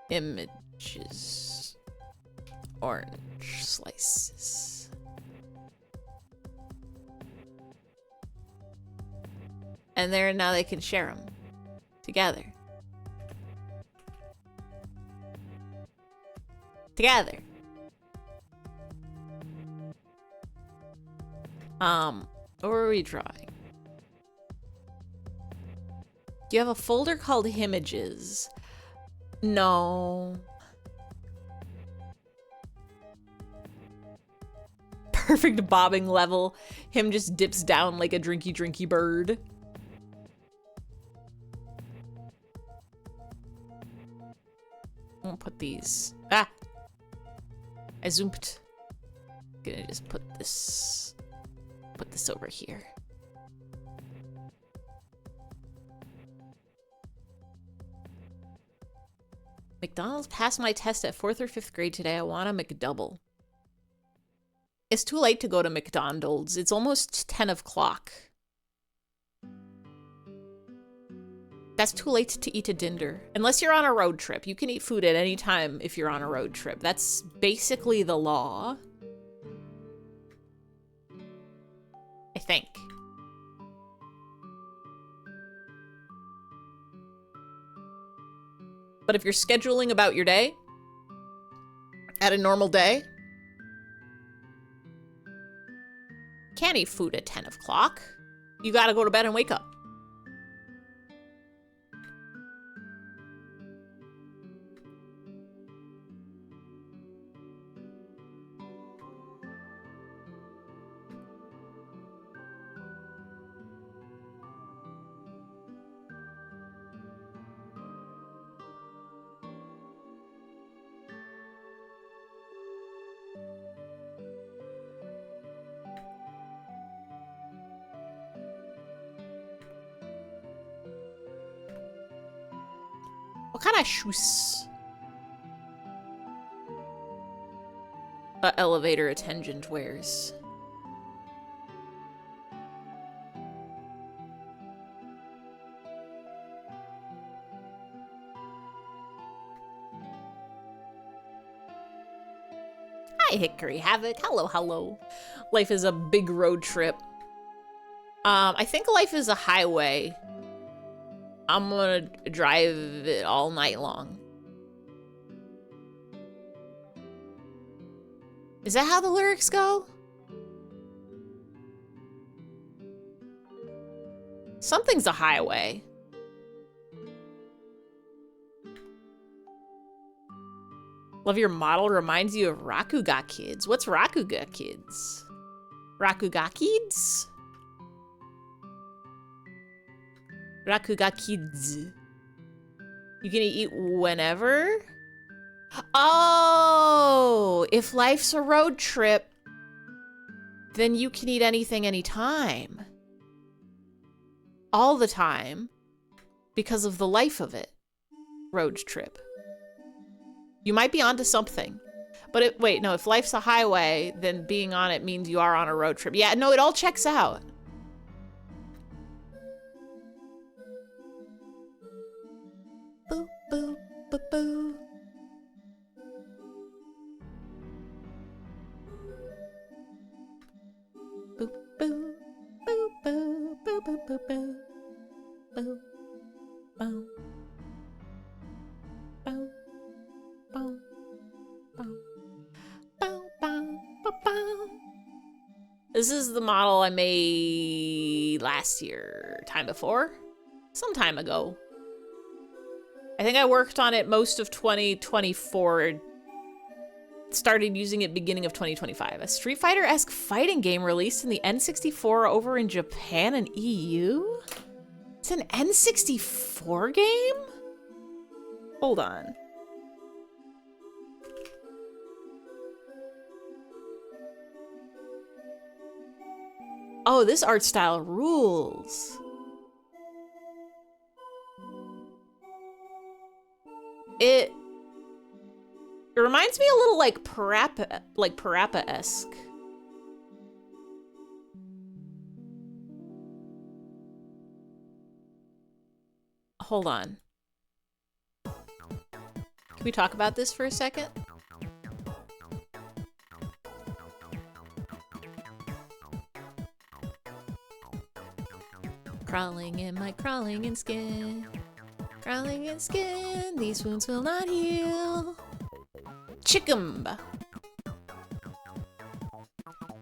Images. Orange slices. And there, now they can share them together. Together. What were we drawing? Do you have a folder called Images? No. Perfect bobbing level. Him just dips down like a drinky bird. I'll put these. Ah! I zoomed. Gonna just put this over here. McDonald's passed my test at 4th or 5th grade today. I want a McDouble. It's too late to go to McDonald's. It's almost 10 o'clock. That's too late to eat a dinner. Unless you're on a road trip. You can eat food at any time if you're on a road trip. That's basically the law. I think. But if you're scheduling about your day, at a normal day, can't eat food at 10 o'clock. You gotta go to bed and wake up. What kind of shoes? A elevator attendant wears. Hi, Hickory Havoc. Hello, hello. Life is a big road trip. I think life is a highway. I'm gonna drive it all night long. Is that how the lyrics go? Something's a highway. Love your model reminds you of Rakuga Kids. What's Rakuga Kids? Rakuga Kids? Rakuga Kids. You can eat whenever? Oh, if life's a road trip, then you can eat anything anytime. All the time. Because of the life of it. Road trip. You might be onto something. But wait, no, if life's a highway, then being on it means you are on a road trip. Yeah, no, it all checks out. Boo, boo, boo, boo. Boo, boo, boo, boo, boo, boo, boo, boo. Boo, boo. Boo. Bow, bow, bow, bow, bow, bow. This is the model I made last year, time before, some time ago. I think I worked on it most of 2024, started using it beginning of 2025. A Street Fighter-esque fighting game released in the N64 over in Japan and EU? It's an N64 game? Hold on. Oh, this art style rules. It reminds me a little like Parappa-esque. Hold on. Can we talk about this for a second? Crawling in my crawling in skin. Crawling in skin, these wounds will not heal. Chickum.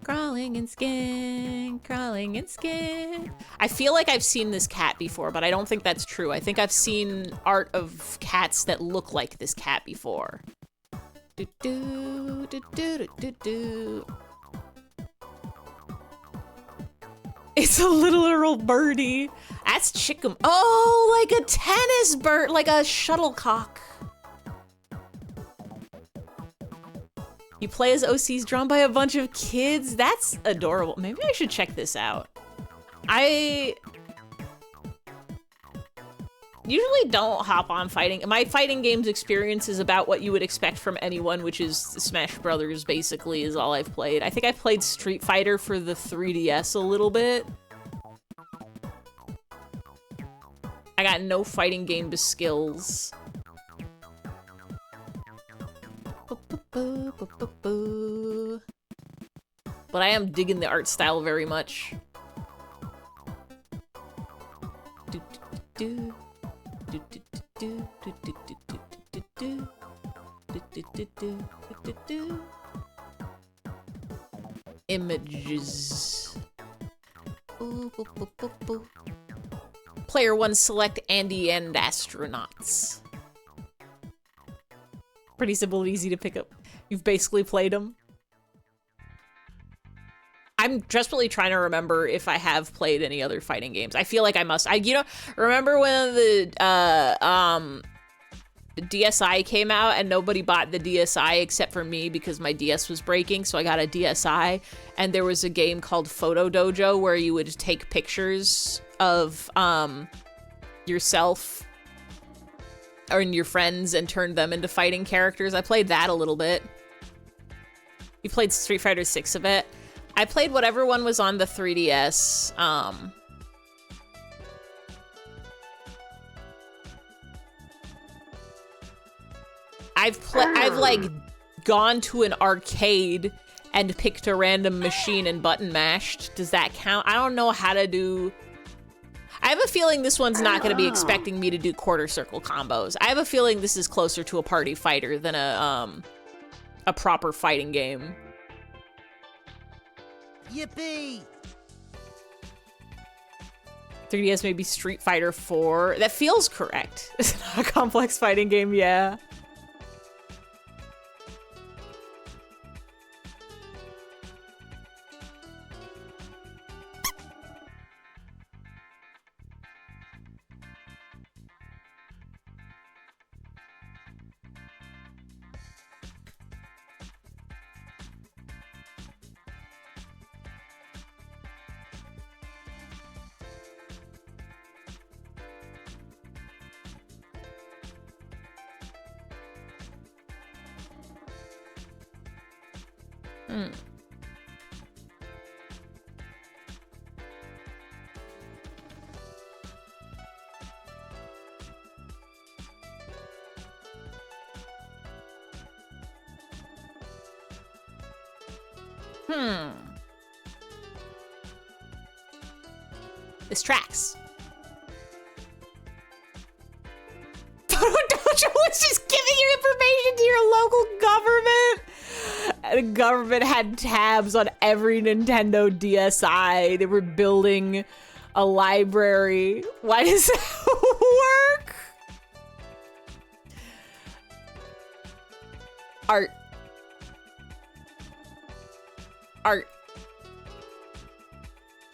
Crawling in skin, crawling in skin. I feel like I've seen this cat before, but I don't think that's true. I think I've seen art of cats that look like this cat before. Do do do do do do do. It's a literal birdie. That's Chickum. Oh, like a tennis bird, like a shuttlecock. You play as OCs drawn by a bunch of kids? That's adorable. Maybe I should check this out. I usually don't hop on fighting. My fighting games experience is about what you would expect from anyone, which is Smash Brothers, basically, is all I've played. I think I played Street Fighter for the 3DS a little bit. I got no fighting game skills. But I am digging the art style very much. Images. Player 1 select Andy and astronauts. Pretty simple and easy to pick up. You've basically played them. I'm desperately trying to remember if I have played any other fighting games. I feel like I must. Remember when the DSi came out and nobody bought the DSi except for me because my DS was breaking, so I got a DSi, and there was a game called Photo Dojo where you would take pictures of yourself or your friends and turn them into fighting characters. I played that a little bit. You played Street Fighter 6 a bit. I played whatever one was on the 3DS. I've like gone to an arcade and picked a random machine and button mashed, does that count? I don't know how to do... I have a feeling this one's not going to be expecting me to do quarter circle combos. I have a feeling this is closer to a party fighter than a proper fighting game. Yippee! 3DS maybe Street Fighter 4. That feels correct. It's not a complex fighting game, yeah. This tracks. Dojo was just giving you information to your local government. The government had tabs on every Nintendo DSi. They were building a library. Why does that work? Art.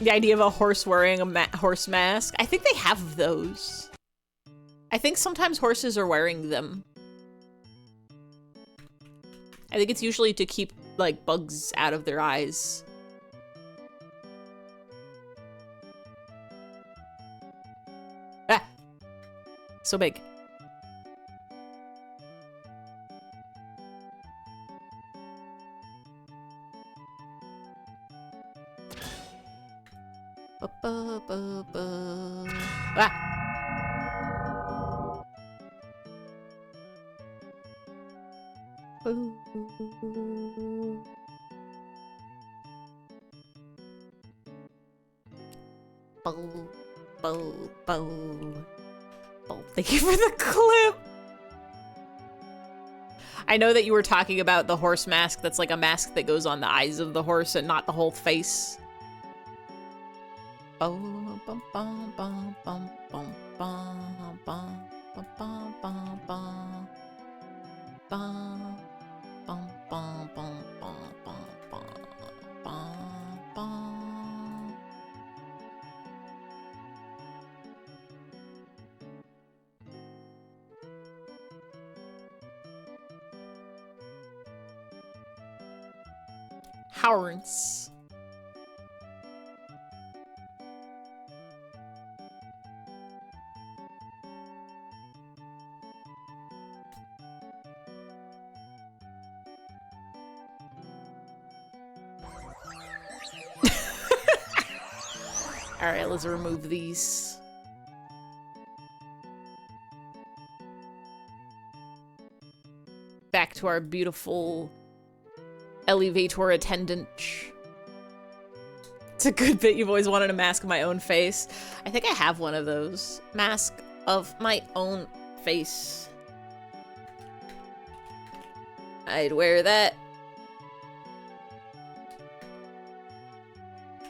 The idea of a horse wearing a horse mask. I think they have those. I think sometimes horses are wearing them. I think it's usually to keep, like, bugs out of their eyes. Ah! So big. Ah! Thank you for the clip. I know that you were talking about the horse mask that's like a mask that goes on the eyes of the horse and not the whole face. Horns. All right, let's remove these. Back to our beautiful elevator attendant. It's a good bit. You've always wanted a mask of my own face. I think I have one of those. Mask of my own face. I'd wear that.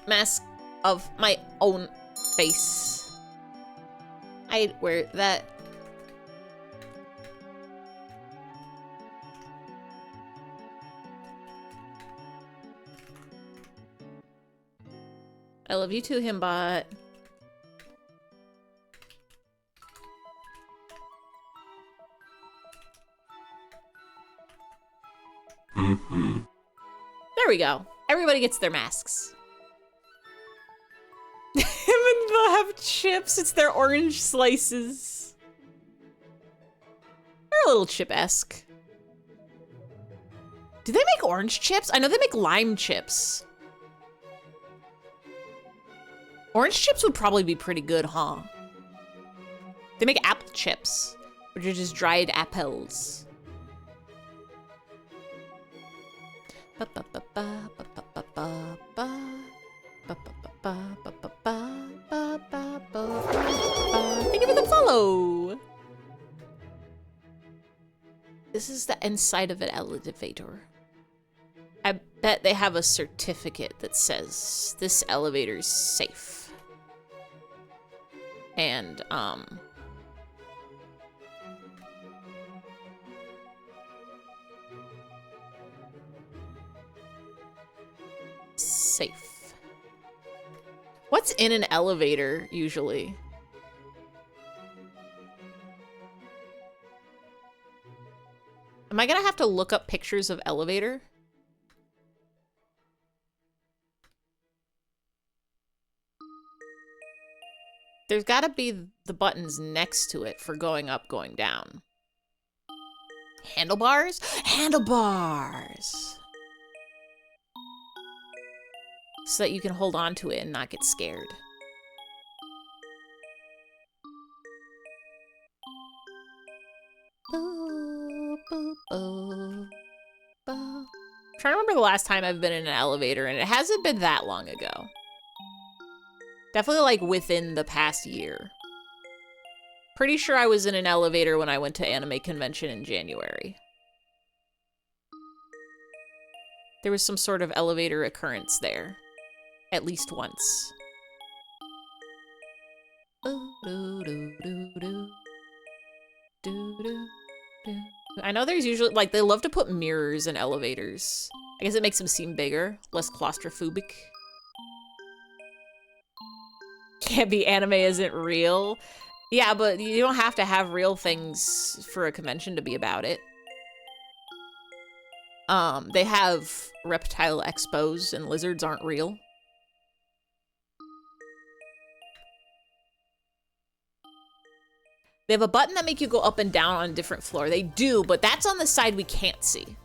Mask of my own face. I'd wear that. I love you too, Himbot. There we go. Everybody gets their masks. Him and they'll have chips. It's their orange slices. They're a little chip-esque. Do they make orange chips? I know they make lime chips. Orange chips would probably be pretty good, huh? They make apple chips, which are just dried apples. Thank you for the follow. This is the inside of an elevator. I bet they have a certificate that says this elevator's safe. And, safe. What's in an elevator, usually? Am I gonna have to look up pictures of elevator? There's gotta be the buttons next to it for going up, going down. Handlebars? Handlebars! So that you can hold on to it and not get scared. I'm trying to remember the last time I've been in an elevator, and it hasn't been that long ago. Definitely like within the past year. Pretty sure I was in an elevator when I went to anime convention in January. There was some sort of elevator occurrence there. At least once. I know there's usually, like, they love to put mirrors in elevators. I guess it makes them seem bigger, less claustrophobic. Can't be anime isn't real. Yeah, but you don't have to have real things for a convention to be about it. They have reptile expos and lizards aren't real. They have a button that make you go up and down on a different floor. They do, but that's on the side we can't see.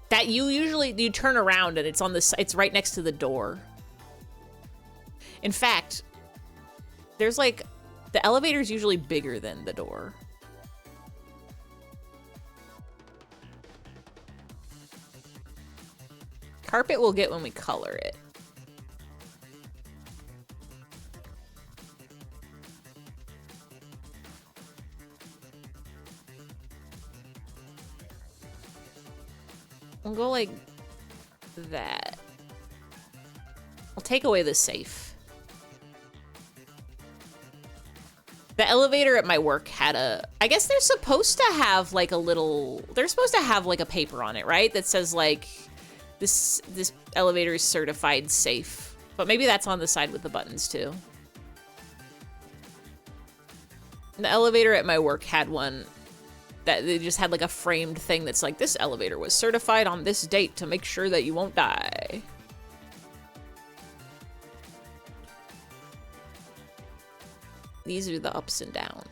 That you turn around and it's on the it's right next to the door. In fact, there's like the elevator's usually bigger than the door. Carpet we'll get when we color it. We'll go like that. I'll take away the safe. The elevator at my work had a, I guess they're supposed to have like a little, they're supposed to have like a paper on it, right? That says like, this elevator is certified safe. But maybe that's on the side with the buttons too. The elevator at my work had one that they just had like a framed thing that's like, this elevator was certified on this date to make sure that you won't die. These are the ups and downs.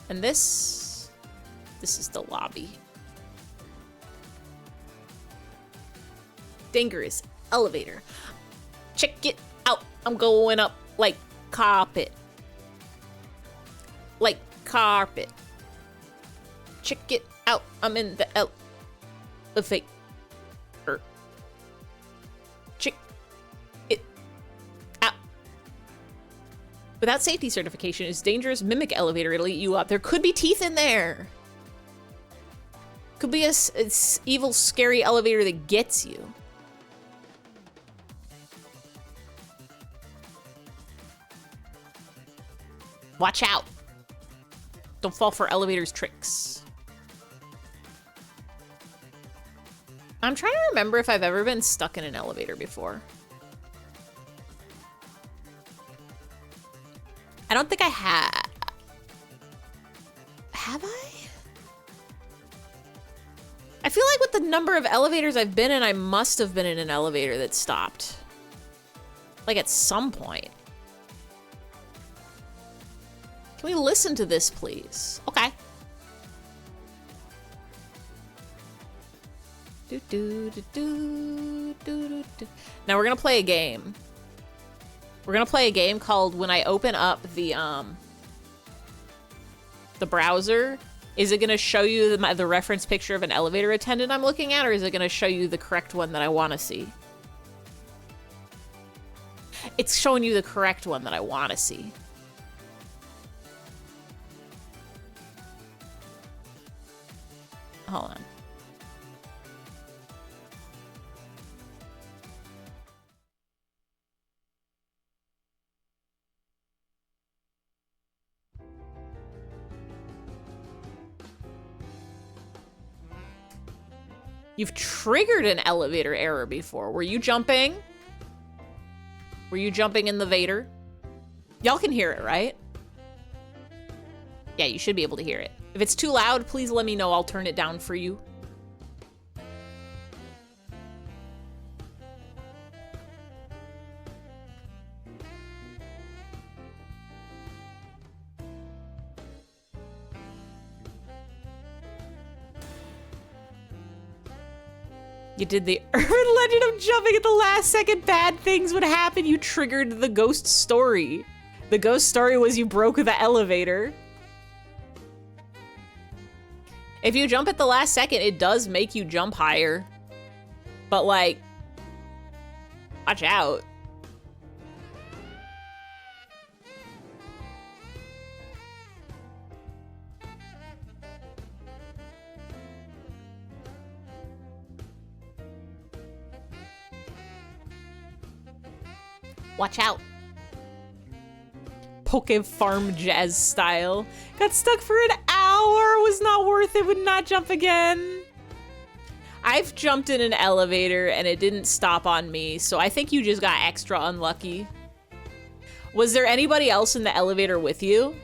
And this is the lobby. Dangerous elevator. Check it out. I'm going up like carpet. Like carpet. Check it out. I'm in the elevator. Check it out. Without safety certification, it's dangerous mimic elevator. It'll eat you up. There could be teeth in there. Could be a evil, scary elevator that gets you. Watch out. Don't fall for elevators tricks. I'm trying to remember if I've ever been stuck in an elevator before. I don't think I have. Have I? I feel like with the number of elevators I've been in, I must have been in an elevator that stopped. Like at some point. Can we listen to this, please? Okay. Now we're gonna play a game. We're gonna play a game called When I Open Up the the browser, is it going to show you the reference picture of an elevator attendant I'm looking at, or is it going to show you the correct one that I want to see? It's showing you the correct one that I want to see. Hold on. You've triggered an elevator error before. Were you jumping? Were you jumping in the Vader? Y'all can hear it, right? Yeah, you should be able to hear it. If it's too loud, please let me know. I'll turn it down for you. You did the urban legend of jumping at the last second. Bad things would happen. You triggered the ghost story. The ghost story was you broke the elevator. If you jump at the last second, it does make you jump higher. But like, watch out. Watch out. Poke Farm Jazz style. Got stuck for an hour. Was not worth it. Would not jump again. I've jumped in an elevator and it didn't stop on me, so I think you just got extra unlucky. Was there anybody else in the elevator with you?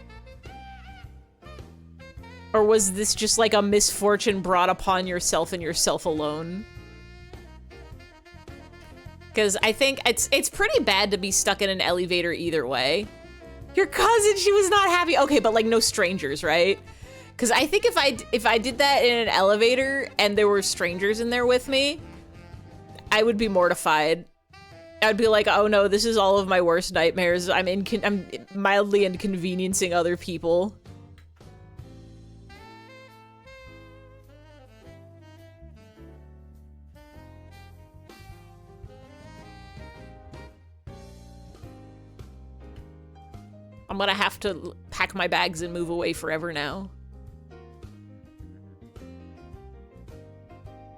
Or was this just like a misfortune brought upon yourself and yourself alone? Because I think it's pretty bad to be stuck in an elevator either way. Your cousin, she was not happy. Okay, but like no strangers, right? Because I think if I did that in an elevator and there were strangers in there with me, I would be mortified. I'd be like, oh no, this is all of my worst nightmares. I'm mildly inconveniencing other people. I'm gonna have to pack my bags and move away forever now.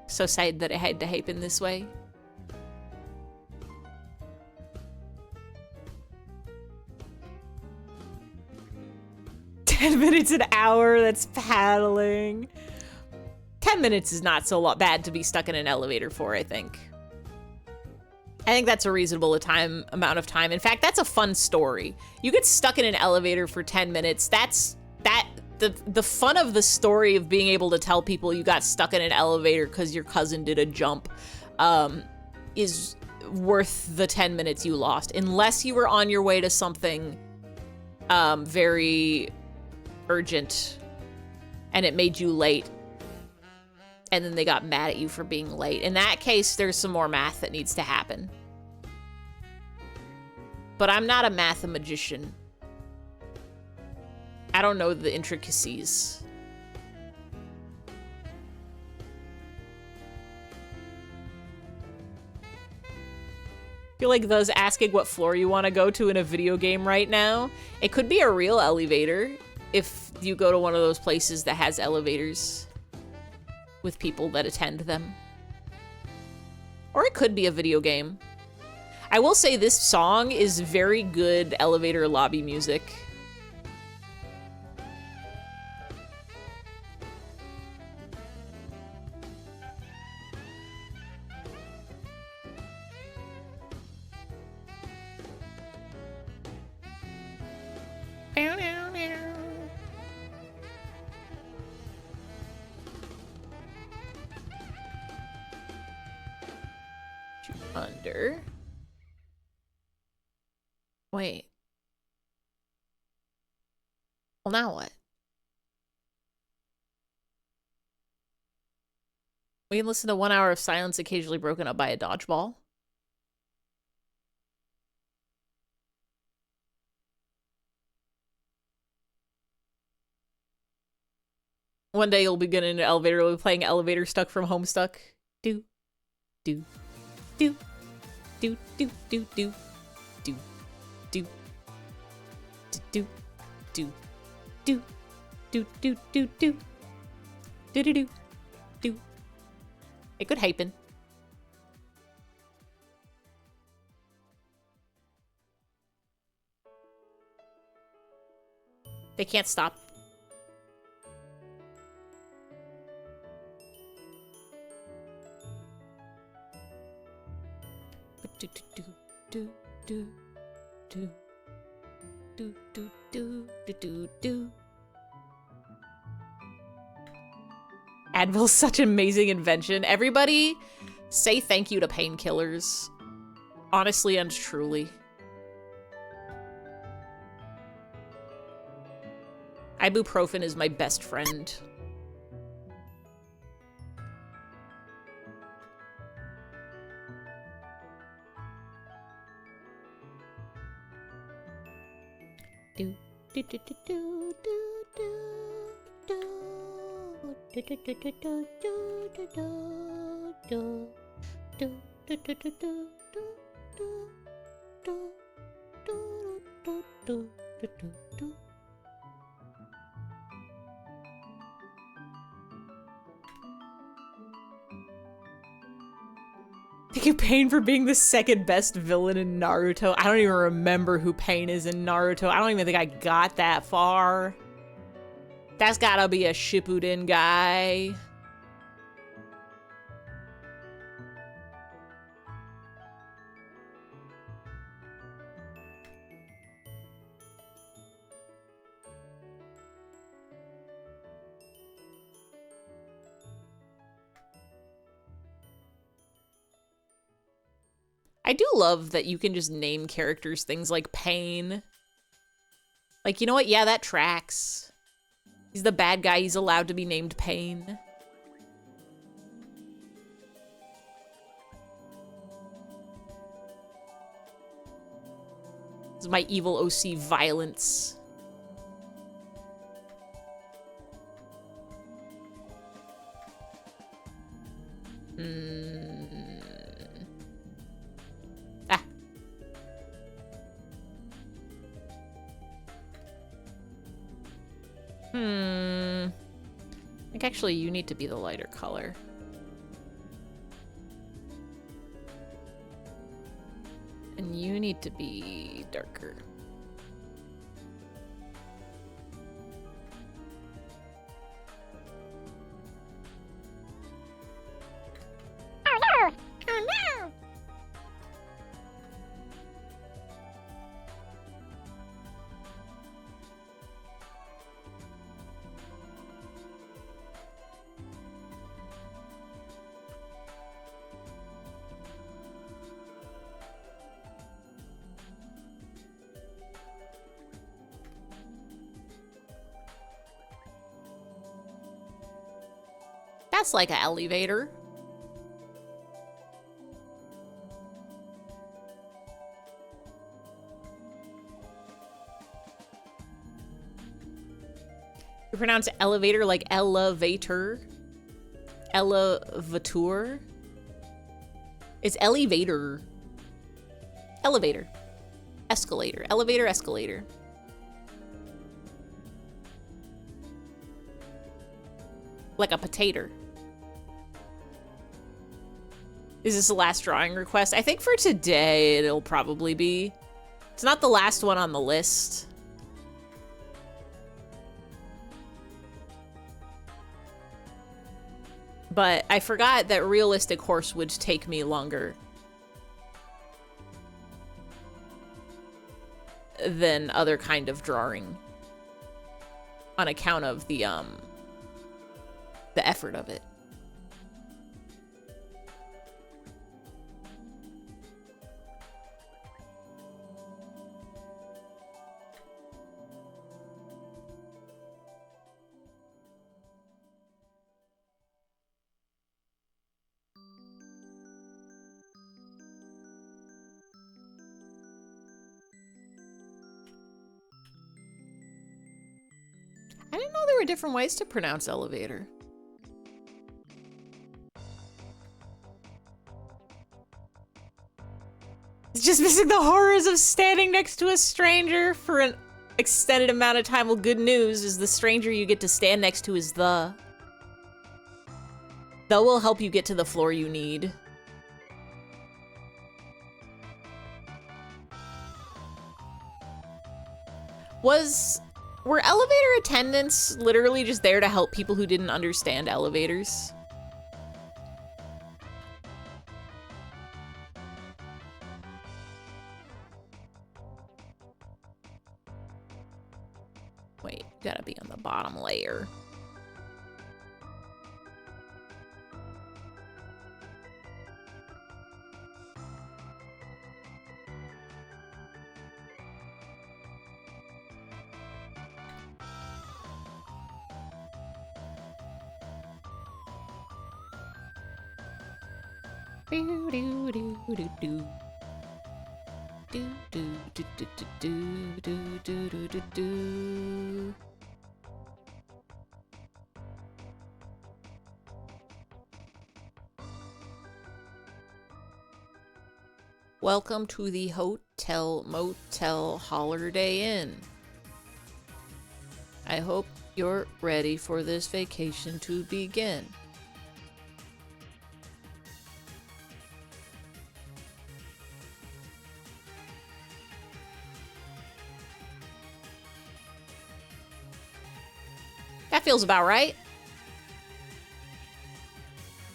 So sad that it had to happen this way. "10 minutes an hour, that's paddling." 10 minutes is not so bad to be stuck in an elevator for, I think. I think that's a reasonable amount of time. In fact, that's a fun story. You get stuck in an elevator for 10 minutes. The fun of the story of being able to tell people you got stuck in an elevator because your cousin did a jump is worth the 10 minutes you lost. Unless you were on your way to something very urgent and it made you late. And then they got mad at you for being late. In that case, there's some more math that needs to happen. But I'm not a mathematician. I don't know the intricacies. I feel like those asking what floor you want to go to in a video game right now. It could be a real elevator if you go to one of those places that has elevators with people that attend them. Or it could be a video game. I will say this song is very good elevator lobby music. Under. Wait. Well, now what? We can listen to 1 hour of silence occasionally broken up by a dodgeball. One day you'll be getting in an elevator, you'll be playing Elevator Stuck from Homestuck. Do, do, do, do, do, do, do, do, do, do, do, do, do, do, do, do, do, do, do, do. It could happen. They can't stop. Do do do do do do do do do do do. Advil's such an amazing invention. Everybody say thank you to painkillers. Honestly and truly. Ibuprofen is my best friend. Do do do do do do do do do do do do do do do do do do do. Thank you, Pain, for being the second best villain in Naruto. I don't even remember who Pain is in Naruto. I don't even think I got that far. That's gotta be a Shippuden guy. I do love that you can just name characters things like Pain. Like, you know what? Yeah, that tracks. He's the bad guy. He's allowed to be named Pain. This is my evil OC violence. Ah. I think actually you need to be the lighter color. And you need to be darker. Oh no! Oh no! That's like an elevator. You pronounce elevator like elevator. Elevator. It's elevator. Elevator. Escalator. Elevator, escalator. Like a potato. Is this the last drawing request? I think for today it'll probably be. It's not the last one on the list. But I forgot that realistic horse would take me longer than other kind of drawing on account of the effort of it. I didn't know there were different ways to pronounce elevator. It's just missing the horrors of standing next to a stranger for an extended amount of time. Well, good news is the stranger you get to stand next to is the. That will help you get to the floor you need. Were elevator attendants literally just there to help people who didn't understand elevators? Wait, gotta be on the bottom layer. Do do do do do. Do do do do do do do do do do. Welcome to the Hotel Motel Holiday Inn. I hope you're ready for this vacation to begin. That feels about right.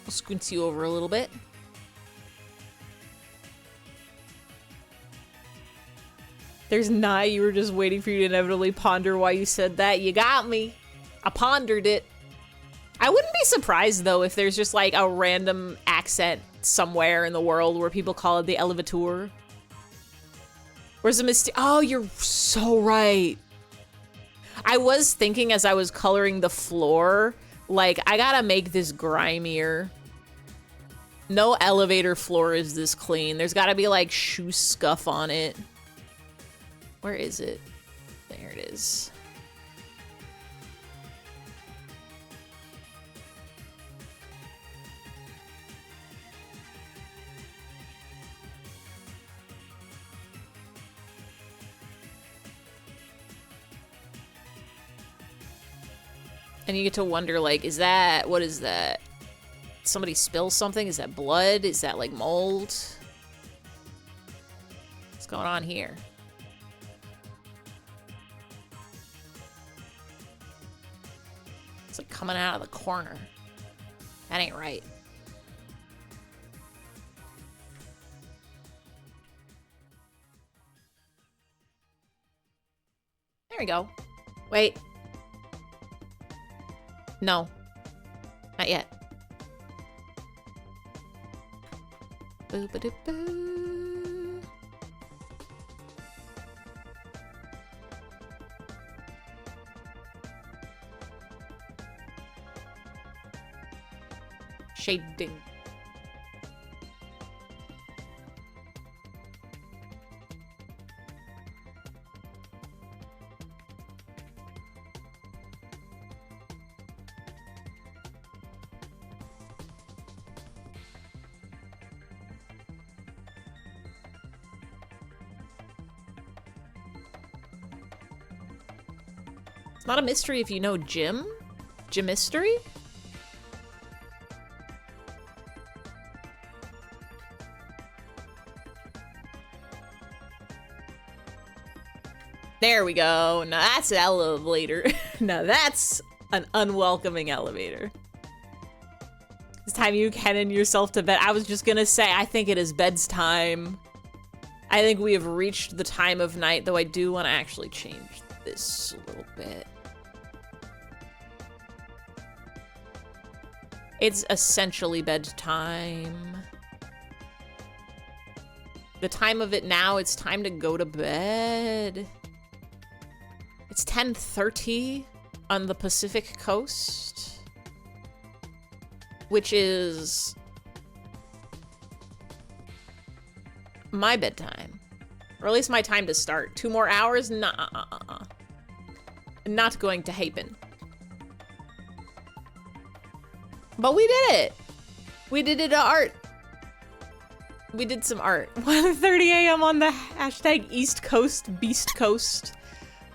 I'll squint you over a little bit. There's not. You were just waiting for you to inevitably ponder why you said that. You got me. I pondered it. I wouldn't be surprised, though, if there's just, like, a random accent somewhere in the world where people call it the elevator. Where's the Oh, you're so right. I was thinking as I was coloring the floor, like, I gotta make this grimier. No elevator floor is this clean. There's gotta be, like, shoe scuff on it. Where is it? There it is. And you get to wonder, like, is that, what is that? Somebody spill something? Is that blood? Is that, like, mold? What's going on here? It's like coming out of the corner. That ain't right. There we go. Wait. No. Not yet. Boo-ba-doo-boo. Shading. It's not a mystery if you know Jim. Jim mystery? There we go. Now that's an elevator. Now that's an unwelcoming elevator. It's time you cannon yourself to bed. I was just gonna say, I think it is bed's time. I think we have reached the time of night, though I do want to actually change this a little bit. It's essentially bedtime. The time of it now, it's time to go to bed. It's 10:30 on the Pacific Coast, which is my bedtime, or at least my time to start. 2 more hours? Nah, not going to happen. But we did it. We did it art. We did some art. 1:30 a.m. on the hashtag East Coast Beast Coast.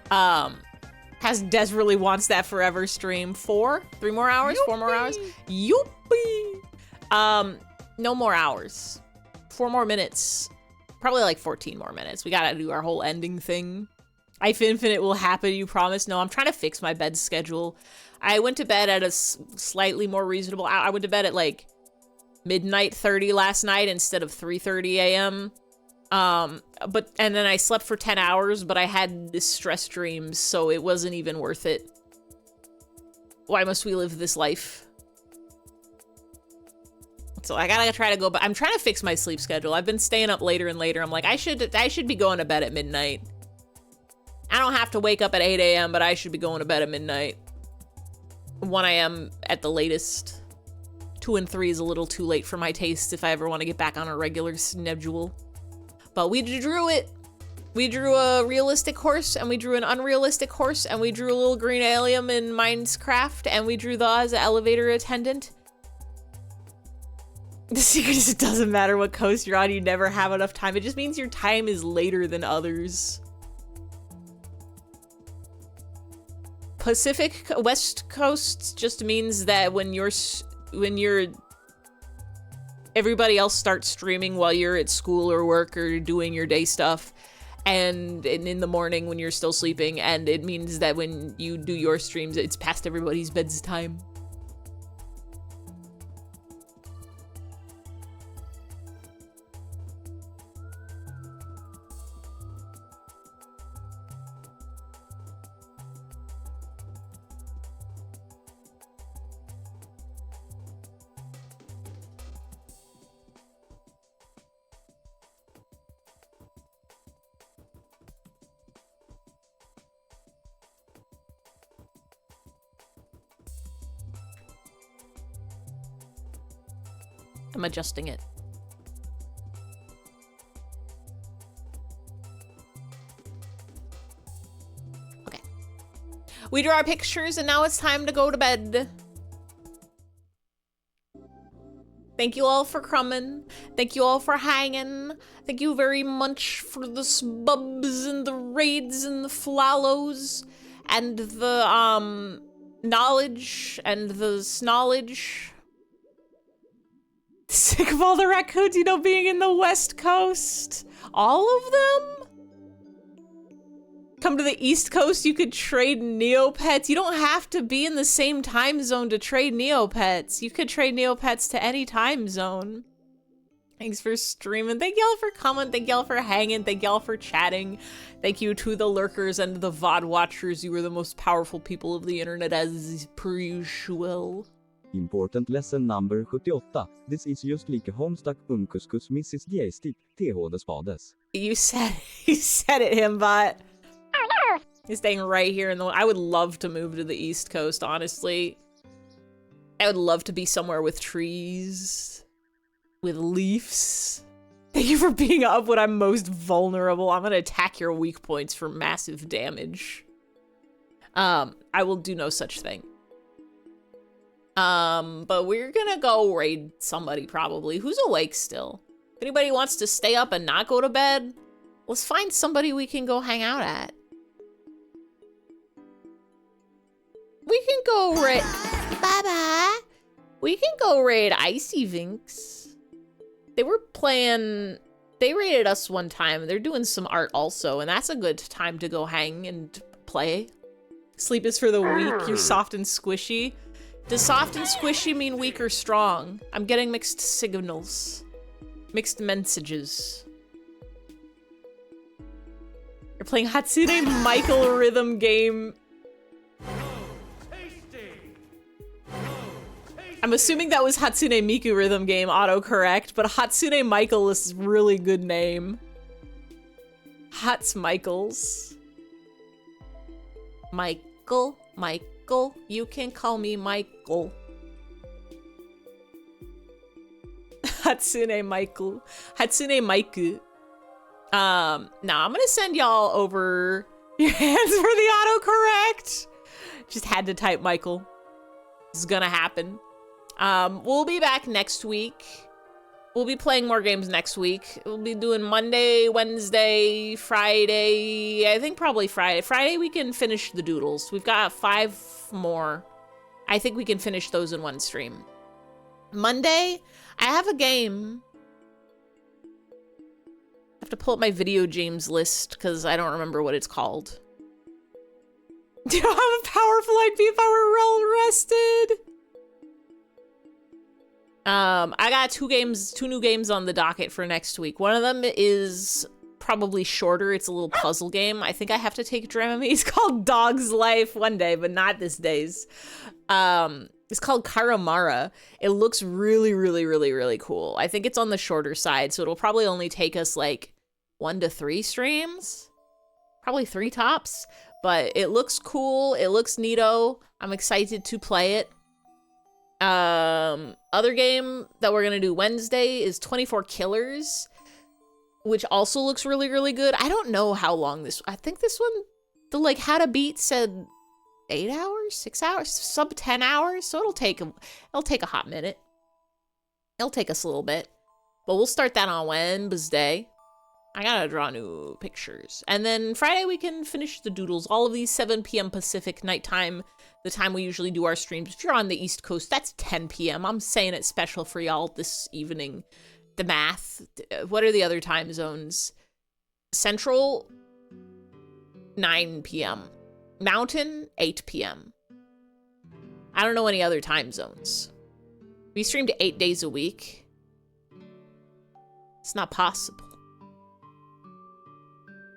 Has Des really wants that forever stream. 3 more hours? 4 more hours? Youpee! No more hours. 4 more minutes. Probably like 14 more minutes. We gotta do our whole ending thing. If Infinite will happen, you promise? No, I'm trying to fix my bed schedule. I went to bed at a slightly more reasonable hour. I went to bed at like midnight 30 last night instead of 3:30 a.m. And then I slept for 10 hours, but I had this stress dreams, so it wasn't even worth it. Why must we live this life? So I gotta try to go, but I'm trying to fix my sleep schedule. I've been staying up later and later. I'm like, I should be going to bed at midnight. I don't have to wake up at 8 a.m., but I should be going to bed at midnight. 1 a.m. at the latest. 2 and 3 is a little too late for my taste if I ever want to get back on a regular schedule. But we drew it. We drew a realistic horse, and we drew an unrealistic horse, and we drew a little green alien in Minecraft, and we drew the as an elevator attendant. The secret is it doesn't matter what coast you're on, you never have enough time. It just means your time is later than others. Pacific West Coast just means that when everybody else starts streaming while you're at school or work or doing your day stuff, and in the morning when you're still sleeping, and it means that when you do your streams, it's past everybody's bedtime. I'm adjusting it. Okay. We drew our pictures and now it's time to go to bed. Thank you all for coming. Thank you all for hanging. Thank you very much for the spubs and the raids and the flowers and the knowledge and the snowledge. Sick of all the raccoons, you know, being in the West Coast. All of them? Come to the East Coast, you could trade Neopets. You don't have to be in the same time zone to trade Neopets. You could trade Neopets to any time zone. Thanks for streaming. Thank y'all for coming. Thank y'all for hanging. Thank y'all for chatting. Thank you to the lurkers and the VOD watchers. You were the most powerful people of the internet as per usual. Important lesson number 78. This is just like a homestuck unkuskus Mrs. J-stick, THD spades. You said it, Himbot. Oh no! He's staying right here in the. I would love to move to the East Coast, honestly. I would love to be somewhere with trees, with leaves. Thank you for being up when I'm most vulnerable. I'm gonna attack your weak points for massive damage. I will do no such thing. But we're gonna go raid somebody probably. Who's awake still? If anybody wants to stay up and not go to bed, let's find somebody we can go hang out at. We can go raid. Bye-bye. We can go raid Icy Vinks. They were playing. They raided us one time. They're doing some art also, and that's a good time to go hang and play. Sleep is for the weak. You're soft and squishy. Does soft and squishy mean weak or strong? I'm getting mixed signals. Mixed messages. You're playing Hatsune Michael rhythm game. I'm assuming that was Hatsune Miku rhythm game autocorrect, but Hatsune Michael is a really good name. Hats Michaels. Michael. You can call me Michael. Hatsune Michael. Hatsune Miku. Now I'm gonna send y'all over your hands for the autocorrect. Just had to type Michael. This is gonna happen. We'll be back next week. We'll be playing more games next week. We'll be doing Monday, Wednesday, Friday. I think probably Friday. Friday we can finish the doodles. We've got 5 more. I think we can finish those in one stream. Monday, I have a game. I have to pull up my video games list because I don't remember what it's called. Do you know how powerful I'd be if I were well rested? I got 2 new games on the docket for next week. One of them is probably shorter. It's a little puzzle game. I think I have to take Dramamine. It's called Dog's Life one day, but not this days. It's called Karamara. It looks really, really, really, really cool. I think it's on the shorter side, so it'll probably only take us like 1 to 3 streams. Probably 3 tops. But it looks cool. It looks neato. I'm excited to play it. Other game that we're gonna do Wednesday is 24 Killers, which also looks really, really good. I don't know how long this, I think this one, the like how to beat said 8 hours, 6 hours, sub 10 hours. So it'll take a hot minute. It'll take us a little bit, but we'll start that on Wednesday. I gotta draw new pictures. And then Friday we can finish the doodles. All of these 7 p.m. Pacific nighttime, the time we usually do our streams. If you're on the East Coast, that's 10 p.m. I'm saying it special for y'all this evening. The math. What are the other time zones? Central, 9 p.m. Mountain, 8 p.m. I don't know any other time zones. We stream to 8 days a week. It's not possible.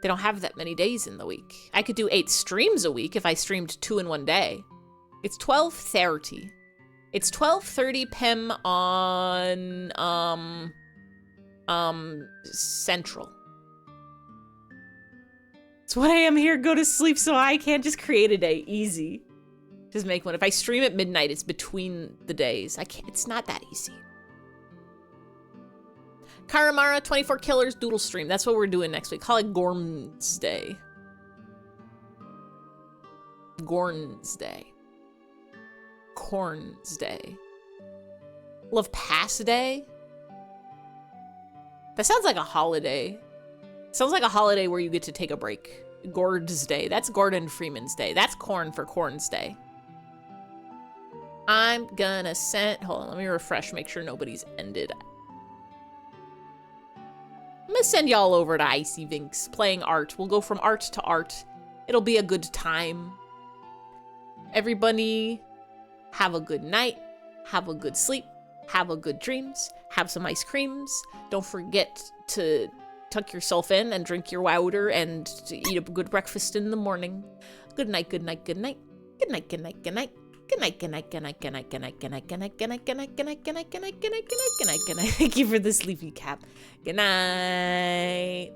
They don't have that many days in the week. I could do 8 streams a week if I streamed 2 in one day. It's 12:30. It's 12:30 p.m. on Central. It's 1 a.m. here, go to sleep, so I can't just create a day. Easy. Just make one. If I stream at midnight, it's between the days. I can't, it's not that easy. Karamara, 24 Killers, Doodle stream. That's what we're doing next week. Call it Gorm's Day. Gorn's Day. Corn's Day. Love Pass Day? That sounds like a holiday. Sounds like a holiday where you get to take a break. Gord's Day. That's Gordon Freeman's Day. That's corn for Corn's Day. I'm gonna send... Hold on, let me refresh, make sure nobody's ended. I'm gonna send y'all over to Icy Vinks, playing art. We'll go from art to art. It'll be a good time. Everybody, have a good night. Have a good sleep. Have a good dreams. Have some ice creams. Don't forget to tuck yourself in and drink your water and to eat a good breakfast in the morning. Good night, good night, good night. Good night, good night, good night. Good night, good night, good night, good night, good night, good night, good night, good night, good night, good night, good night, good night, good night, good night, good night, good night. Thank you for the sleepy cap. Good night.